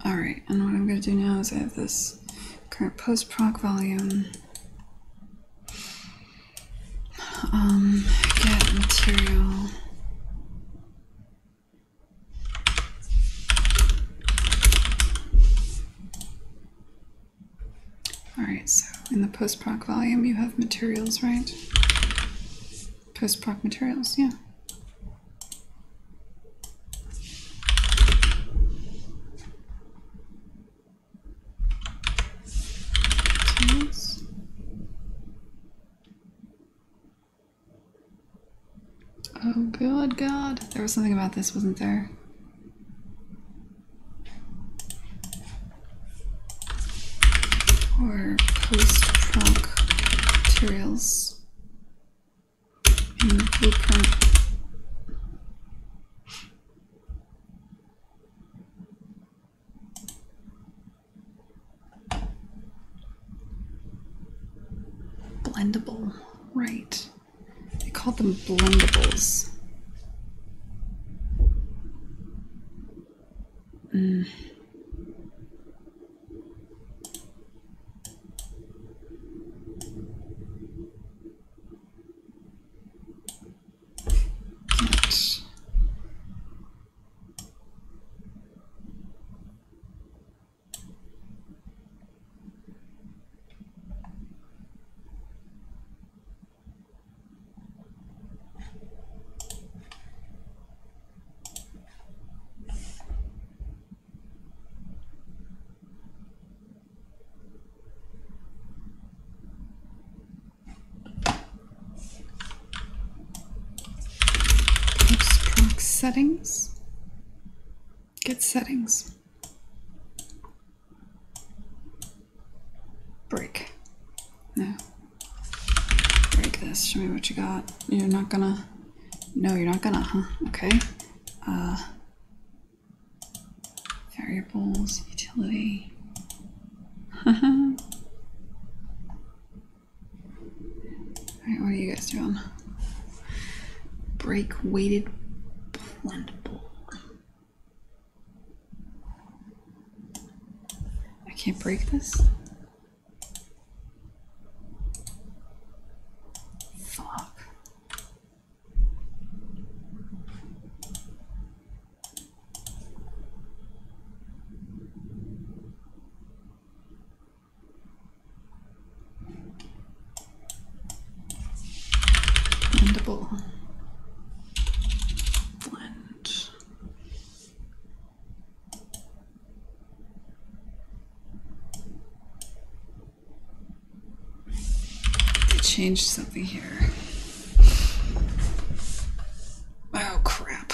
Alright, and what I'm going to do now is I have this current post-proc volume. Get material. Alright, so in the post-proc volume you have materials, right? Post-proc materials, yeah. Oh, good God. There was something about this, wasn't there? Or post-proc materials in the blueprint. Blendable, right. They called them blendables. settings. Get settings. Break. No. Break this. Show me what you got. You're not gonna. No, you're not gonna, huh? Okay. Variables, utility. Alright, what are you guys doing? Break weighted blendable. I can't break this? Fuck. Blendable. Blend. They changed something here. Oh crap.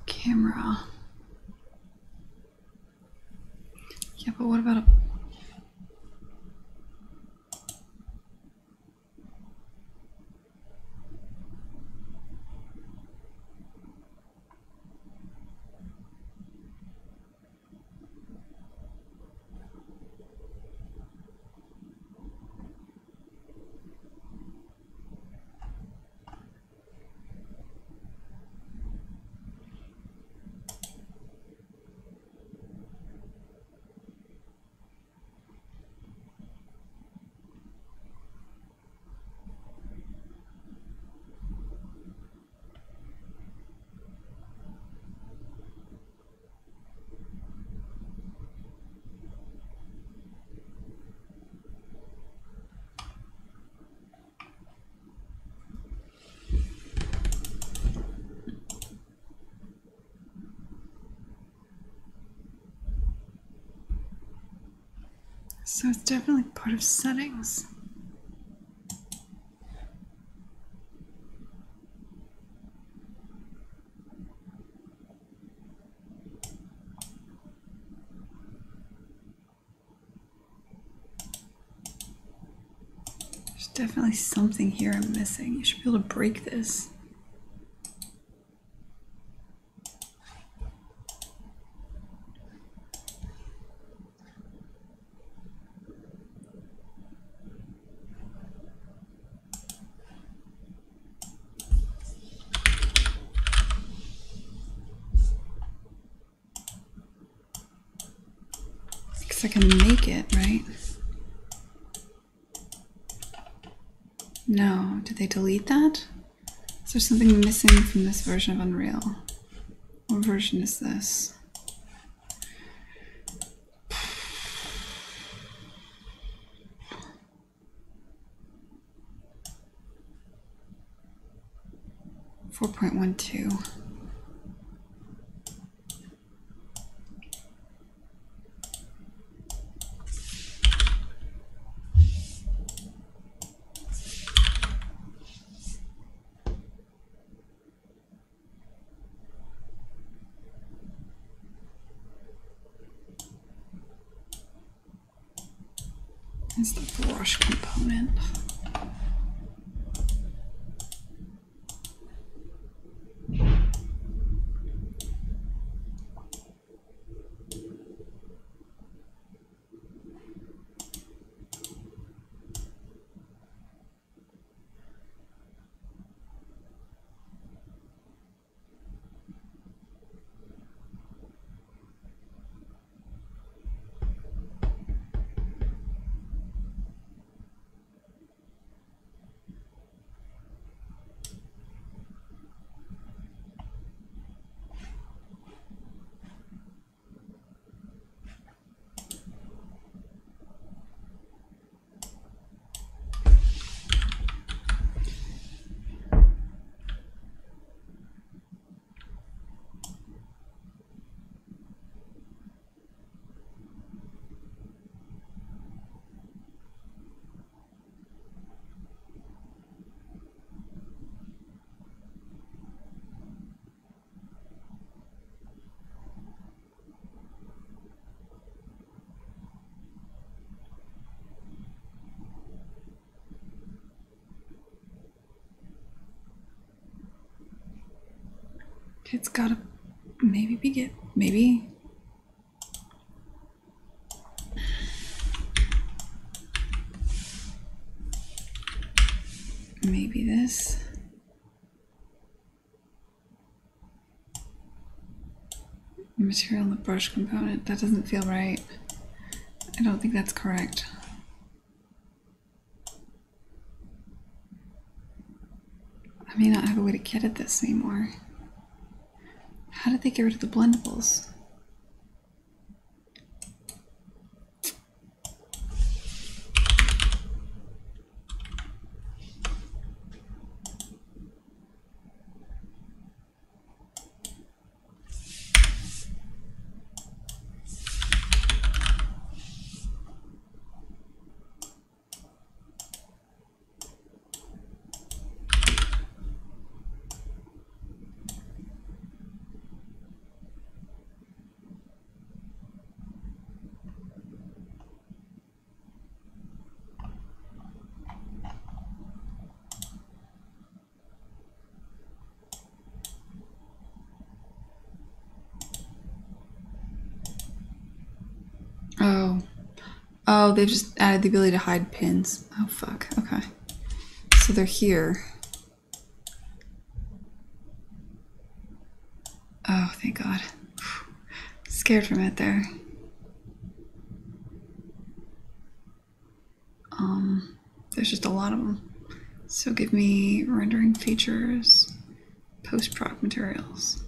Camera. Yeah, but what about a... So it's definitely part of settings. There's definitely something here I'm missing. You should be able to break this. I can make it, right? No, did they delete that? Is there something missing from this version of Unreal? What version is this? .12. It's the brush component. It's gotta maybe be get maybe. Maybe this. Material in the brush component. That doesn't feel right. I don't think that's correct. I may not have a way to get at this anymore. How did they get rid of the blendables? Oh, they've just added the ability to hide pins. Oh, fuck. Okay. So they're here. Oh, thank God. Scared for a minute there. There's just a lot of them. So give me rendering features, post-proc materials.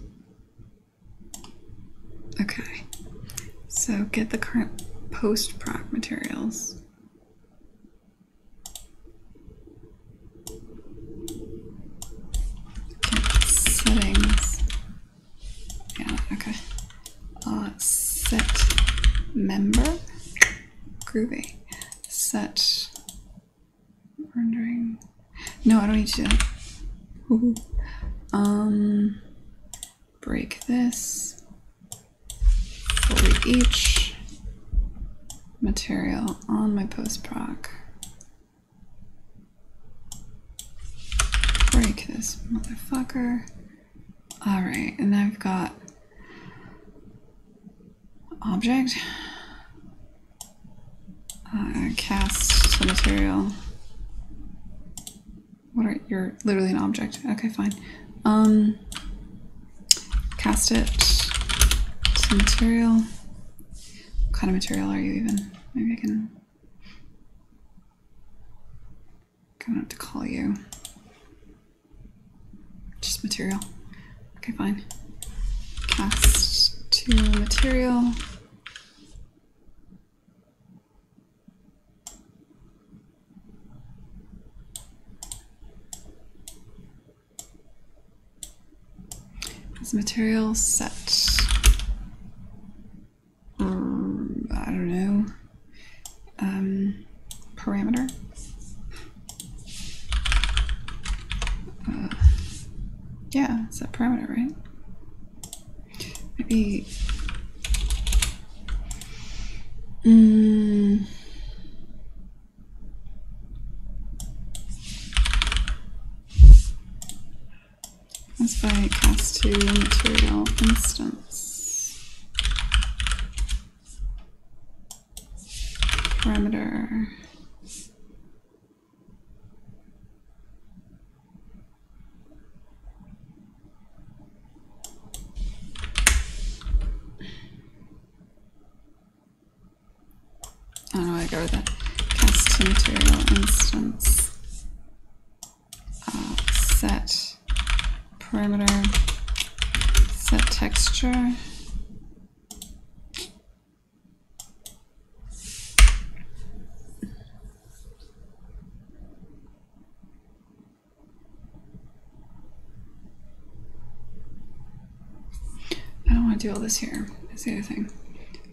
Okay. So get the current post-proc materials. Get settings. Yeah, okay. Set member. Groovy. Set rendering. No, I don't need to do that. Ooh. Break this for each material on my post-proc. Break this motherfucker. Alright, and I've got object. Cast the material. What are you're literally an object. Okay, fine. Cast it to material. What kind of material are you even? Maybe I can have to call you. Just material. Okay, fine. Cast to material. Material set. I don't know. Parameter. Yeah, it's that parameter, right? Maybe. That's by cast to material instance. Parameter. I don't know why I go with that. Cast to material instance. Set parameter. Set texture. I don't want to do all this here. That's the other thing.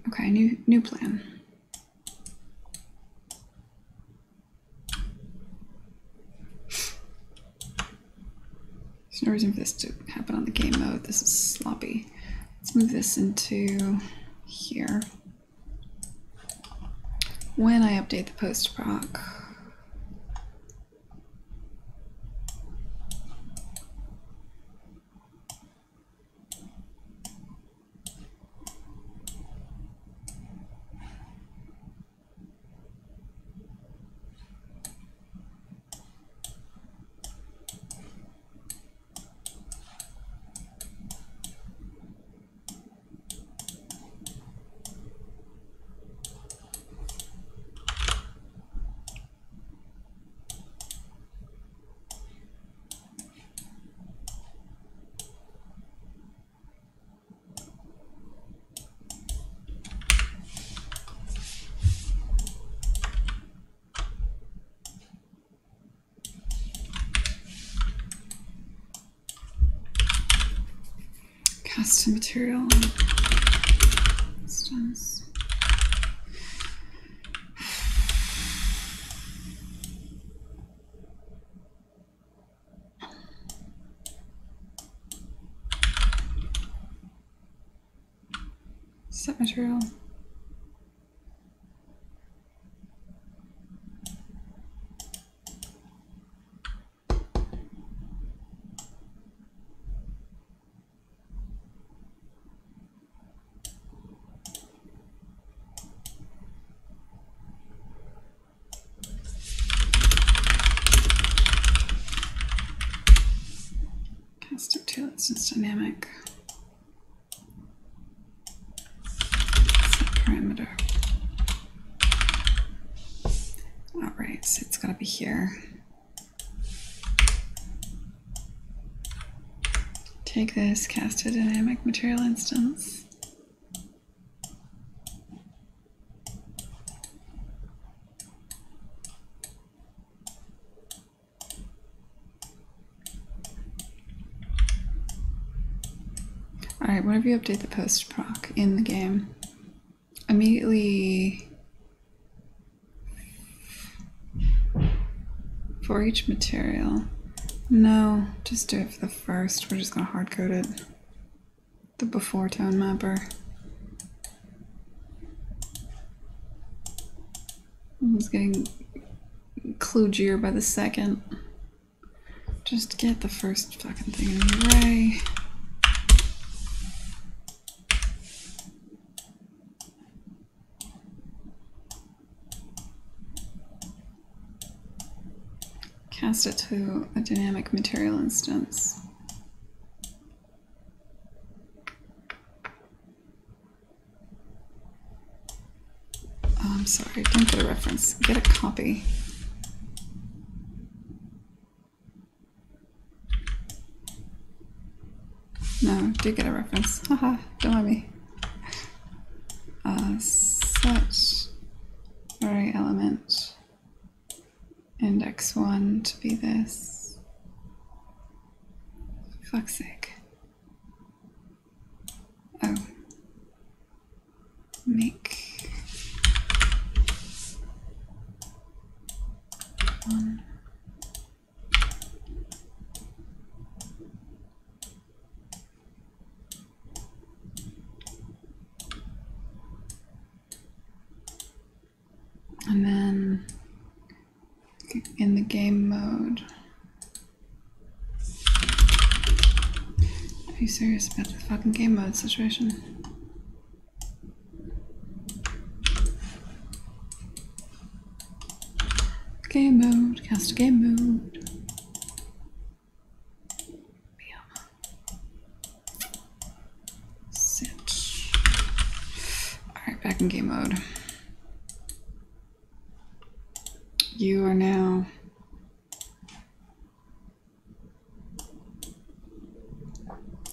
Okay, new plan. There's no reason for this to happen on the game mode. This is sloppy. Let's move this into here. When I update the post-proc, Cast material instance. Set material. Cast material instance dynamic. Set parameter. Alright, so it's gotta be here. Take this, cast a dynamic material instance. Alright, whenever you update the post proc in the game, immediately for each material, no, just do it for the first. We're just gonna hard code it. The before tone mapper. It's getting kludgier by the second. Just get the first fucking thing in the array. Cast it to a dynamic material instance. Oh, I'm sorry, don't get a reference. Get a copy. No, do get a reference. Haha, don't mind me. Set array element. Index 1 to be this. For fuck's sake. Oh. Make 1. And then in the game mode. Are you serious about the fucking game mode situation? Game mode, cast game mode. Sit. Alright, back in game mode. You are now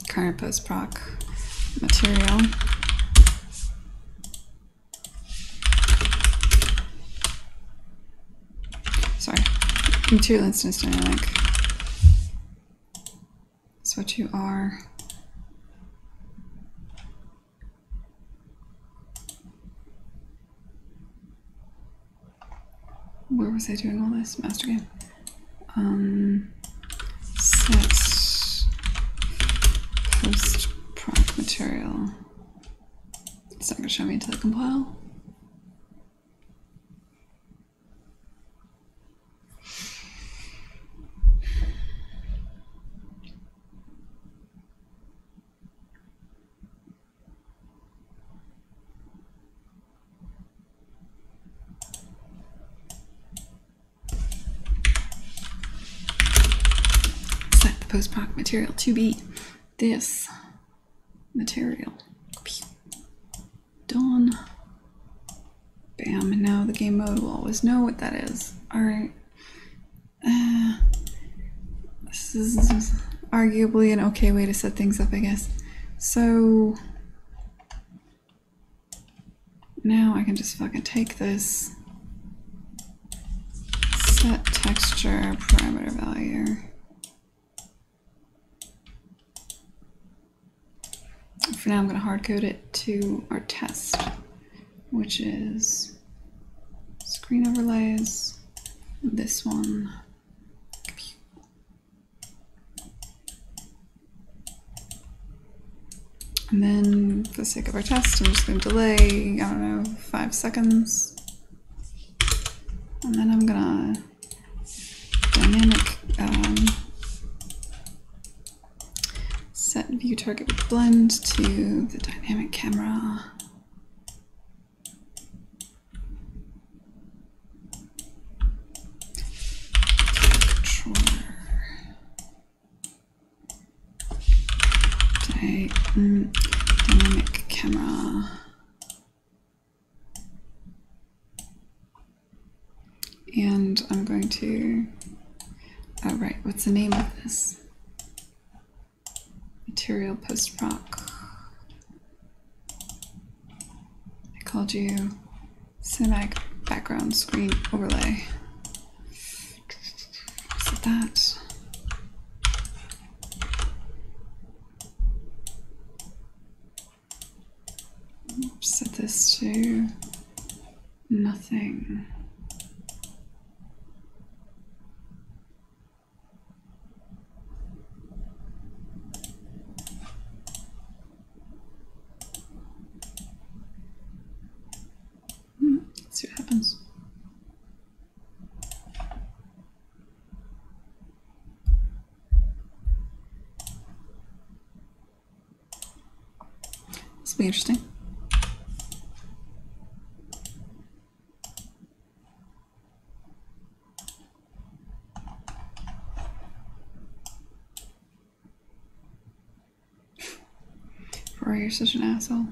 current post proc material. Sorry, material instance dynamic. That's what you are. Where was I doing all this? Master game. Set post proc material. It's not gonna show me until I compile. Post-proc material to be this material. Done. Bam, and now the game mode will always know what that is. Alright. This is arguably an okay way to set things up, I guess. So now I can just fucking take this, set texture parameter value. for now I'm going to hard code it to our test, which is screen overlays, this one. And then for the sake of our test, I'm just going to delay, I don't know, 5 seconds. And then I'm going to dynamic set view target with blend to the dynamic camera. Controller. Dynamic camera. And I'm going to, oh right, what's the name of this? Material post proc. I called you cinematic background screen overlay. Is it that? Set this to nothing. Let's see what happens. This will be interesting. Rory, you're such an asshole.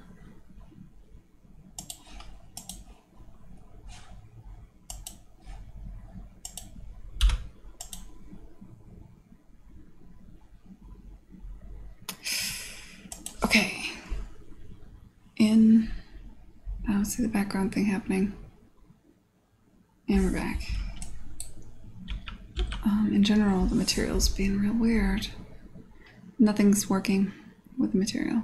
Okay. I don't see the background thing happening. And we're back. In general, the material's being real weird. Nothing's working with the material.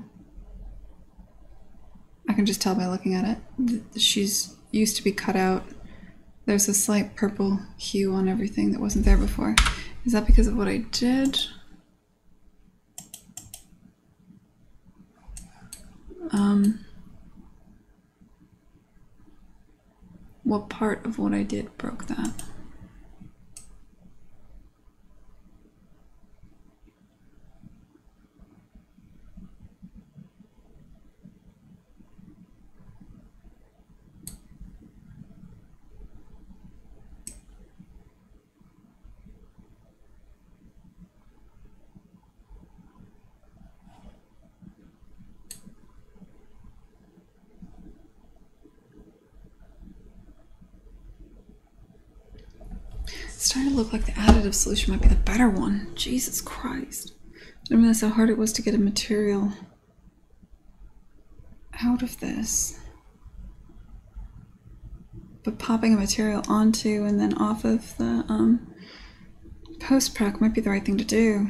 I can just tell by looking at it. She's used to be cut out. There's a slight purple hue on everything that wasn't there before. Is that because of what I did? What part of what I did broke that? It's starting to look like the additive solution might be the better one. Jesus Christ. I didn't realize how hard it was to get a material out of this. But popping a material onto and then off of the post-proc might be the right thing to do.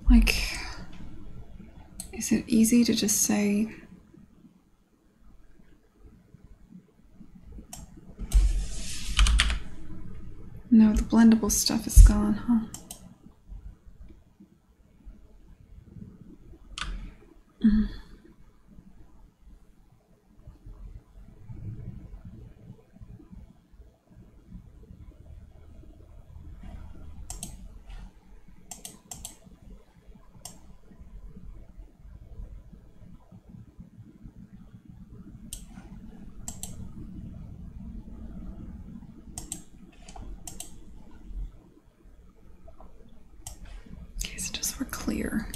Like, is it easy to just say... No, the blendable stuff is gone, huh? Okay, so just so we're clear.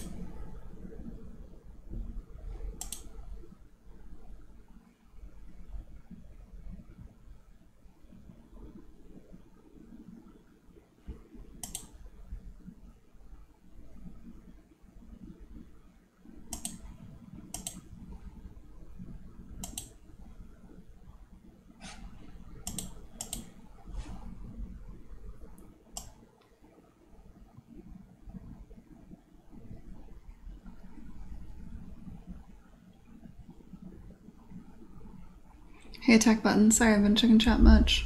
Hey, attack button. Sorry, I've been checking chat much.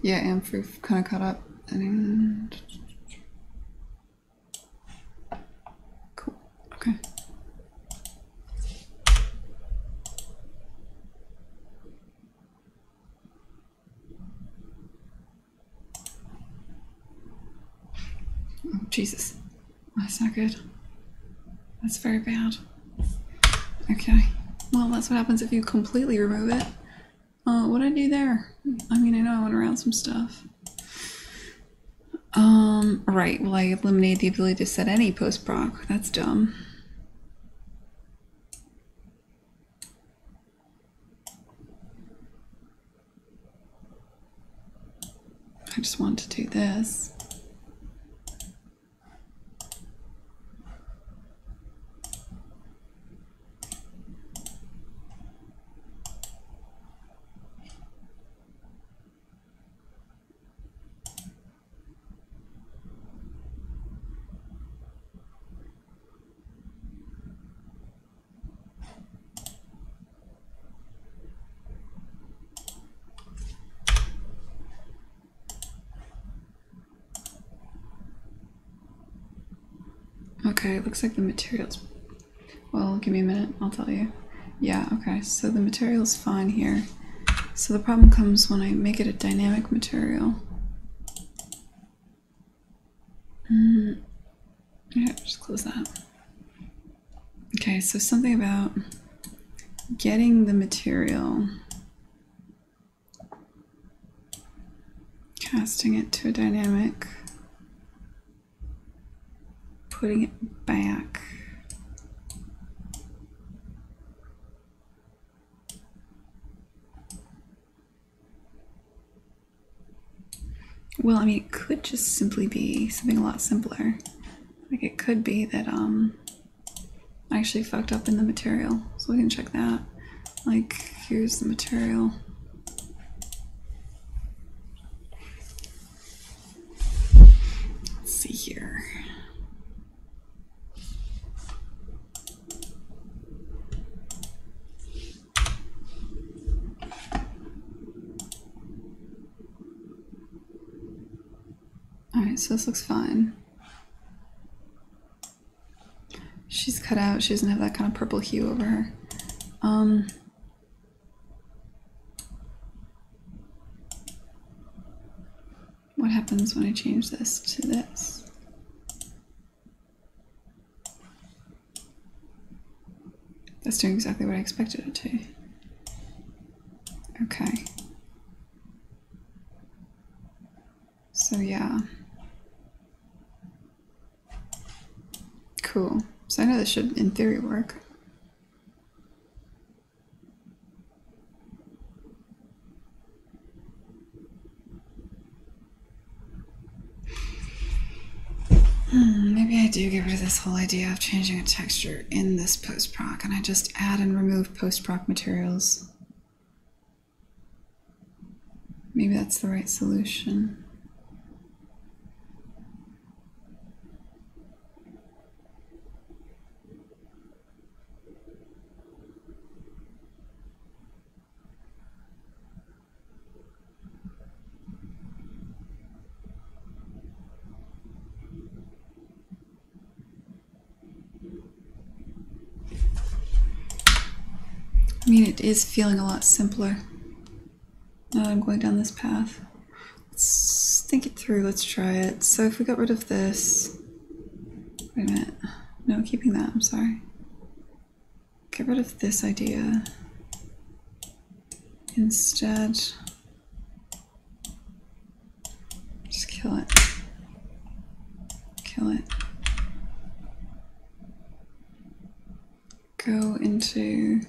Yeah, Amproof kind of caught up. And cool. Okay. Oh, Jesus. That's not good. That's very bad. Okay. Well, that's what happens if you completely remove it. What did I do there? I mean, I know I went around some stuff. Right. Well, I eliminated the ability to set any post-proc. That's dumb. I just want to do this. Okay, it looks like the materials. Well, give me a minute, I'll tell you. Yeah, okay, so the material's fine here. So the problem comes when I make it a dynamic material. Yeah, just close that. Okay, so something about getting the material, casting it to a dynamic, putting it back. Well, I mean, it could just simply be something a lot simpler. Like, it could be that I actually fucked up in the material, so we can check that. Like, here's the material. Let's see here. Alright, so this looks fine. She's cut out, she doesn't have that kind of purple hue over her. What happens when I change this to this? That's doing exactly what I expected it to. Okay. So yeah. Cool. So I know this should, in theory, work. Maybe I do get rid of this whole idea of changing a texture in this post-proc, and I just add and remove post-proc materials. Maybe that's the right solution. I mean, it is feeling a lot simpler now that I'm going down this path. Let's think it through, let's try it. So if we got rid of this, wait a minute, no, keeping that, I'm sorry. Get rid of this idea. Instead, just kill it. Kill it. Go into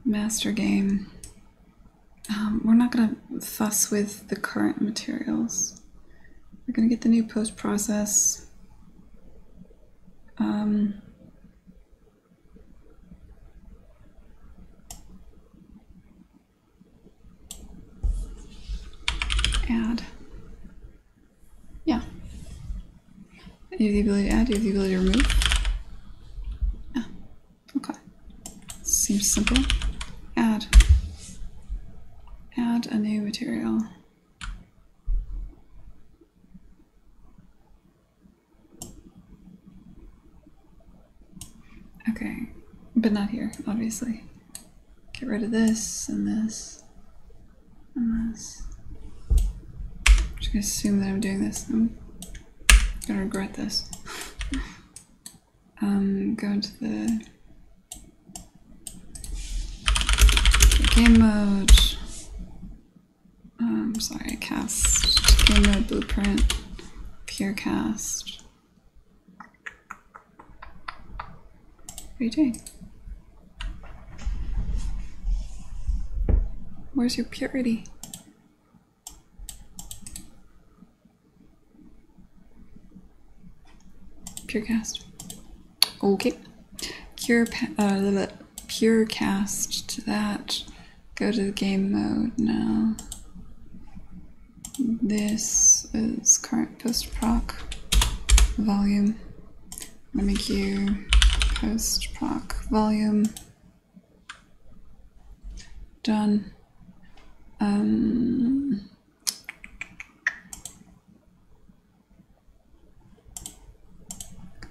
master game. We're not going to fuss with the current materials. We're going to get the new post-process. add. Yeah. You have the ability to add, you have the ability to remove. Yeah. Okay. Seems simple. Add. Add a new material. Okay, but not here, obviously. Get rid of this and this and this. I'm just gonna assume that I'm doing this. I'm gonna regret this. Go into the game mode. Sorry, cast. Game mode blueprint. Pure cast. What are you doing? Where's your purity? Pure cast. Okay. Pure cast to that. Go to the game mode now. This is current post proc volume. I'm gonna make you post proc volume. Done.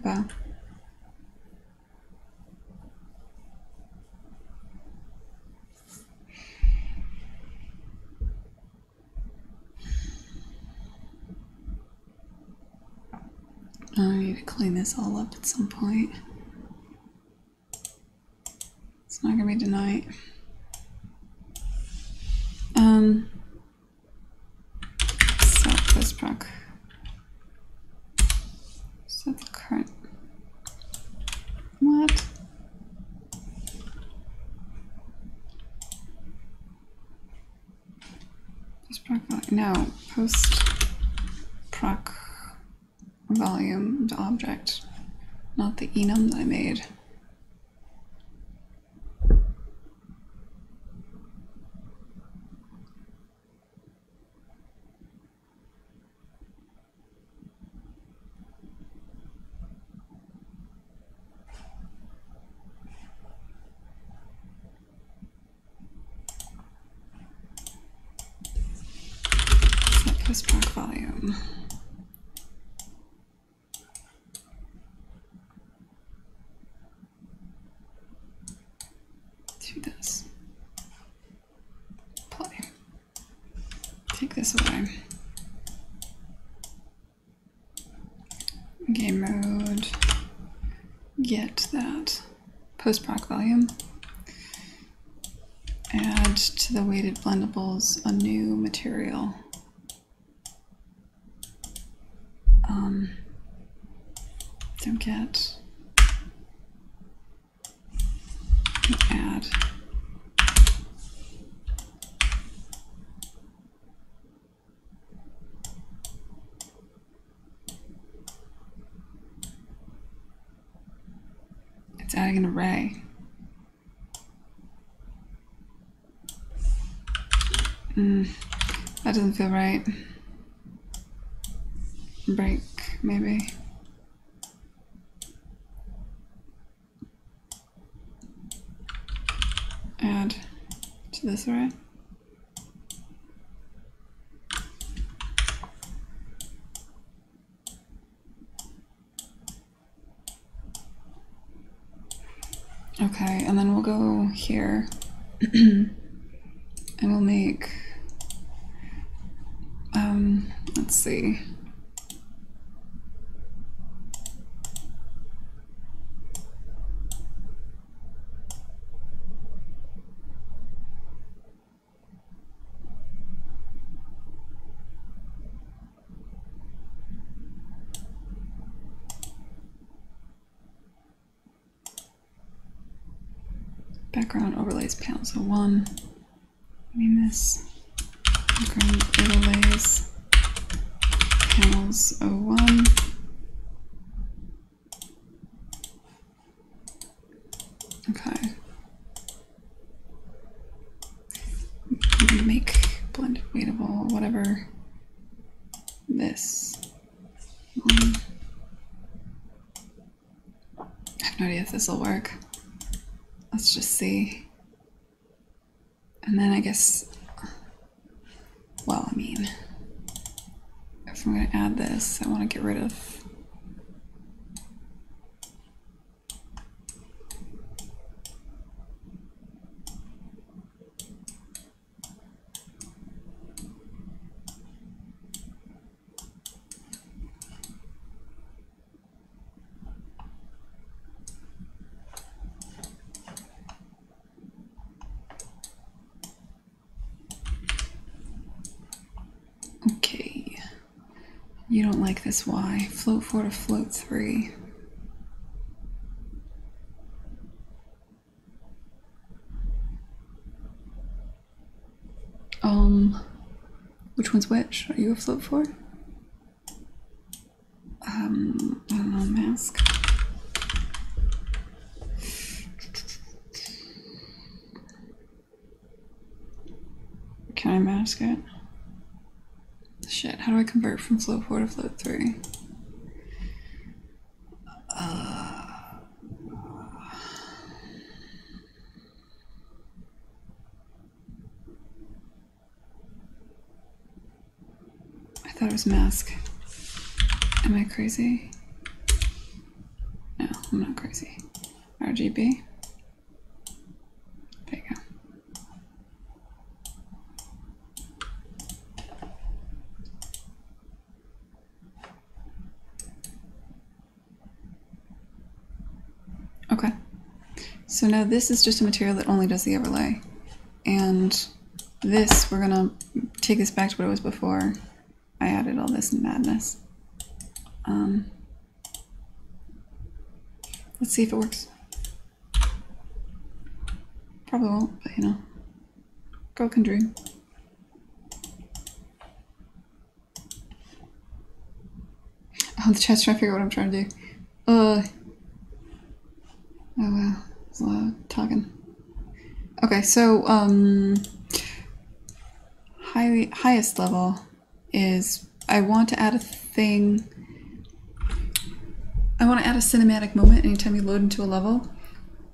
Wow. I need to clean this all up at some point. It's not gonna be tonight. Set post proc. Set the current. What? Post proc volume. No, post proc volume to object, not the enum that I made. Post proc volume. Do this. Play. Take this away. Game mode. Get that. Post proc volume. Add to the weighted blendables a new material. Don't get. Add. It's adding an array. That doesn't feel right. Break, maybe. Add to this array. Okay, and then we'll go here and we'll make, let's see. Background overlays panel, so 1. I mean this. Background overlays panels 01. Okay. Make blended weightable, whatever. this. I have no idea if this will work. Let's just see. And then I guess, well, I mean, if I'm going to add this, I want to get rid of okay. You don't like this Y. Float 4 to float 3. Which one's which? Are you a float 4? I don't know, mask. Can I mask it? Shit, how do I convert from float 4 to float 3? I thought it was mask. Am I crazy? No, I'm not crazy. RGB. There you go. Okay. So now this is just a material that only does the overlay. And this, we're gonna take this back to what it was before. I added all this madness. Let's see if it works. Probably won't, but you know, girl can dream. Oh, the chat's trying to figure out what I'm trying to do. Oh wow, there's a lot of talking. Okay, so highest level is I want to add a thing. I want to add a cinematic moment anytime you load into a level.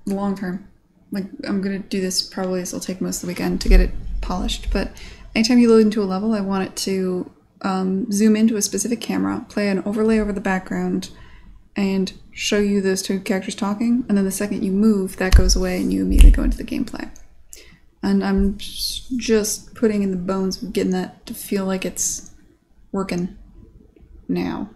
Long term. Like, I'm going to do this, probably this will take most of the weekend to get it polished, but anytime you load into a level, I want it to zoom into a specific camera, play an overlay over the background, and show you those two characters talking, and then the second you move, that goes away and you immediately go into the gameplay. And I'm just putting in the bones of getting that to feel like it's working now.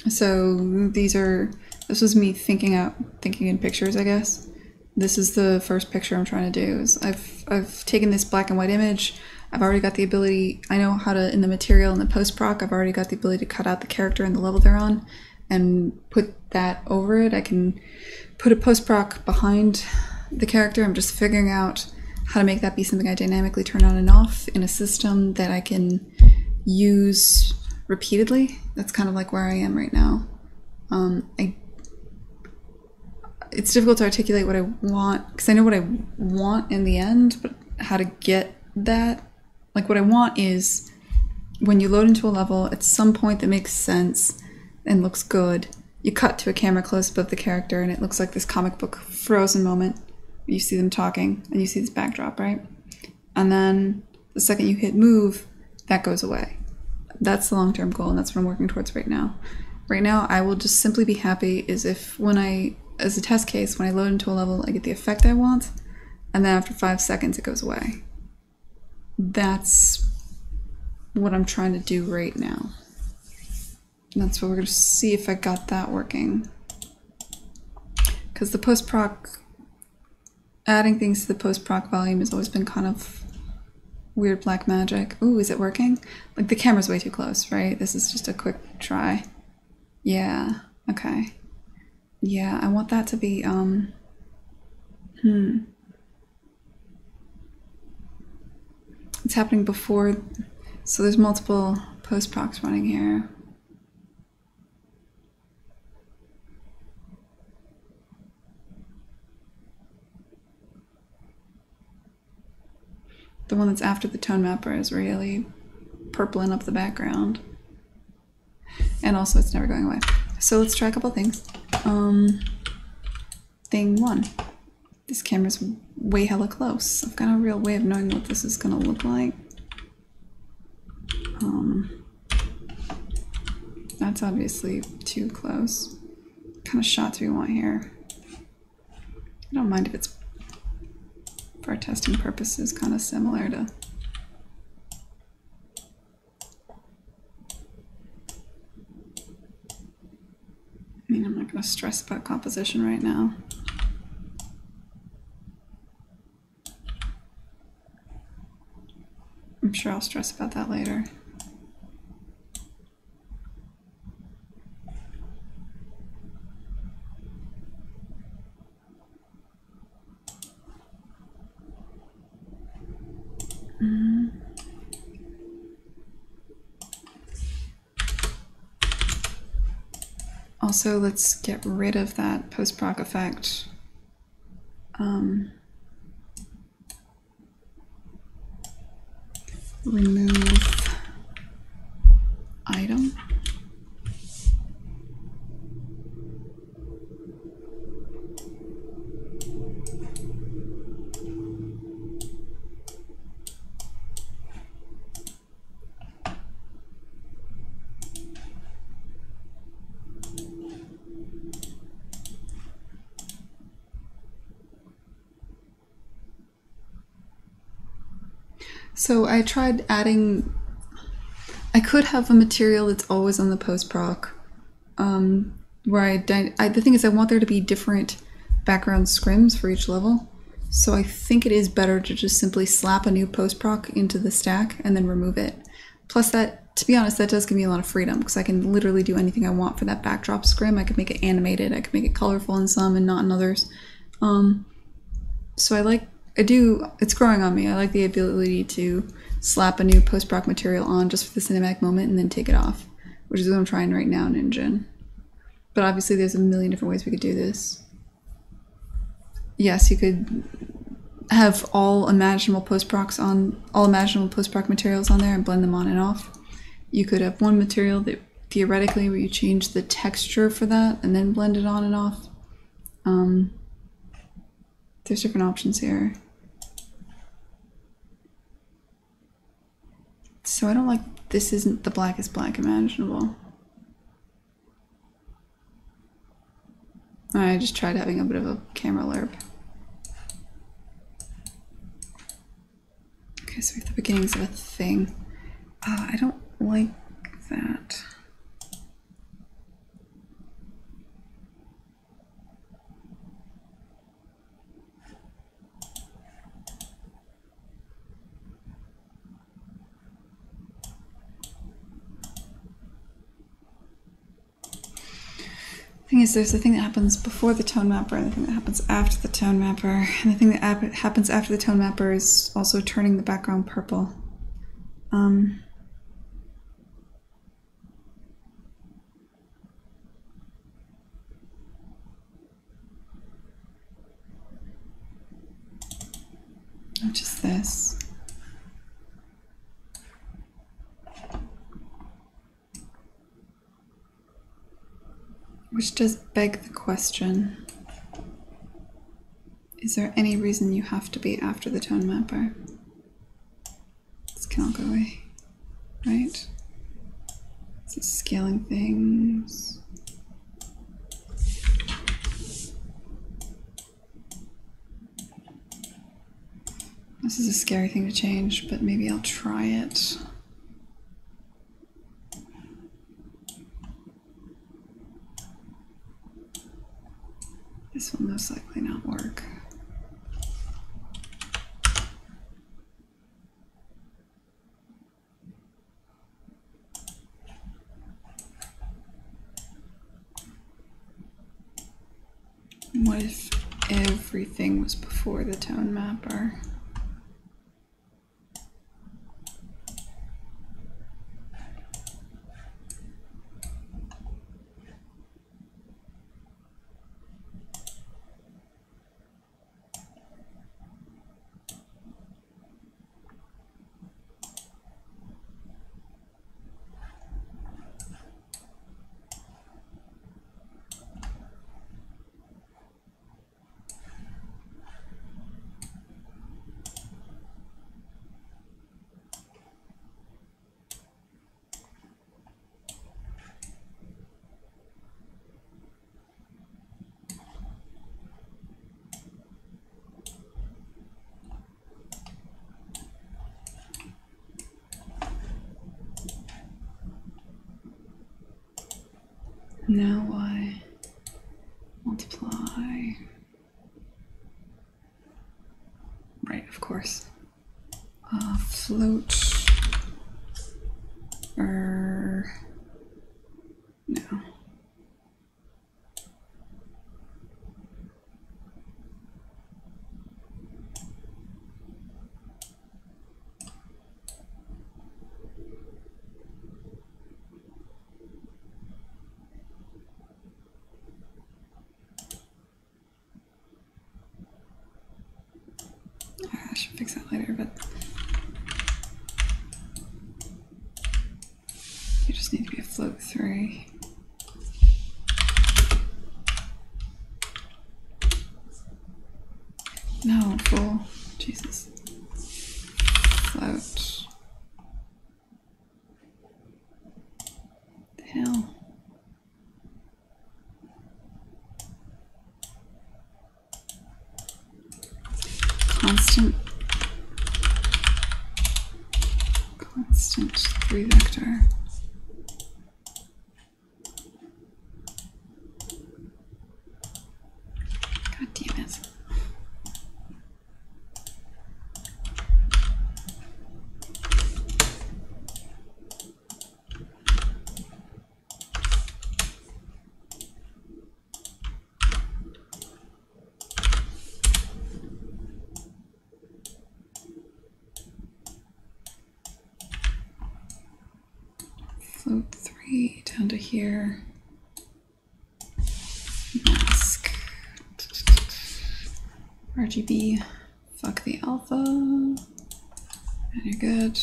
So this was me thinking in pictures, I guess. This is the first picture I'm trying to do. Is I've taken this black and white image. I've already got the ability, I know how to, in the material, in the post-proc, I've already got the ability to cut out the character and the level they're on and put that over it. I can put a post-proc behind the character. I'm just figuring out how to make that be something I dynamically turn on and off in a system that I can use repeatedly. That's kind of like where I am right now. It's difficult to articulate what I want, because I know what I want in the end, but how to get that. Like, what I want is when you load into a level, at some point that makes sense and looks good, you cut to a camera close above the character and it looks like this comic book frozen moment. You see them talking and you see this backdrop, right? And then the second you hit move, that goes away. That's the long-term goal, and that's what I'm working towards right now. Right now, I will just simply be happy is if when as a test case, when I load into a level, I get the effect I want, and then after 5 seconds, it goes away. That's what I'm trying to do right now. And that's what we're going to see if I got that working. Because the post-proc, adding things to the post-proc volume has always been kind of weird black magic. Ooh, is it working? Like, the camera's way too close, right? This is just a quick try. Yeah, okay. Yeah, I want that to be, It's happening before, so there's multiple post-procs running here. The one that's after the tone mapper is really purpling up the background. And also it's never going away. So let's try a couple things. Thing one. This camera's way hella close. I've got a real way of knowing what this is gonna look like. That's obviously too close. What kind of shots do we want here? I don't mind if it's, for our testing purposes, kind of similar to... I mean, I'm not going to stress about composition right now. I'm sure I'll stress about that later. Also, let's get rid of that post-proc effect. Remove item. So I tried adding, I could have a material that's always on the post-proc, where the thing is I want there to be different background scrims for each level. So I think it is better to just simply slap a new post-proc into the stack and then remove it. Plus that, to be honest, that does give me a lot of freedom because I can literally do anything I want for that backdrop scrim. I could make it animated, I could make it colorful in some and not in others. So it's growing on me. I like the ability to slap a new post-proc material on just for the cinematic moment and then take it off, which is what I'm trying right now in Engine. But obviously there's a million different ways we could do this. Yes, you could have all imaginable post-proc materials on there and blend them on and off. You could have one material that theoretically where you change the texture for that and then blend it on and off. There's different options here. So I don't like, this isn't the blackest black imaginable. I just tried having a bit of a camera lerp. Okay, so we have the beginnings of a thing. I don't like that. Thing is, there's the thing that happens before the tone mapper and the thing that happens after the tone mapper. And the thing that happens after the tone mapper is also turning the background purple. Which is this. Which does beg the question, is there any reason you have to be after the tone mapper? This can all go away, right? This is scaling things. This is a scary thing to change, but maybe I'll try it. This will most likely not work. What if everything was before the tone mapper? Now y. Multiply. Right, of course. Float. No. I should fix that later, but you just need to be a float 3. No, full. Jesus. Float. The hell? Constant 3 vector. God damn it. Float 3 down to here. Mask. RGB. Fuck the alpha. And you're good.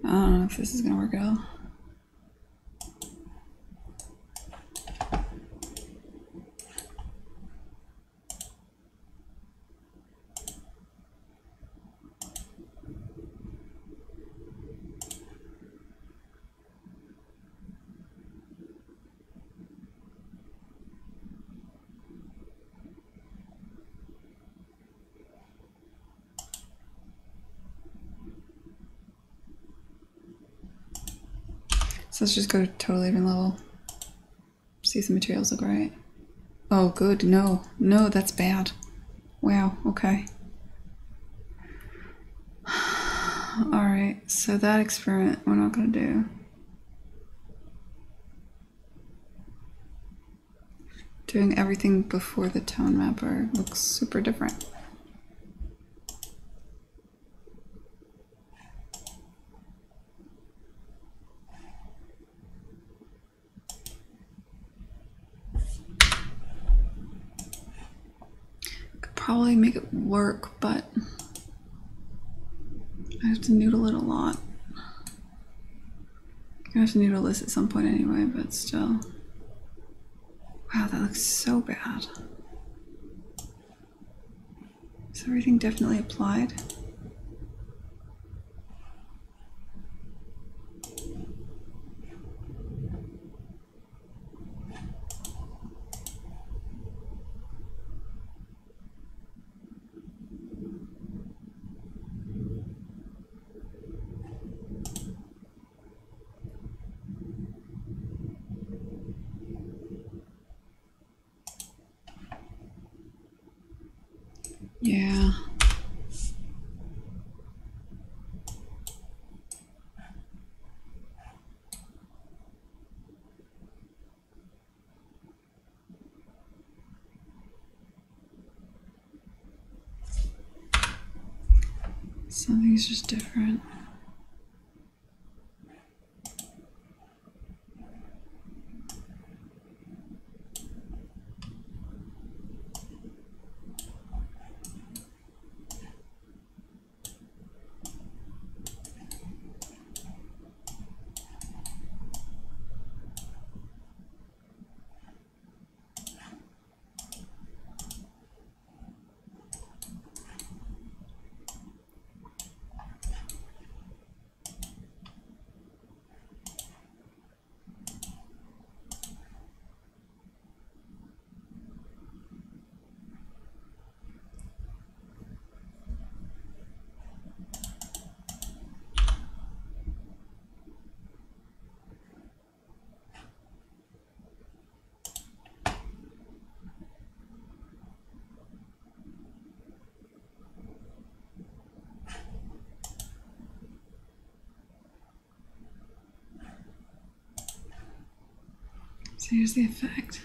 I don't know if this is gonna work out. So let's just go to total even level. See if the materials look right. Oh, good. No. No, that's bad. Wow. Okay. Alright, so that experiment we're not going to do. Doing everything before the tone mapper looks super different. Probably make it work, but I have to noodle it a lot. I have to noodle this at some point anyway, but still. Wow, that looks so bad. Is everything definitely applied? Yeah. Something's just different. So here's the effect.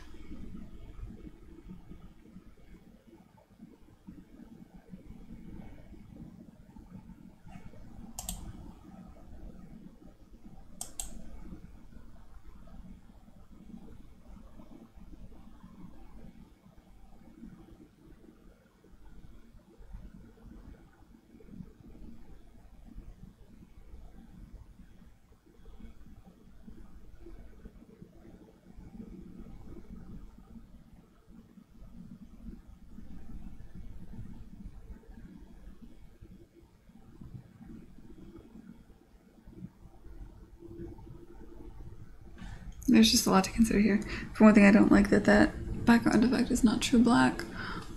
There's just a lot to consider here. For one thing, I don't like that background effect is not true black.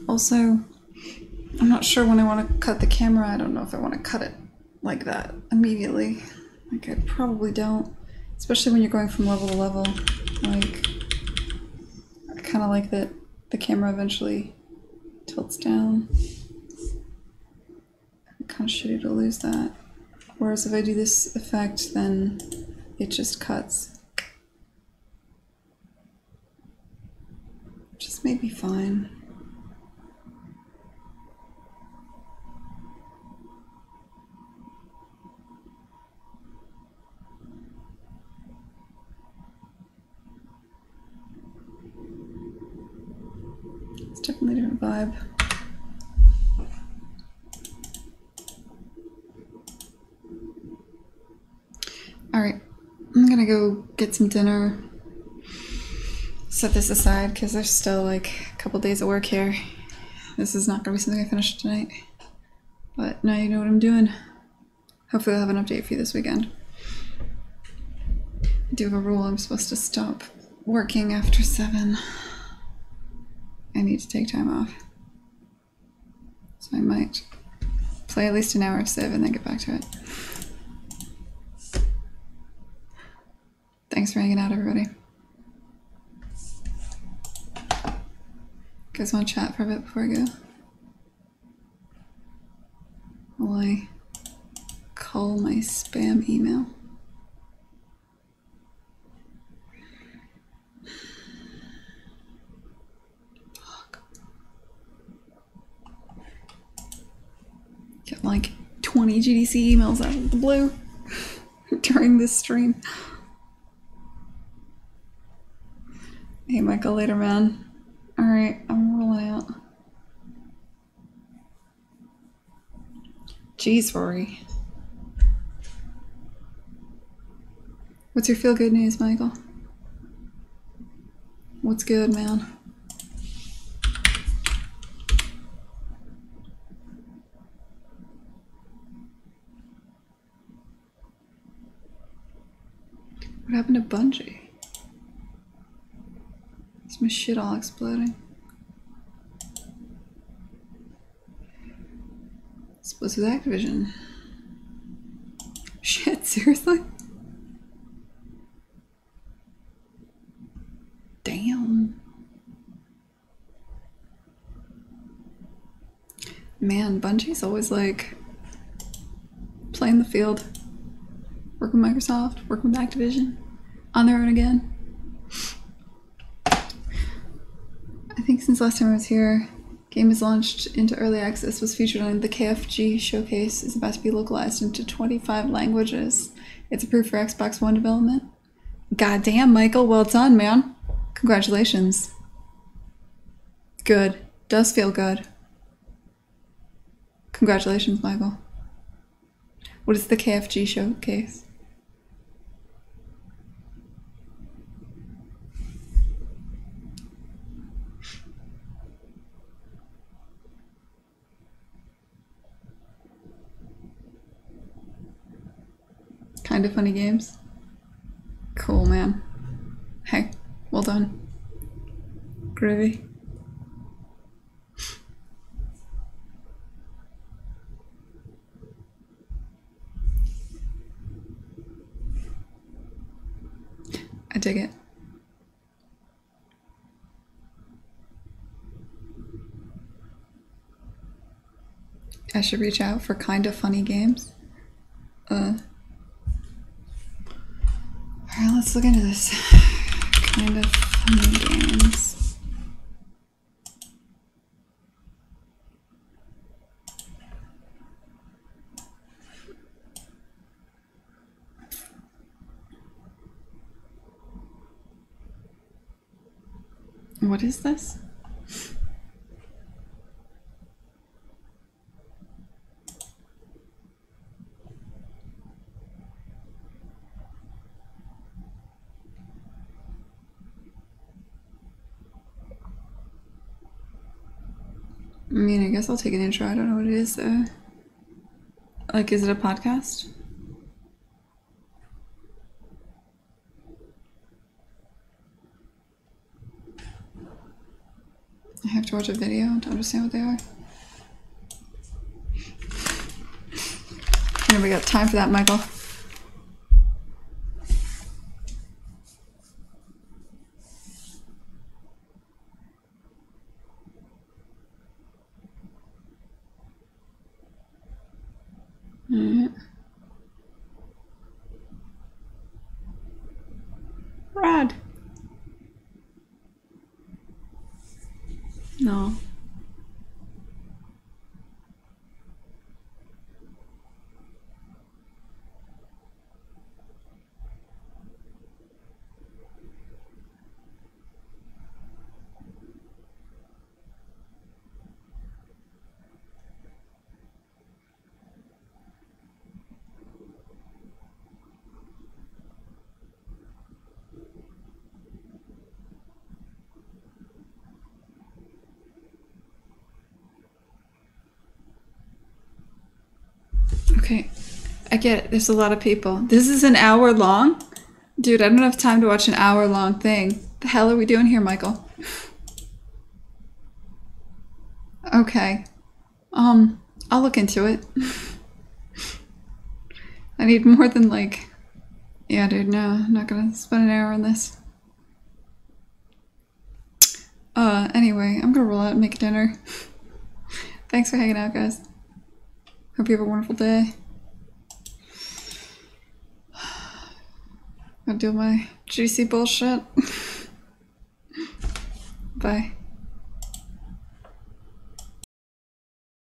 Also, I'm not sure when I want to cut the camera. I don't know if I want to cut it like that immediately. Like, I probably don't. Especially when you're going from level to level. Like, I kind of like that the camera eventually tilts down. Kind of shitty to lose that. Whereas if I do this effect, then it just cuts. Just may be fine. It's definitely a different vibe. Alright, I'm gonna go get some dinner. Set this aside because there's still like a couple days of work here. This is not gonna be something I finish tonight. But now you know what I'm doing. Hopefully I'll have an update for you this weekend. I do have a rule, I'm supposed to stop working after 7. I need to take time off. So I might play at least an hour of Civ and then get back to it. Thanks for hanging out, everybody. You guys want to chat for a bit before I go? While I call my spam email. Fuck. Get like 20 GDC emails out of the blue during this stream. Hey Michael, later man. Alright, I'm rolling out. Jeez, Rory. What's your feel good news, Michael? What's good, man? What happened to Bungie? Is my shit all exploding? Splits with Activision. Shit, seriously? Damn. Man, Bungie's always like playing the field. Working with Microsoft, working with Activision, on their own again. I think since last time I was here, game is launched into early access, was featured on the KFG showcase, is about to be localized into 25 languages. It's approved for Xbox One development. Goddamn, Michael, well done, man. Congratulations. Good. Does feel good. Congratulations, Michael. What is the KFG showcase? Kind of funny games. Cool, man. Hey, well done. Groovy. I dig it. I should reach out for kind of funny games. Alright, let's look into this. Kind of New games. What is this? I mean, I guess I'll take an intro. I don't know what it is though. Like, is it a podcast? I have to watch a video to understand what they are. Nobody got time for that, Michael. Alright. Rad. No. Okay, I get it. There's a lot of people. This is an hour long? Dude, I don't have time to watch an hour long thing. The hell are we doing here, Michael? Okay. I'll look into it. I need more than like... Yeah, dude, no. I'm not gonna spend an hour on this. Anyway, I'm gonna roll out and make dinner. Thanks for hanging out, guys. Hope you have a wonderful day. I'll deal with my juicy bullshit. Bye.